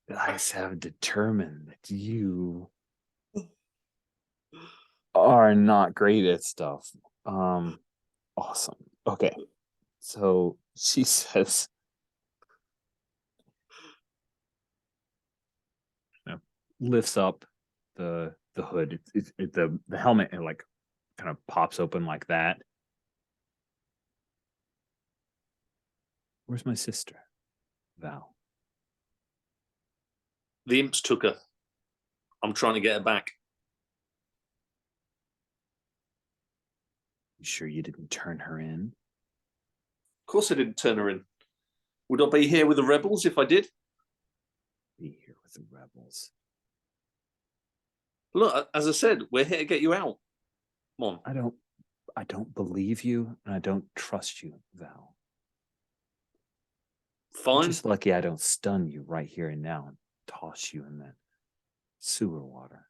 Dice have determined that you are not great at stuff. Awesome. Okay. So she says, lifts up the hood. The helmet, and like kind of pops open like that. Where's my sister, Val? The imps took her. I'm trying to get her back. You sure you didn't turn her in? Of course I didn't turn her in. Would I be here with the rebels if I did? Be here with the rebels. Look, as I said, we're here to get you out. Come on. I don't believe you, and I don't trust you, Val. Fine. I'm just lucky I don't stun you right here and now and toss you in that sewer water.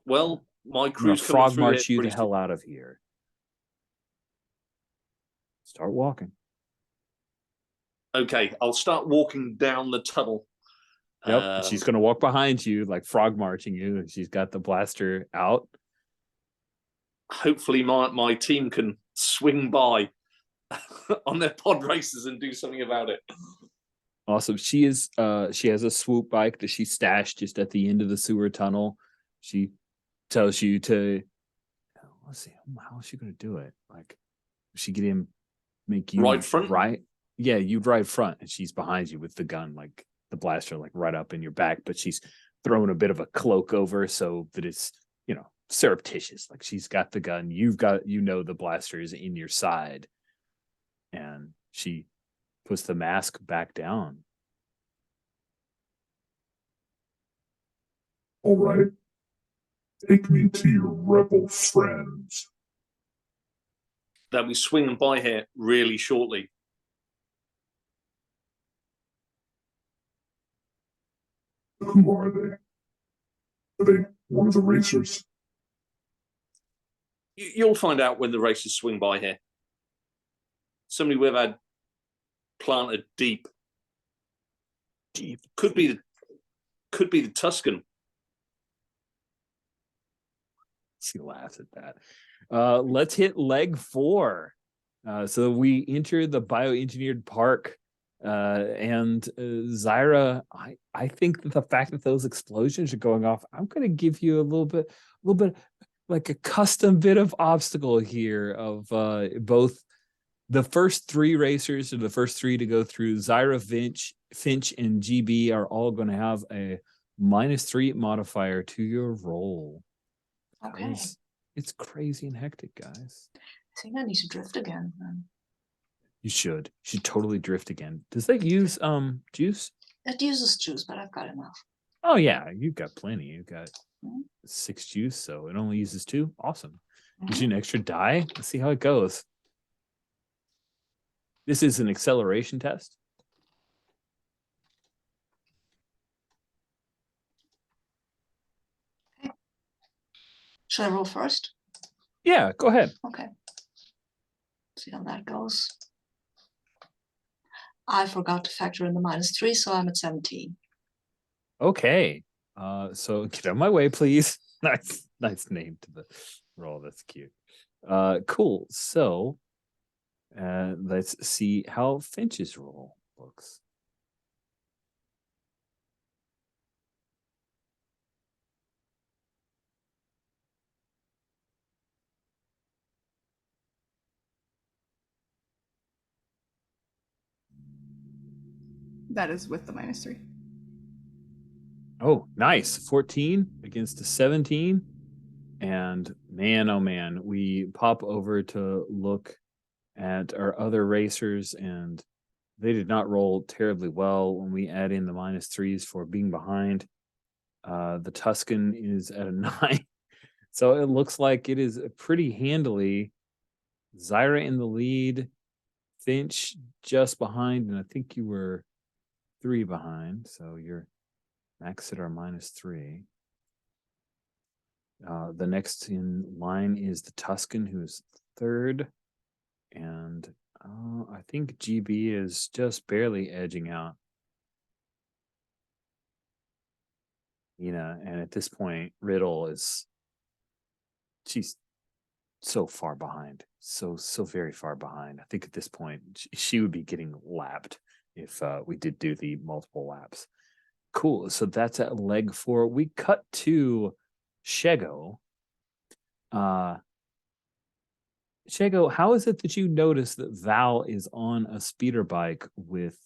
Well, my I'm gonna crew's coming frog through march here you the pretty hell out of here. Start walking. Okay, I'll start walking down the tunnel. Yep, she's gonna walk behind you, like frog marching you, and she's got the blaster out. Hopefully, my team can swing by on their pod races and do something about it. Awesome. She has a swoop bike that she stashed just at the end of the sewer tunnel. She tells you to, let's see, how is she gonna do it? Like, she get in, make you Ride front? right? Yeah, you'd ride front, and she's behind you with the gun, like the blaster, like right up in your back. But she's thrown a bit of a cloak over so that it's, surreptitious. Like she's got the gun, you've got, the blaster is in your side. And she puts the mask back down. All right. Take me to your rebel friends. They'll be swinging by here really shortly. Who are they? Are they one of the racers? You'll find out when the racers swing by here. Somebody we've had planted deep. Could be the Tuscan. She laughs at that. Let's hit leg 4. So we enter the bioengineered park. And Zyra, I think that the fact that those explosions are going off, I'm going to give you a little bit like a custom bit of obstacle here of both the first 3 racers, or the first 3 to go through. Zyra, Finch, and GB are all going to have a -3 modifier to your roll. Okay. It's crazy and hectic, guys. I think I need to drift again. Then. You should totally drift again. Does that use juice? It uses juice, but I've got enough. Oh yeah, you've got plenty. You've got 6 juice, so it only uses 2. Awesome. Gives you an extra die. Let's see how it goes. This is an acceleration test. Okay. Should I roll first? Yeah, go ahead. Okay. See how that goes. I forgot to factor in the -3, so I'm at 17. Okay. So get out of my way, please. Nice name to the roll. That's cute. Cool. So let's see how Finch's roll looks. That is with the -3. Oh, nice. 14 against a 17. And man, oh man, we pop over to look at our other racers, and they did not roll terribly well when we add in the -3s for being behind. The Tuscan is at a 9. So it looks like it is pretty handily. Zyra in the lead, Finch just behind, and I think you were 3 behind. So you're max at our -3. The next in line is the Tuscan, who's 3rd. And I think GB is just barely edging out. And at this point, Riddle she's so far behind. So very far behind. I think at this point, she would be getting lapped if we did do the multiple laps. Cool. So that's at leg 4. We cut to Shego. Shego, how is it that you notice that Val is on a speeder bike with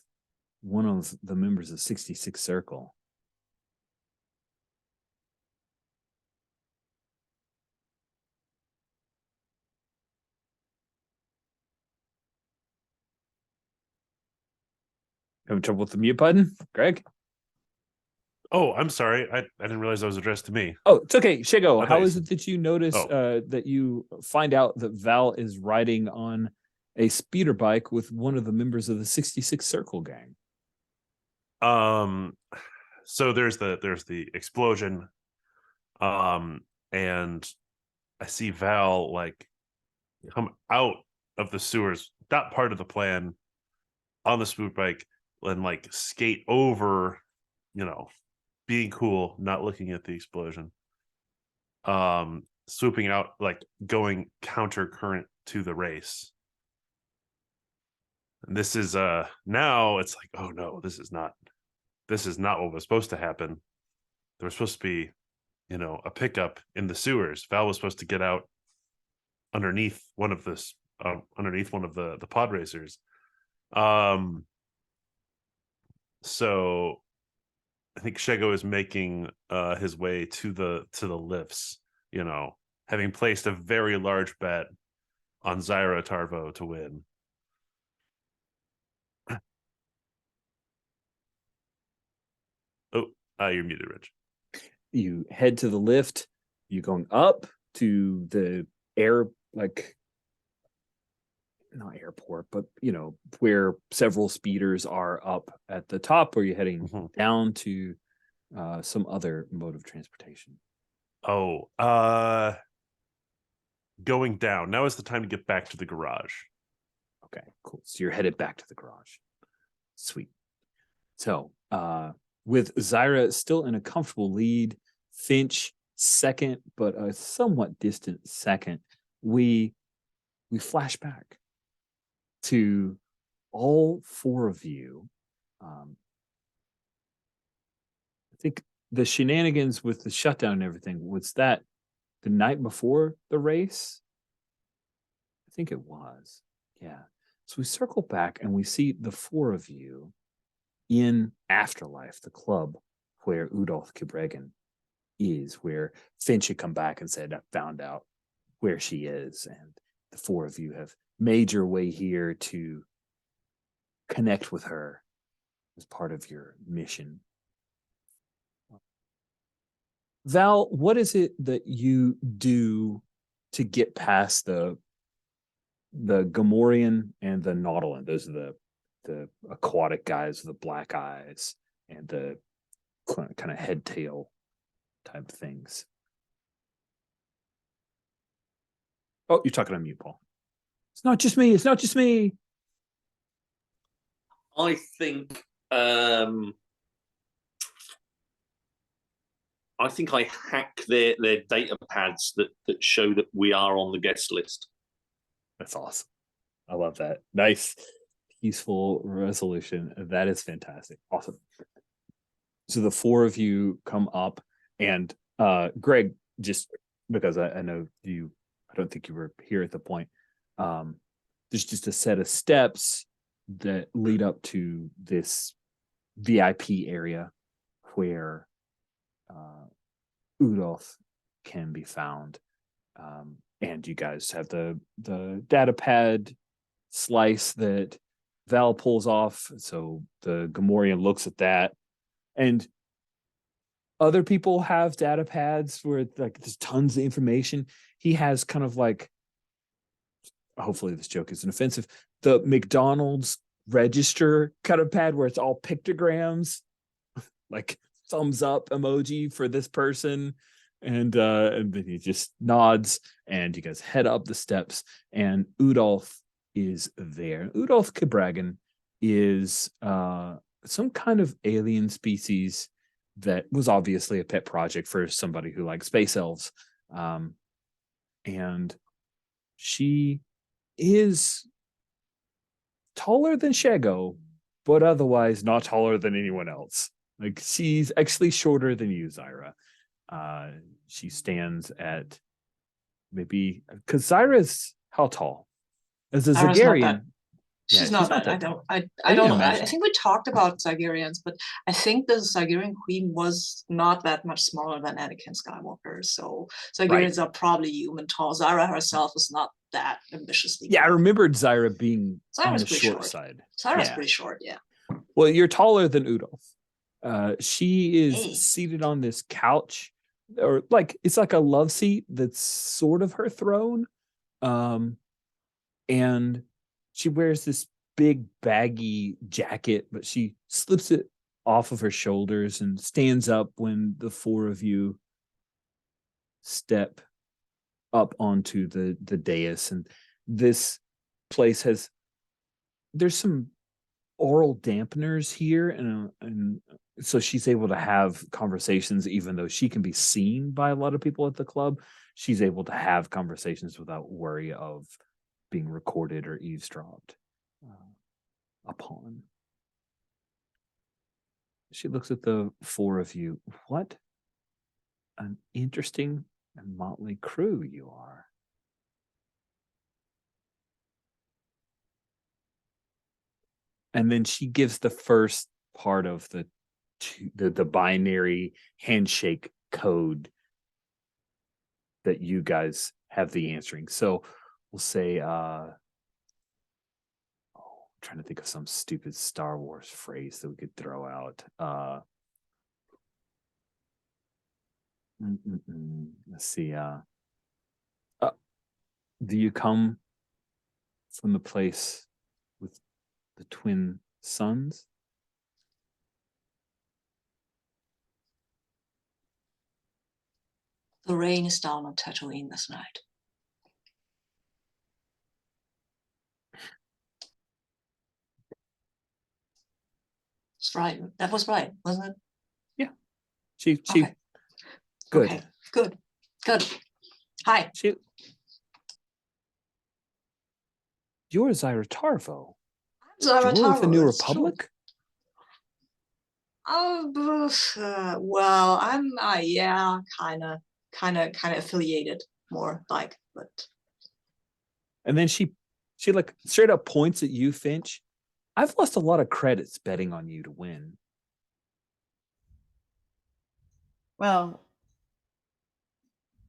one of the members of 66 Circle? Having trouble with the mute button, Greg? Oh, I'm sorry. I didn't realize that was addressed to me. Oh, it's okay. Shego, I how thought is you it that you notice Oh. that you find out that Val is riding on a speeder bike with one of the members of the 66 Circle gang? So there's the explosion. And I see Val like come out of the sewers, that part of the plan, on the spook bike, and like skate over, being cool, not looking at the explosion. Swooping out, like going counter current to the race. And this is now it's like, oh no, this is not what was supposed to happen. There was supposed to be, a pickup in the sewers. Val was supposed to get out underneath one of the pod racers. So I think Shego is making his way to the lifts, having placed a very large bet on Zyra Tarvo to win. Oh, you're muted, Rich. You head to the lift. You're going up to the air, like not airport, but where several speeders are up at the top. Or you're heading down to some other mode of transportation? Oh, going down. Now is the time to get back to the garage. Okay, cool. So you're headed back to the garage. Sweet. So with Zyra still in a comfortable lead, Finch second, but a somewhat distant second, we flash back to all four of you. I think the shenanigans with the shutdown and everything, was that the night before the race? I think it was. Yeah. So we circle back and we see the four of you in Afterlife, the club where Udolf Kibregan is, where Finch had come back and said, I found out where she is. And the four of you have made your way here to connect with her as part of your mission. Val, what is it that you do to get past the Gamorrean and the Nautilin? Those are the aquatic guys with the black eyes and the kind of head tail type things. Oh, you're talking on mute, Paul. It's not just me. It's not just me. I think I hack their data pads that show that we are on the guest list. That's awesome. I love that. Nice, peaceful resolution. That is fantastic. Awesome. So the four of you come up, and Greg, just because I know you, I don't think you were here at the point. There's just a set of steps that lead up to this VIP area where Udolf can be found. And you guys have the data pad slice that Val pulls off. So the Gamorrean looks at that, and other people have data pads where like there's tons of information. He has kind of like, hopefully this joke isn't offensive, the McDonald's register kind of pad where it's all pictograms, like thumbs up emoji for this person. And then he just nods, and you guys head up the steps, and Udolf is there. Udolf Kibregan is some kind of alien species that was obviously a pet project for somebody who likes space elves. And she is taller than Shego, but otherwise not taller than anyone else. Like, she's actually shorter than you, Zyra. She stands at maybe, because Zyra's how tall? As a Zyra's not Zagarian. She's not that. I don't know. I think we talked about Zygerians, but I think the Zygerian queen was not that much smaller than Anakin Skywalker. So Zygerians are probably human tall. Zyra herself is not that ambitiously. Yeah, I remembered Zyra being on the pretty short side. Zyra's pretty short, yeah. Well, you're taller than Udolf. She is seated on this couch, or like it's like a love seat that's sort of her throne. And she wears this big baggy jacket, but she slips it off of her shoulders and stands up when the four of you step up onto the dais. And this place there's some oral dampeners here, and so she's able to have conversations even though she can be seen by a lot of people at the club. She's able to have conversations without worry of being recorded or eavesdropped upon. She looks at the four of you. What an interesting and motley crew you are. And then she gives the first part of the the binary handshake code that you guys have the answering. So we'll say, I'm trying to think of some stupid Star Wars phrase that we could throw out. Let's see. Do you come from the place with the twin suns? The rain is down on Tatooine this night. It's right. That was right, wasn't it? Yeah. She Okay. good. Okay, good. Hi. You're Zyra Tarvo. Zara You're with the New it's true. Republic? Oh, well, I'm yeah, kind of affiliated, more like, but And then she like straight up points at you, Finch. I've lost a lot of credits betting on you to win. Well,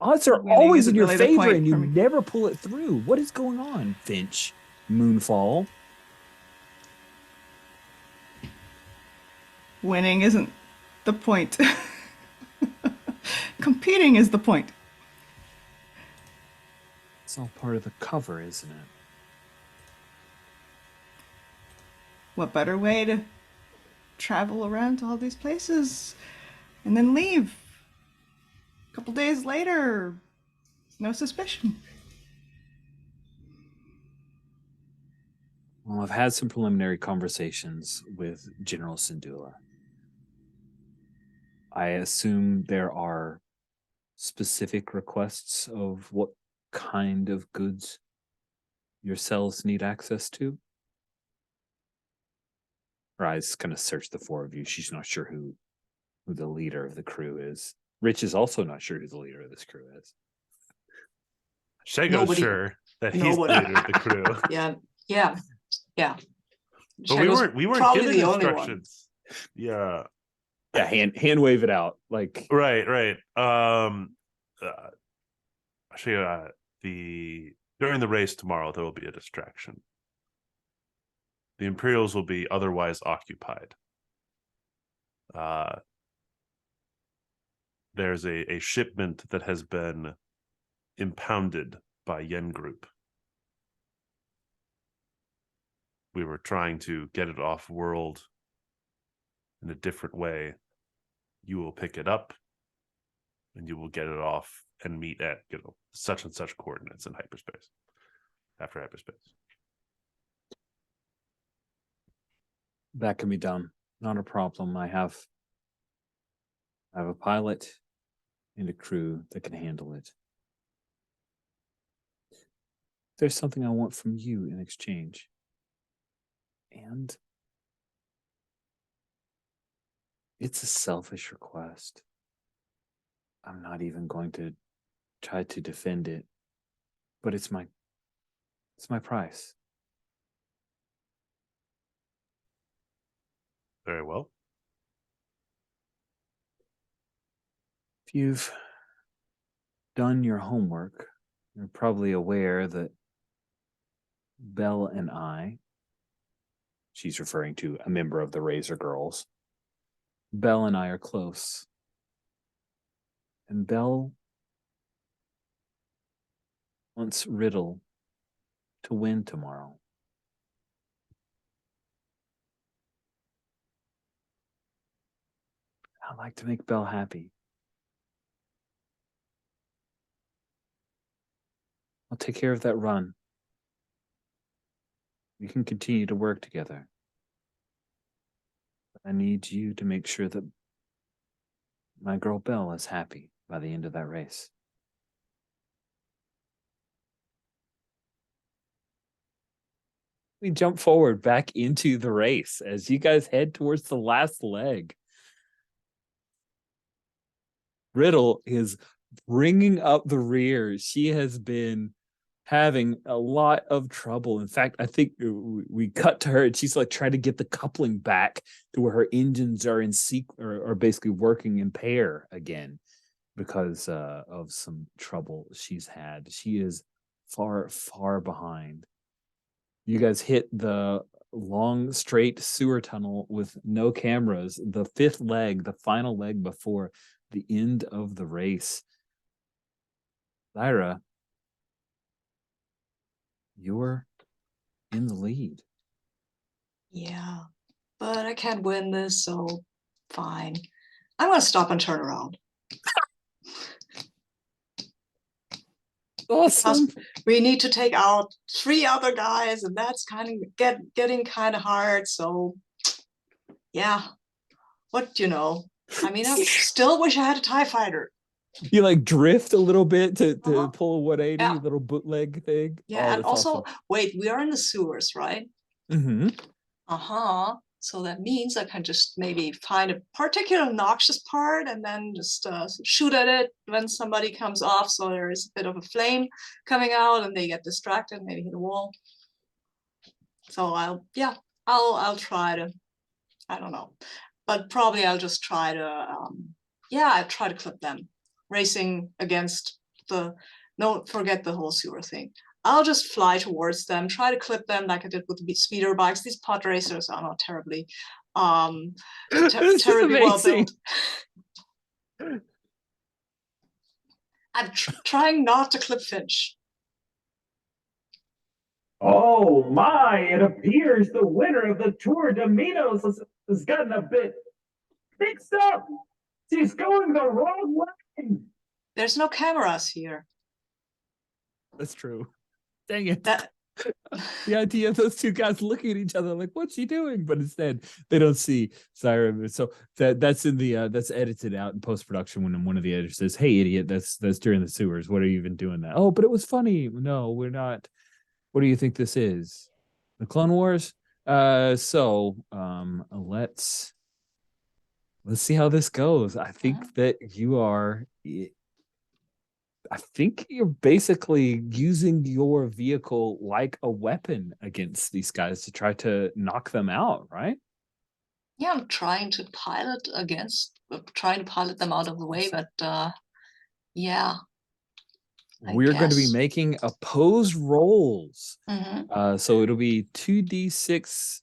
Odds are winning always isn't in your really the favor point and you for me. never pull it through. What is going on, Finch? Moonfall. Winning isn't the point. Competing is the point. It's all part of the cover, isn't it? What better way to travel around to all these places and then leave? A couple days later, no suspicion. Well, I've had some preliminary conversations with General Syndulla. I assume there are specific requests of what kind of goods your cells need access to. Her eyes kind of search the four of you. She's not sure who the leader of the crew is. Rich is also not sure who the leader of this crew is. Shago's Nobody- sure that he's the nobody- leader of the crew. yeah. But we weren't probably given the only one. instructions. Yeah. Yeah, hand wave it out. Like Right. Actually, during the race tomorrow, there will be a distraction. The Imperials will be otherwise occupied. There's a shipment that has been impounded by Yen Group. We were trying to get it off world in a different way. You will pick it up and you will get it off and meet at such and such coordinates in hyperspace. After hyperspace. that can be done. Not a problem. I have a pilot and a crew that can handle it. There's something I want from you in exchange. And it's a selfish request. I'm not even going to try to defend it, but it's my price. Very well. If you've done your homework, you're probably aware that Belle and I, she's referring to a member of the Razor Girls, Belle and I are close. And Belle wants Riddle to win tomorrow. I'd like to make Belle happy. I'll take care of that run. We can continue to work together. But I need you to make sure that my girl Belle is happy by the end of that race. We jump forward back into the race as you guys head towards the last leg. Riddle is bringing up the rear. She has been having a lot of trouble. In fact, I think we cut to her and she's like trying to get the coupling back to where her engines are in are basically working in pair again because of some trouble she's had. She is far, far behind. You guys hit the long, straight sewer tunnel with no cameras, the fifth leg, the final leg before the end of the race. Lyra, you're in the lead. Yeah, but I can't win this, so fine. I'm gonna stop and turn around. Awesome. We need to take out 3 other guys, and that's kind of getting kind of hard. So, yeah, what you know? I mean, I still wish I had a TIE fighter. You like drift a little bit to Uh-huh. pull a 180 Yeah. little bootleg thing. Yeah, Oh, and that's also, awesome. wait, we are in the sewers, right? Mm-hmm. So that means I can just maybe find a particular noxious part and then just shoot at it when somebody comes off. So there is a bit of a flame coming out and they get distracted, maybe hit a wall. So I'll try to, I don't know, but probably I'll just try to, I try to clip them. Racing against forget the whole sewer thing. I'll just fly towards them, try to clip them like I did with the speeder bikes. These pod racers are not terribly, terribly well built. I'm trying not to clip Finch. Oh my, it appears the winner of the Tour de Minos has gotten a bit mixed up. She's going the wrong way. There's no cameras here. That's true. Dang it. That The idea of those two guys looking at each other like, what's she doing? But instead, they don't see Siren. So that's in the that's edited out in post-production when one of the editors says, "Hey, idiot, that's during the sewers. What are you even doing that?" Oh, but it was funny. No, we're not. What do you think this is? The Clone Wars? Let's see how this goes. I think that you are. I think you're basically using your vehicle like a weapon against these guys to try to knock them out, right? Yeah, I'm trying to pilot them out of the way, but yeah. We're going to be making opposed rolls. Mm-hmm. So it'll be 2d6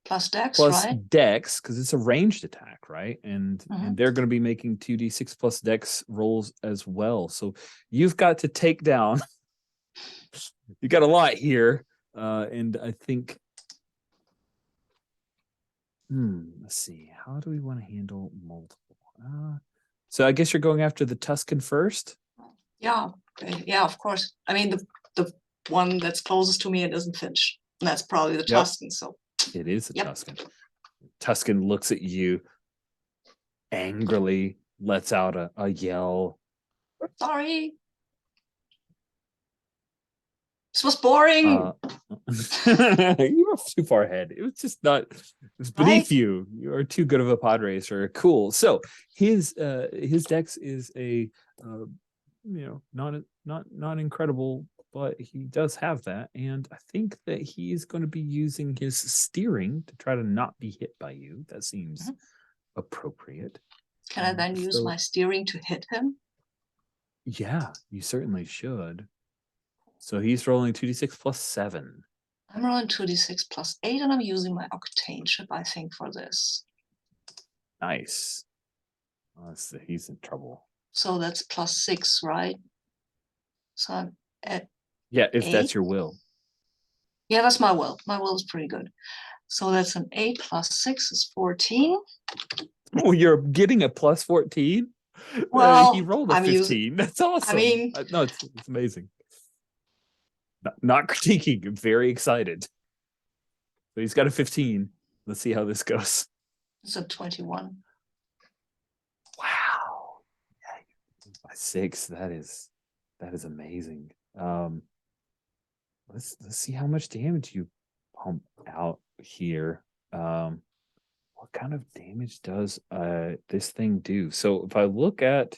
plus dex, plus right? dex, because it's a ranged attack, right? And they're going to be making 2d6 plus dex rolls as well. So you've got to take down. You got a lot here, and I think. Let's see. How do we want to handle multiple? So I guess you're going after the Tuscan first. Yeah, of course. I mean, the one that's closest to me, it isn't Finch. And that's probably the Tuscan. So it is a Tuscan. Tuscan looks at you angrily, lets out a yell. Sorry. This was boring. You were too far ahead. It was just not. It was beneath you. You are too good of a pod racer. Cool. So his dex is a not incredible, but he does have that, and I think that he's going to be using his steering to try to not be hit by you. That seems appropriate. Can I then use my steering to hit him? Yeah, you certainly should. So he's rolling 2d6 plus 7. I'm rolling 2d6 plus 8, and I'm using my octane chip, I think, for this. Nice. He's in trouble. So that's plus 6, right? So I'm at if 8. That's your will. Yeah, that's my will. My will is pretty good. So that's an 8 plus 6 is 14. Oh, you're getting a plus 14? Well, he rolled a 15. That's awesome. I mean, no, it's amazing. Not critiquing. I'm very excited. So he's got a 15. Let's see how this goes. It's a 21. Wow. Yeah, by 6. That is amazing. Let's see how much damage you pump out here. What kind of damage does this thing do? So if I look at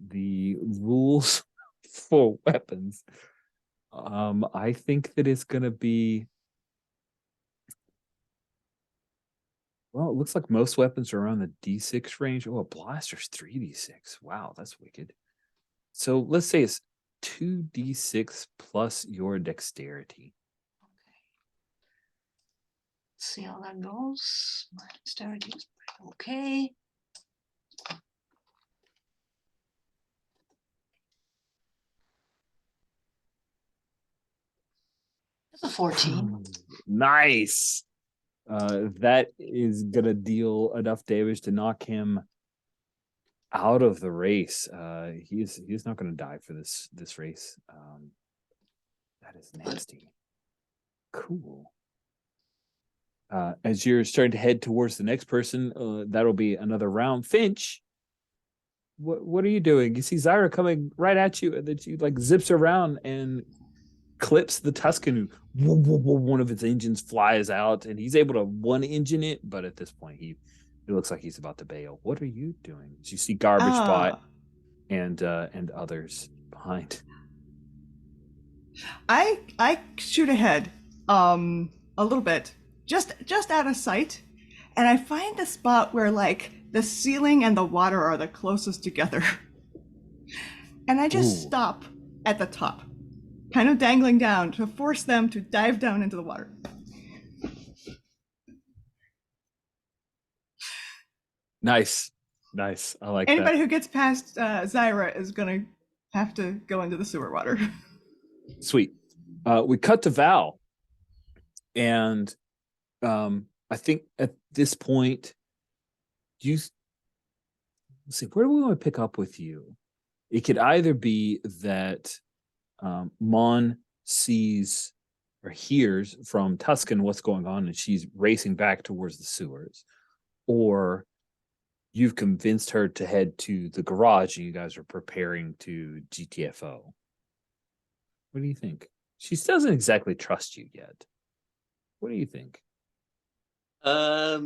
the rules for weapons, I think that it's gonna be. Well, it looks like most weapons are around the D6 range. Oh, a blaster's 3d6. Wow, that's wicked. So let's say it's 2d6 plus your dexterity. See how that goes. My dexterity is pretty okay. It's a 14. Nice. That is gonna deal enough damage to knock him out of the race. He's not gonna die for this race. That is nasty. Cool. As you're starting to head towards the next person, that'll be another round. Finch, what are you doing? You see Zyra coming right at you, and then she like zips around and clips the Tuscan. One of its engines flies out, and he's able to one engine it, but at this point, it looks like he's about to bail. What are you doing? As you see Garbage Bot and others behind. I shoot ahead a little bit, just out of sight, and I find the spot where like the ceiling and the water are the closest together. And I just stop at the top, kind of dangling down to force them to dive down into the water. Nice. I like Anybody that. who gets past Zyra is gonna have to go into the sewer water. Sweet. We cut to Val, and I think at this point, let's see, where do we want to pick up with you? It could either be that Mon sees or hears from Tuscan what's going on, and she's racing back towards the sewers, or you've convinced her to head to the garage, and you guys are preparing to GTFO. What do you think? She doesn't exactly trust you yet. What do you think? I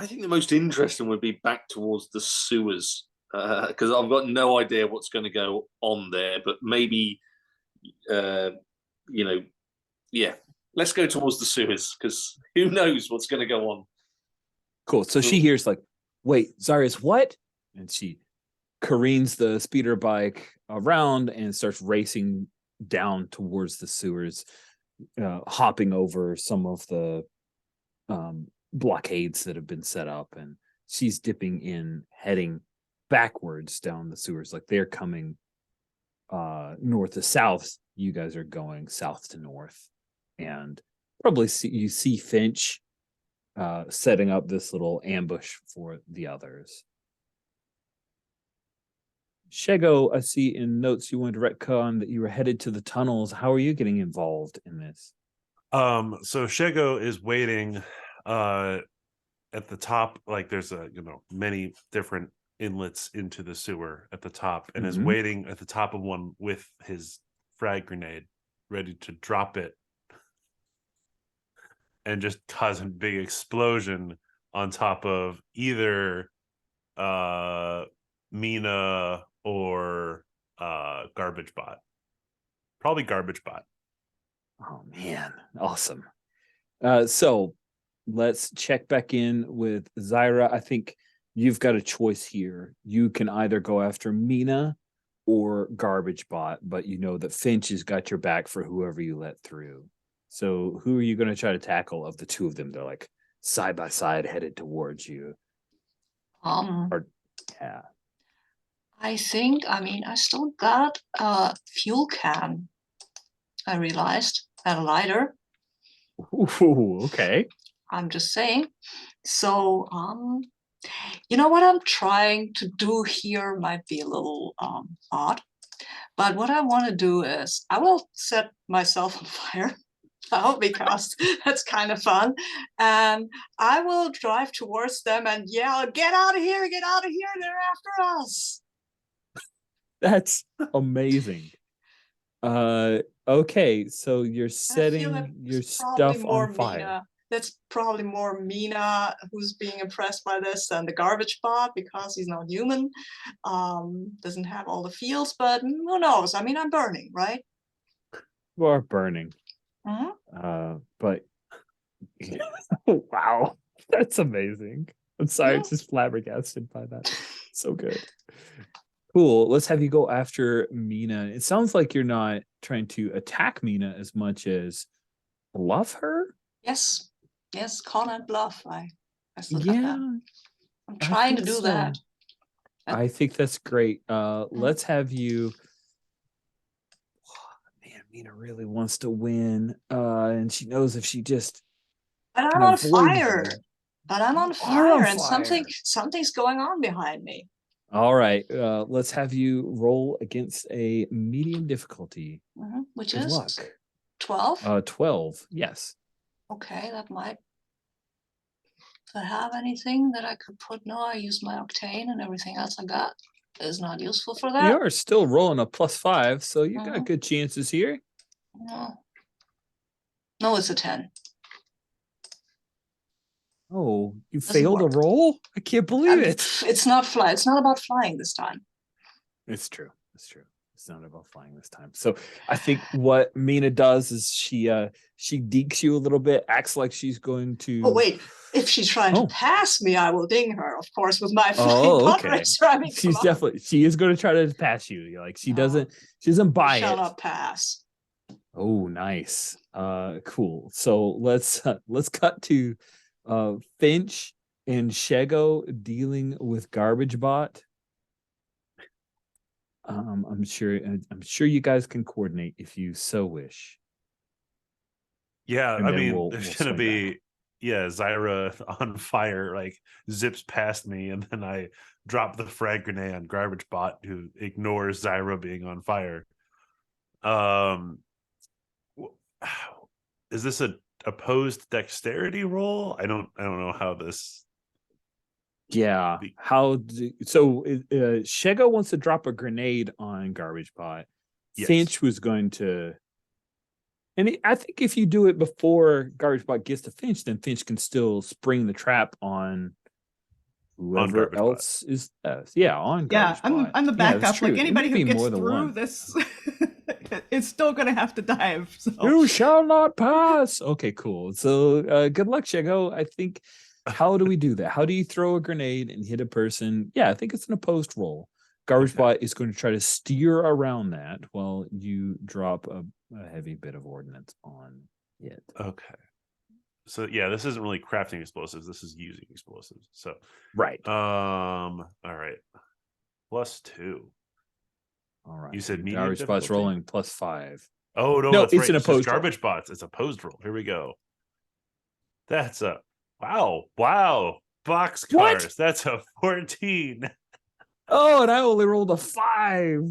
think the most interesting would be back towards the sewers, because I've got no idea what's going to go on there. But maybe, yeah, let's go towards the sewers, because who knows what's going to go on. Cool. So she hears like, wait, Zarius, what? And she careens the speeder bike around and starts racing down towards the sewers, hopping over some of the blockades that have been set up, and she's dipping in, heading backwards down the sewers. Like they're coming north to south, you guys are going south to north, and probably you see Finch setting up this little ambush for the others. Shego, I see in notes you wanted to retcon that you were headed to the tunnels. How are you getting involved in this? So Shego is waiting at the top, like there's many different inlets into the sewer at the top, and is waiting at the top of one with his frag grenade ready to drop it and just cause a big explosion on top of either Mina or Garbage Bot. Probably Garbage Bot. Oh man, awesome. So let's check back in with Zyra. I think you've got a choice here. You can either go after Mina or Garbage Bot, but you know that Finch has got your back for whoever you let through. So who are you going to try to tackle of the two of them? They're like side by side headed towards you. Yeah. I think, I still got a fuel can, I realized, and a lighter. Ooh, okay. I'm just saying. So, what I'm trying to do here might be a little odd, but what I want to do is I will set myself on fire. Because that's kind of fun, and I will drive towards them and yell, "Get out of here! Get out of here! They're after us!" That's amazing. Okay, so you're setting your stuff on fire. that's probably more Mina who's being impressed by this than the garbage bot because he's not human, doesn't have all the feels, but who knows? I mean, I'm burning, right? You are burning. But wow, that's amazing. I'm sorry, Yeah. just flabbergasted by that. So good. Cool. Let's have you go after Mina. It sounds like you're not trying to attack Mina as much as bluff her. Yes, con and bluff. I still have that. Yeah, I'm I trying to think do so. that. I think that's great. Let's have you. Man, Mina really wants to win. And she knows if she just But can I'm on avoid fire. you. But I'm on You are on fire, and fire. something's going on behind me. All right. Let's have you roll against a medium difficulty. Which Good is luck. 12. 12. Yes. Okay, that might. Do I have anything that I could put? No, I used my octane, and everything else I got is not useful for that. You are still rolling a +5, so you got Mhm. good chances here. No, it's a 10. Oh, you Doesn't failed a work. roll? I can't believe it. It's not fly. It's not about flying this time. It's true. It's true. It's not about flying this time. So I think what Mina does is she dekes you a little bit, acts like she's going to. Oh wait, if she's trying to pass me, I will ding her, of course, with my flying pod racer. I mean, she is going to try to pass you. Like she doesn't buy shall it. not pass. Oh, nice. Cool. So let's cut to Finch and Shego dealing with Garbage Bot. I'm sure you guys can coordinate if you so wish. Yeah, And I then mean, there's gonna swing be back. Zyra on fire, like zips past me, and then I drop the frag grenade on Garbage Bot, who ignores Zyra being on fire. Is this a opposed dexterity roll? I don't know how this. Yeah. Shego wants to drop a grenade on Garbage Bot. Yes. Finch was going to. And I think if you do it before Garbage Bot gets to Finch, then Finch can still spring the trap on whoever else is. On Garbage Bot. I'm the backup. Like anybody who gets through this is still gonna have to dive. So. You shall not pass. Okay, cool. So good luck, Shego. I think. How do we do that? How do you throw a grenade and hit a person? Yeah, I think it's an opposed roll. Garbage Bot is going to try to steer around that while you drop a heavy bit of ordnance on it. Okay. So yeah, this isn't really crafting explosives. This is using explosives. So right. All right. +2. All right. You said medium Garbage Bot's rolling +5. Oh no, no, that's it's right. an opposed Garbage Bots. It's opposed roll. Here we go. That's a wow. Boxcars. What? That's a 14. Oh, and I only rolled a 5.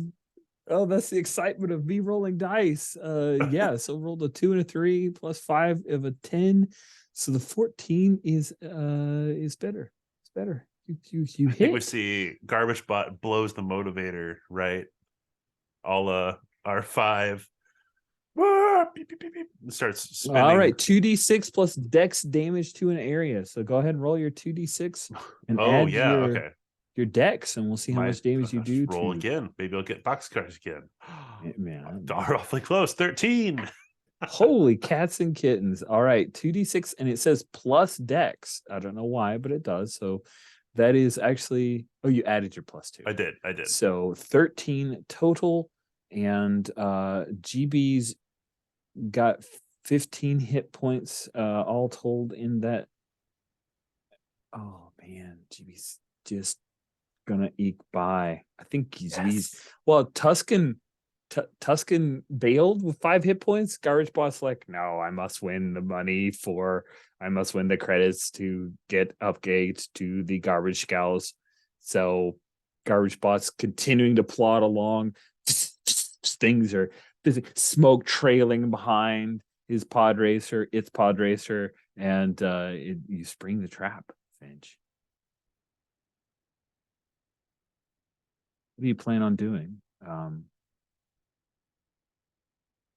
Oh, that's the excitement of me rolling dice. Yeah, so rolled a 2 and a 3 +5 of a 10. So the 14 is better. It's better. You I hit. think we see Garbage Bot blows the motivator, right? All R5. Beep, beep, beep, beep. It starts spinning. All right, 2d6 plus dex damage to an area. So go ahead and roll your 2d6 and add your dex, and we'll see how much damage you do. Roll again. Maybe I'll get boxcars again. Man, Darn awfully close. 13. Holy cats and kittens. All right, 2d6, and it says plus dex. I don't know why, but it does. So that is actually, you added your +2. I did. So 13 total, and GB's got 15 hit points all told in that. Oh man, GB's just gonna eke by. I think he's Tuscan bailed with 5 hit points. Garbage Bot's like, no, I must win the money I must win the credits to get upgrades to the garbage scows. So Garbage Bot's continuing to plod along. Things are busy, smoke trailing behind its pod racer, and you spring the trap, Finch. What do you plan on doing?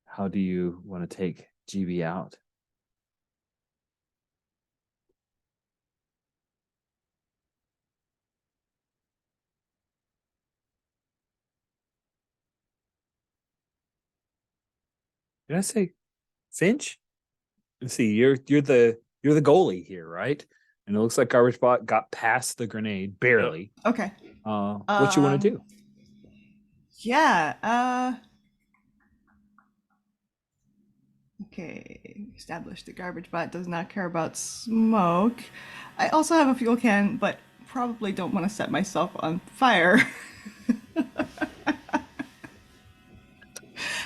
How do you want to take GB out? Did I say Finch? Let's see, you're the goalie here, right? And it looks like Garbage Bot got past the grenade barely. Okay. What you want to do? Yeah. Okay. Established the Garbage Bot does not care about smoke. I also have a fuel can, but probably don't want to set myself on fire.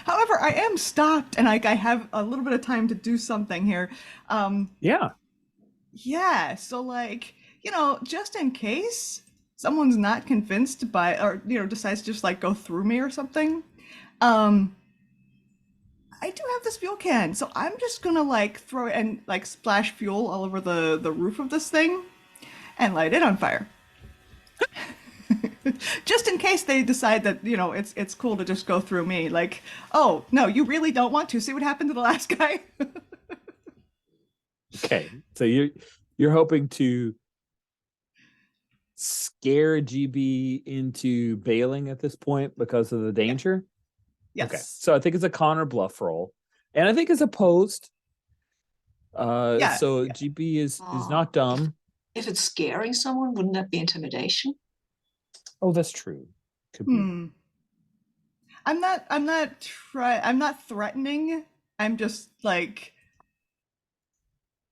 However, I am stopped, and I have a little bit of time to do something here. Yeah. Yeah, so like, just in case someone's not convinced by or decides to just like go through me or something, I do have this fuel can, so I'm just gonna like throw it and like splash fuel all over the roof of this thing and light it on fire. Just in case they decide that it's cool to just go through me. Like, oh no, you really don't want to. See what happened to the last guy? Okay, so you're hoping to scare GB into bailing at this point because of the danger. Yes. Okay, so I think it's a con or bluff roll, and I think it's opposed. Yeah, So yeah. GB is not dumb. If it's scaring someone, wouldn't that be intimidation? Oh, that's true. Could be. I'm not threatening. I'm just like.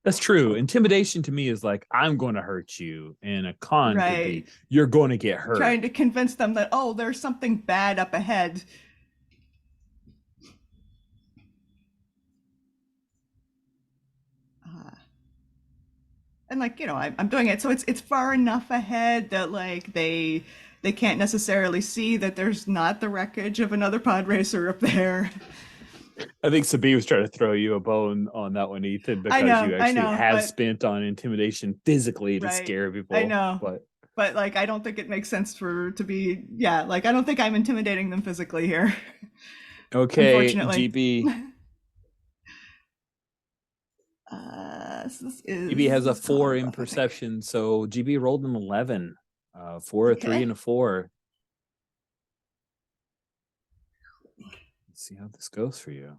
That's true. Intimidation to me is like, I'm going to hurt you. And a con could be, Right. you're going to get hurt. Trying to convince them that, oh, there's something bad up ahead. And like, I'm doing it so it's far enough ahead that like they can't necessarily see that there's not the wreckage of another pod racer up there. I think Seedy was trying to throw you a bone on that one, Ethan, because I you actually know, have but- spent on intimidation physically to Right. scare people. I know. But like I don't think it makes sense to be like I don't think I'm intimidating them physically here. okay, Unfortunately. GB. So this is GB has a 4 in I think. perception, so GB rolled an 11. 4, a 3, Okay. and a 4. Let's see how this goes for you.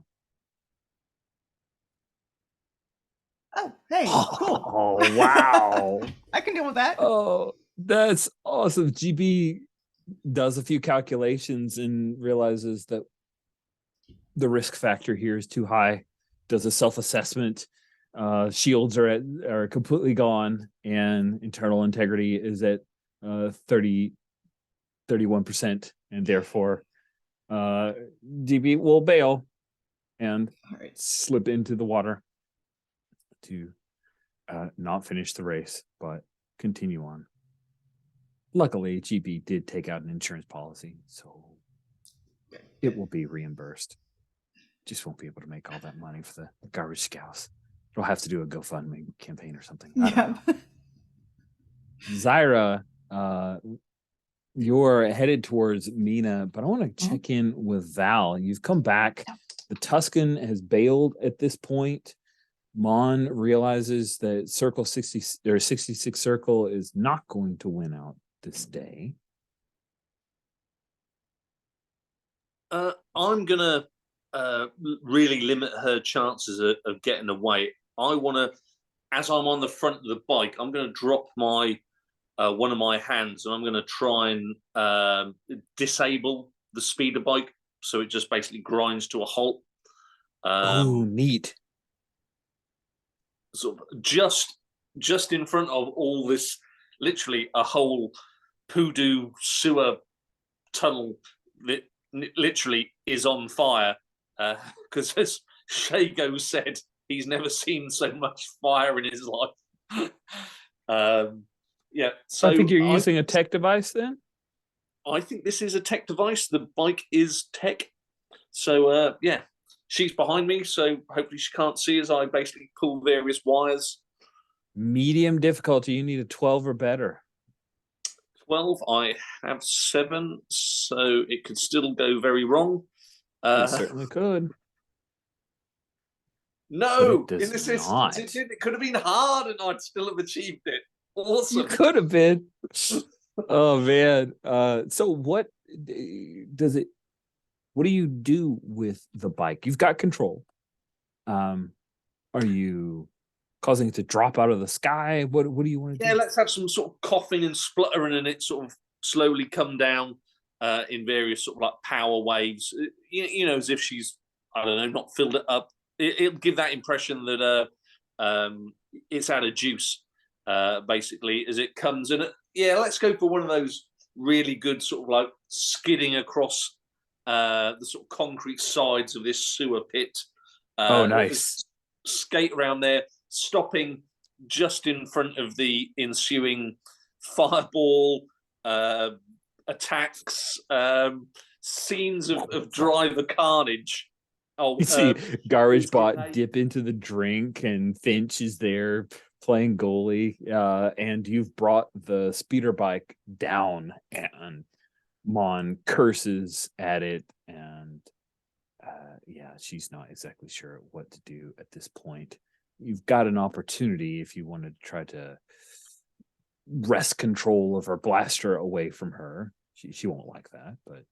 Oh, hey, cool. Oh, wow. I can deal with that. Oh, that's awesome. GB does a few calculations and realizes that the risk factor here is too high. Does a self-assessment. Shields are completely gone, and internal integrity is at 31%, and therefore GB will bail and All right. slip into the water to not finish the race, but continue on. Luckily, GB did take out an insurance policy, so it will be reimbursed. Just won't be able to make all that money for the garbage scows. It'll have to do a GoFundMe campaign or something. I don't know. Zyra, you're headed towards Mina, but I want to check in with Val. You've come back. The Tuscan has bailed at this point. Mon realizes that Circle 60 or 66 Circle is not going to win out this day. I'm gonna really limit her chances of getting away. I want to, as I'm on the front of the bike, I'm going to drop my one of my hands, and I'm going to try and disable the speeder bike, so it just basically grinds to a halt. Oh, neat. Sort of just in front of all this, literally a whole poodoo sewer tunnel that literally is on fire, because as Shago said, he's never seen so much fire in his life. Yeah, so I think you're using a tech device then? I think this is a tech device. The bike is tech. So, yeah, she's behind me, so hopefully she can't see as I basically pull various wires. Medium difficulty, you need a 12 or better. 12, I have 7, so it could still go very wrong. It certainly could. No, But it in does this not. instance, it could have been hard and I'd still have achieved it. Awesome. You could have been. Oh man. So what does it what do you do with the bike? You've got control. Are you causing it to drop out of the sky? What do you want to Yeah, do? let's have some sort of coughing and spluttering, and it sort of slowly come down in various sort of like power waves. You know, as if she's, I don't know, not filled it up. It'll give that impression that it's out of juice, basically, as it comes in. Yeah, let's go for one of those really good sort of like skidding across the sort of concrete sides of this sewer pit. Oh, nice. Skate around there, stopping just in front of the ensuing fireball attacks, scenes of driver carnage. Oh, You see Garbage Bot okay. dip into the drink, and Finch is there playing goalie, and you've brought the speeder bike down, and Mon curses at it, and yeah, she's not exactly sure what to do at this point. You've got an opportunity if you want to try to wrest control of her blaster away from her. She won't like that, but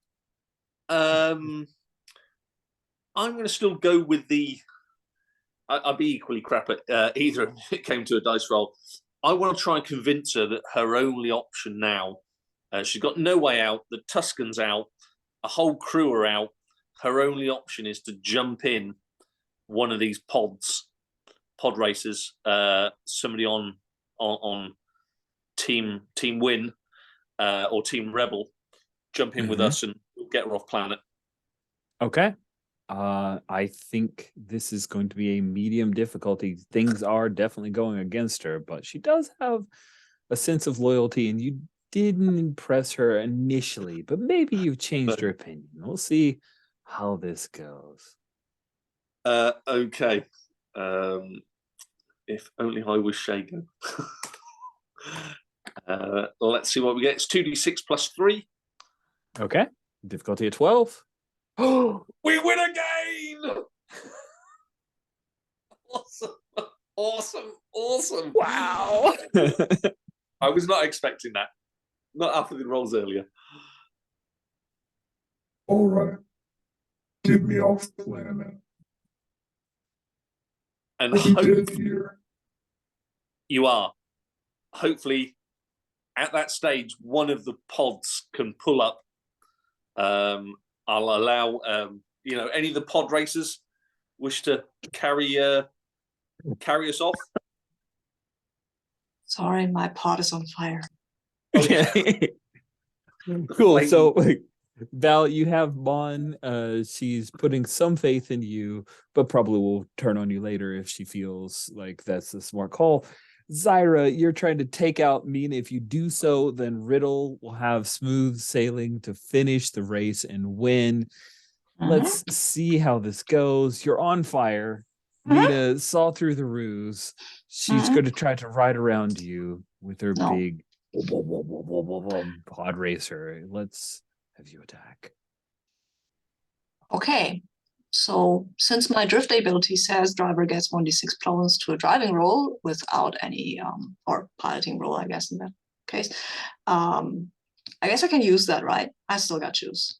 I'm going to still go with the. I'd be equally crap at either if it came to a dice roll. I want to try and convince her that her only option now, she's got no way out. The Tuscans out, a whole crew are out. Her only option is to jump in one of these pod races. Somebody on team win or team rebel, jump in with us and get her off planet. okay. I think this is going to be a medium difficulty. Things are definitely going against her, but she does have a sense of loyalty, and you didn't impress her initially, but maybe you've changed your opinion. We'll see how this goes. Okay. If only I was Shago. Let's see what we get. It's 2d6 plus 3. Okay. Difficulty at 12. We win again! Awesome. Wow. I was not expecting that. Not after the rolls earlier. All right. Get me off the planet. And I'll be dead here. you are. Hopefully, at that stage, one of the pods can pull up. I'll allow any of the pod racers wish to carry us off. Sorry, my pot is on fire. Cool. So, Val, you have Mon. She's putting some faith in you, but probably will turn on you later if she feels like that's a smart call. Zyra, you're trying to take out Mina. If you do so, then Riddle will have smooth sailing to finish the race and win. Let's see how this goes. You're on fire. Mina saw through the ruse. She's going to try to ride around you with her big pod racer. Let's have you attack. Okay. So since my drift ability says driver gets 1d6 plus to a driving roll without any or piloting roll, I guess in that case, I guess I can use that, right? I still got juice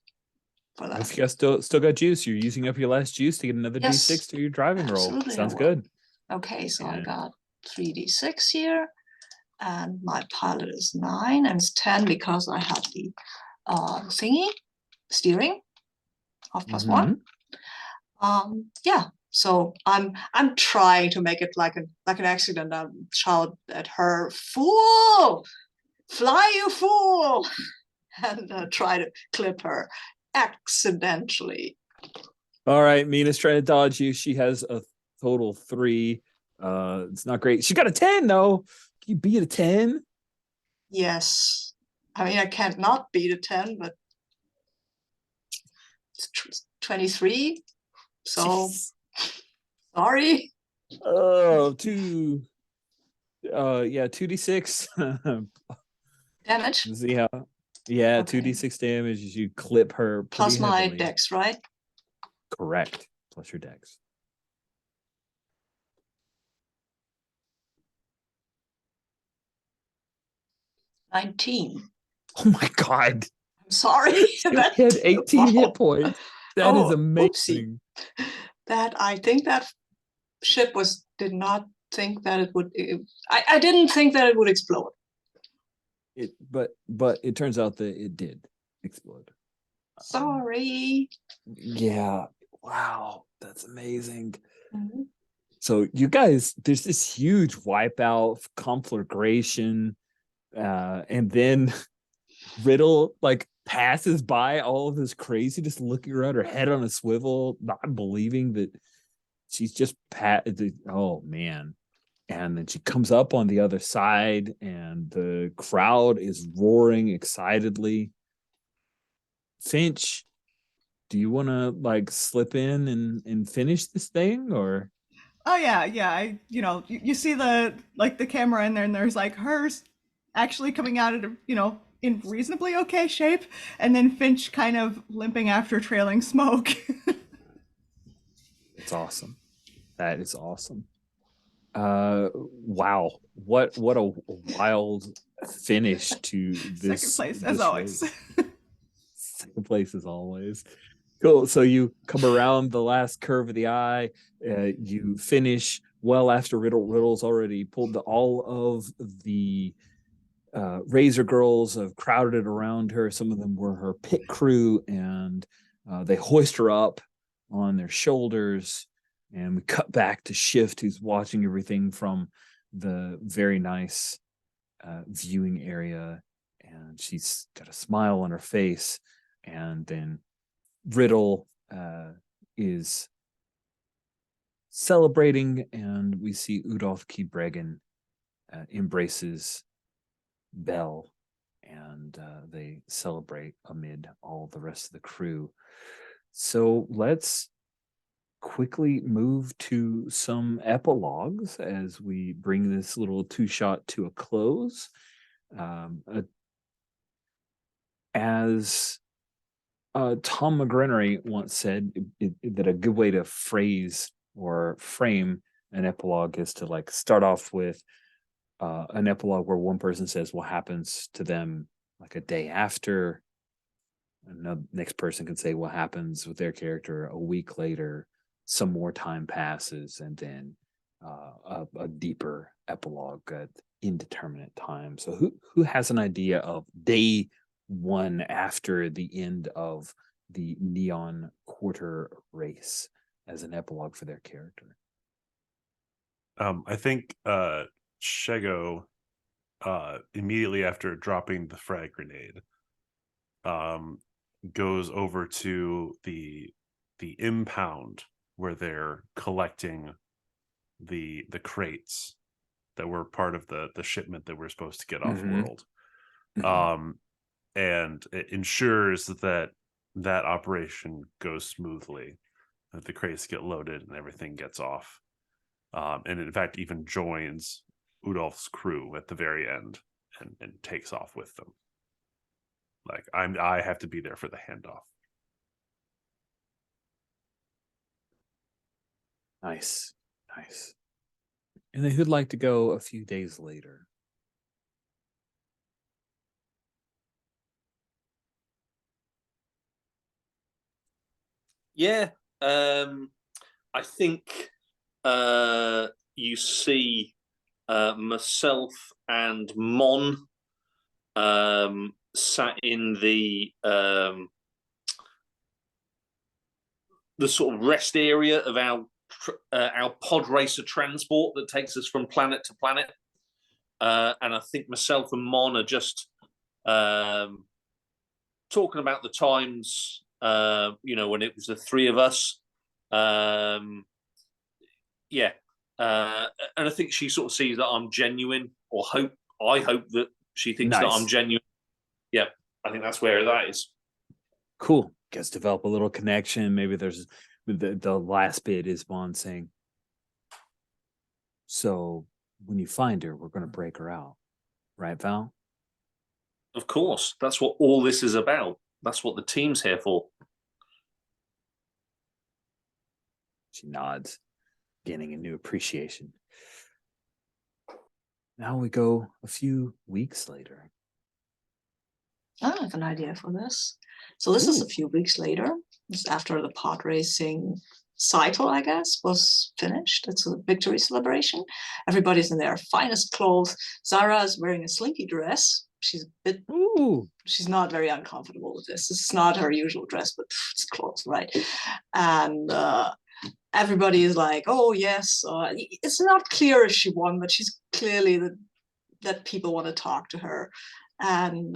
for that. If you still got juice, you're using up your last juice to get another d6 to your driving roll. Sounds good. Okay, so I got 3d6 here, and my pilot is 9, and it's 10 because I have the steering of +1. Yeah, so I'm trying to make it like an accident. I shout at her, "Fool! Fly, you fool!" and try to clip her accidentally. All right, Mina's trying to dodge you. She has a total 3. It's not great. She got a 10 though. Can you beat a 10? Yes, I mean I can't not beat a 10, but it's 23. So sorry. Oh, 2d6 Damage. See how? Yeah, Okay. 2d6 damage as you clip her Plus my heavily. dex, right? Correct. Plus your dex. $19. Oh my god. I'm sorry. You had 18 hit points. That is Oh, amazing. That I think that ship did not think that it would. I didn't think that it would explode. But it turns out that it did explode. Sorry. Yeah. Wow. That's amazing. Mhm. So you guys, there's this huge wipeout, conflagration, and then Riddle like passes by all of this crazy, just looking around, her head on a swivel, not believing that she's just oh man. And then she comes up on the other side, and the crowd is roaring excitedly. Finch, do you want to like slip in and finish this thing, or? Oh yeah, yeah. You see the camera in there, and there's like hers actually coming out of in reasonably okay shape, and then Finch kind of limping after trailing smoke. It's awesome. That is awesome. Wow. What a wild finish to this. Second place, this as always. race. Second place as always. Cool. So you come around the last curve of the eye. You finish well after Riddle's already pulled all of the Razor girls have crowded around her. Some of them were her pit crew, and they hoist her up on their shoulders. And we cut back to Shift, who's watching everything from the very nice viewing area. And she's got a smile on her face. And then Riddle is celebrating, and we see Udolf Keybregan embraces Bell, and they celebrate amid all the rest of the crew. So let's quickly move to some epilogues as we bring this little two-shot to a close. As Tom McGrenery once said, that a good way to phrase or frame an epilogue is to like start off with an epilogue where one person says what happens to them like a day after. And the next person can say what happens with their character a week later. Some more time passes, and then a deeper epilogue at indeterminate time. So who has an idea of day one after the end of the Neon Quarter race as an epilogue for their character? I think Shego, immediately after dropping the frag grenade, goes over to the impound where they're collecting the crates that were part of the shipment that we're supposed to get off world. And it ensures that operation goes smoothly, that the crates get loaded and everything gets off. And in fact, even joins Udolph's crew at the very end and takes off with them. Like I have to be there for the handoff. Nice. And then who'd like to go a few days later? Yeah, I think you see myself and Mon sat in the sort of rest area of our pod racer transport that takes us from planet to planet, and I think myself and Mon are just talking about the times, when it was the three of us. And I think she sort of sees that I'm genuine, or I hope that she thinks that I'm genuine. Yeah, I think that's where that is. Cool. Guys develop a little connection. Maybe there's the last bit is Bond saying, so when you find her, we're going to break her out. Right, Val? Of course. That's what all this is about. That's what the team's here for. She nods, gaining a new appreciation. Now we go a few weeks later. I have an idea for this. So this is a few weeks later. Just after the pod racing cycle, I guess, was finished. It's a victory celebration. Everybody's in their finest clothes. Zara is wearing a slinky dress. She's a bit. Ooh. She's not very uncomfortable with this. It's not her usual dress, but it's clothes, right? And everybody is like, "Oh yes." It's not clear if she won, but she's clearly that people want to talk to her, and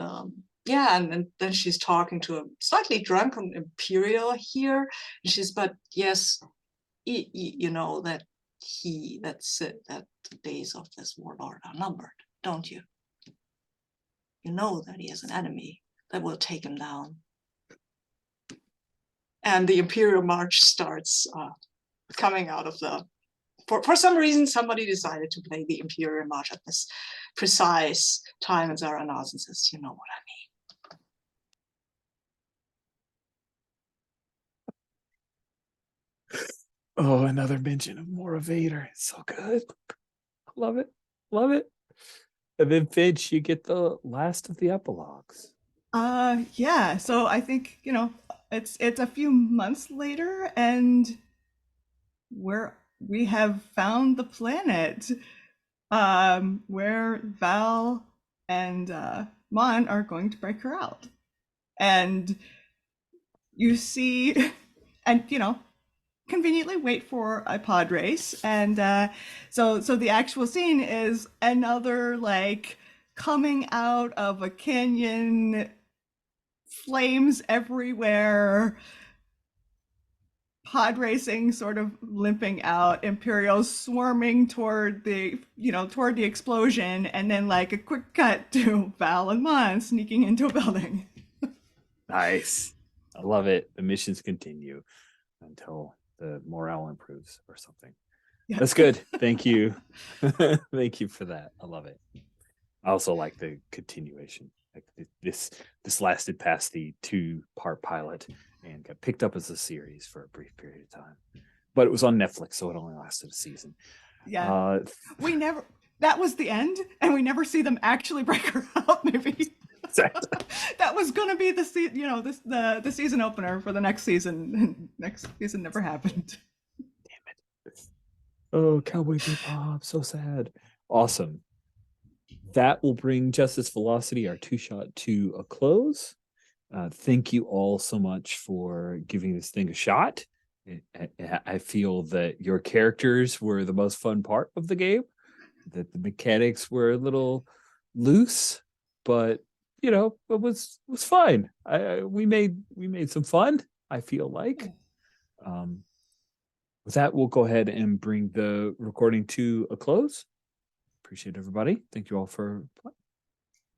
yeah, and then she's talking to a slightly drunken imperial here, and she's, but yes, you know that that's it, that the days of this warlord are numbered, don't you? You know that he has an enemy that will take him down. And the imperial march starts coming out of the. For some reason, somebody decided to play the imperial march at this precise time, and Zara nods and says, "You know what I mean." Oh, another mention of Mora Vader. It's so good. Love it. Love it. And then Finch, you get the last of the epilogues. Yeah, so I think, you know, it's a few months later, and we have found the planet where Val and Mon are going to break her out. And you see, and you know, conveniently wait for a pod race, and so the actual scene is another like coming out of a canyon, flames everywhere, pod racing sort of limping out, imperials swarming toward the explosion, and then like a quick cut to Val and Mon sneaking into a building. Nice. I love it. The missions continue until the morale improves or something. Yeah. That's good. Thank you. Thank you for that. I love it. I also like the continuation. Like this lasted past the 2-part pilot and got picked up as a series for a brief period of time. But it was on Netflix, so it only lasted a season. Yeah. That was the end, and we never see them actually break her out, maybe. Exactly. That was gonna be the season opener for the next season. Next season never happened. Damn it. Oh, Cowboy Bebop, so sad. Awesome. That will bring Justice Velocity, our 2-shot, to a close. Thank you all so much for giving this thing a shot. I feel that your characters were the most fun part of the game, that the mechanics were a little loose, but you know, it was fine. We made some fun, I feel like. With that, we'll go ahead and bring the recording to a close. Appreciate everybody. Thank you all for playing.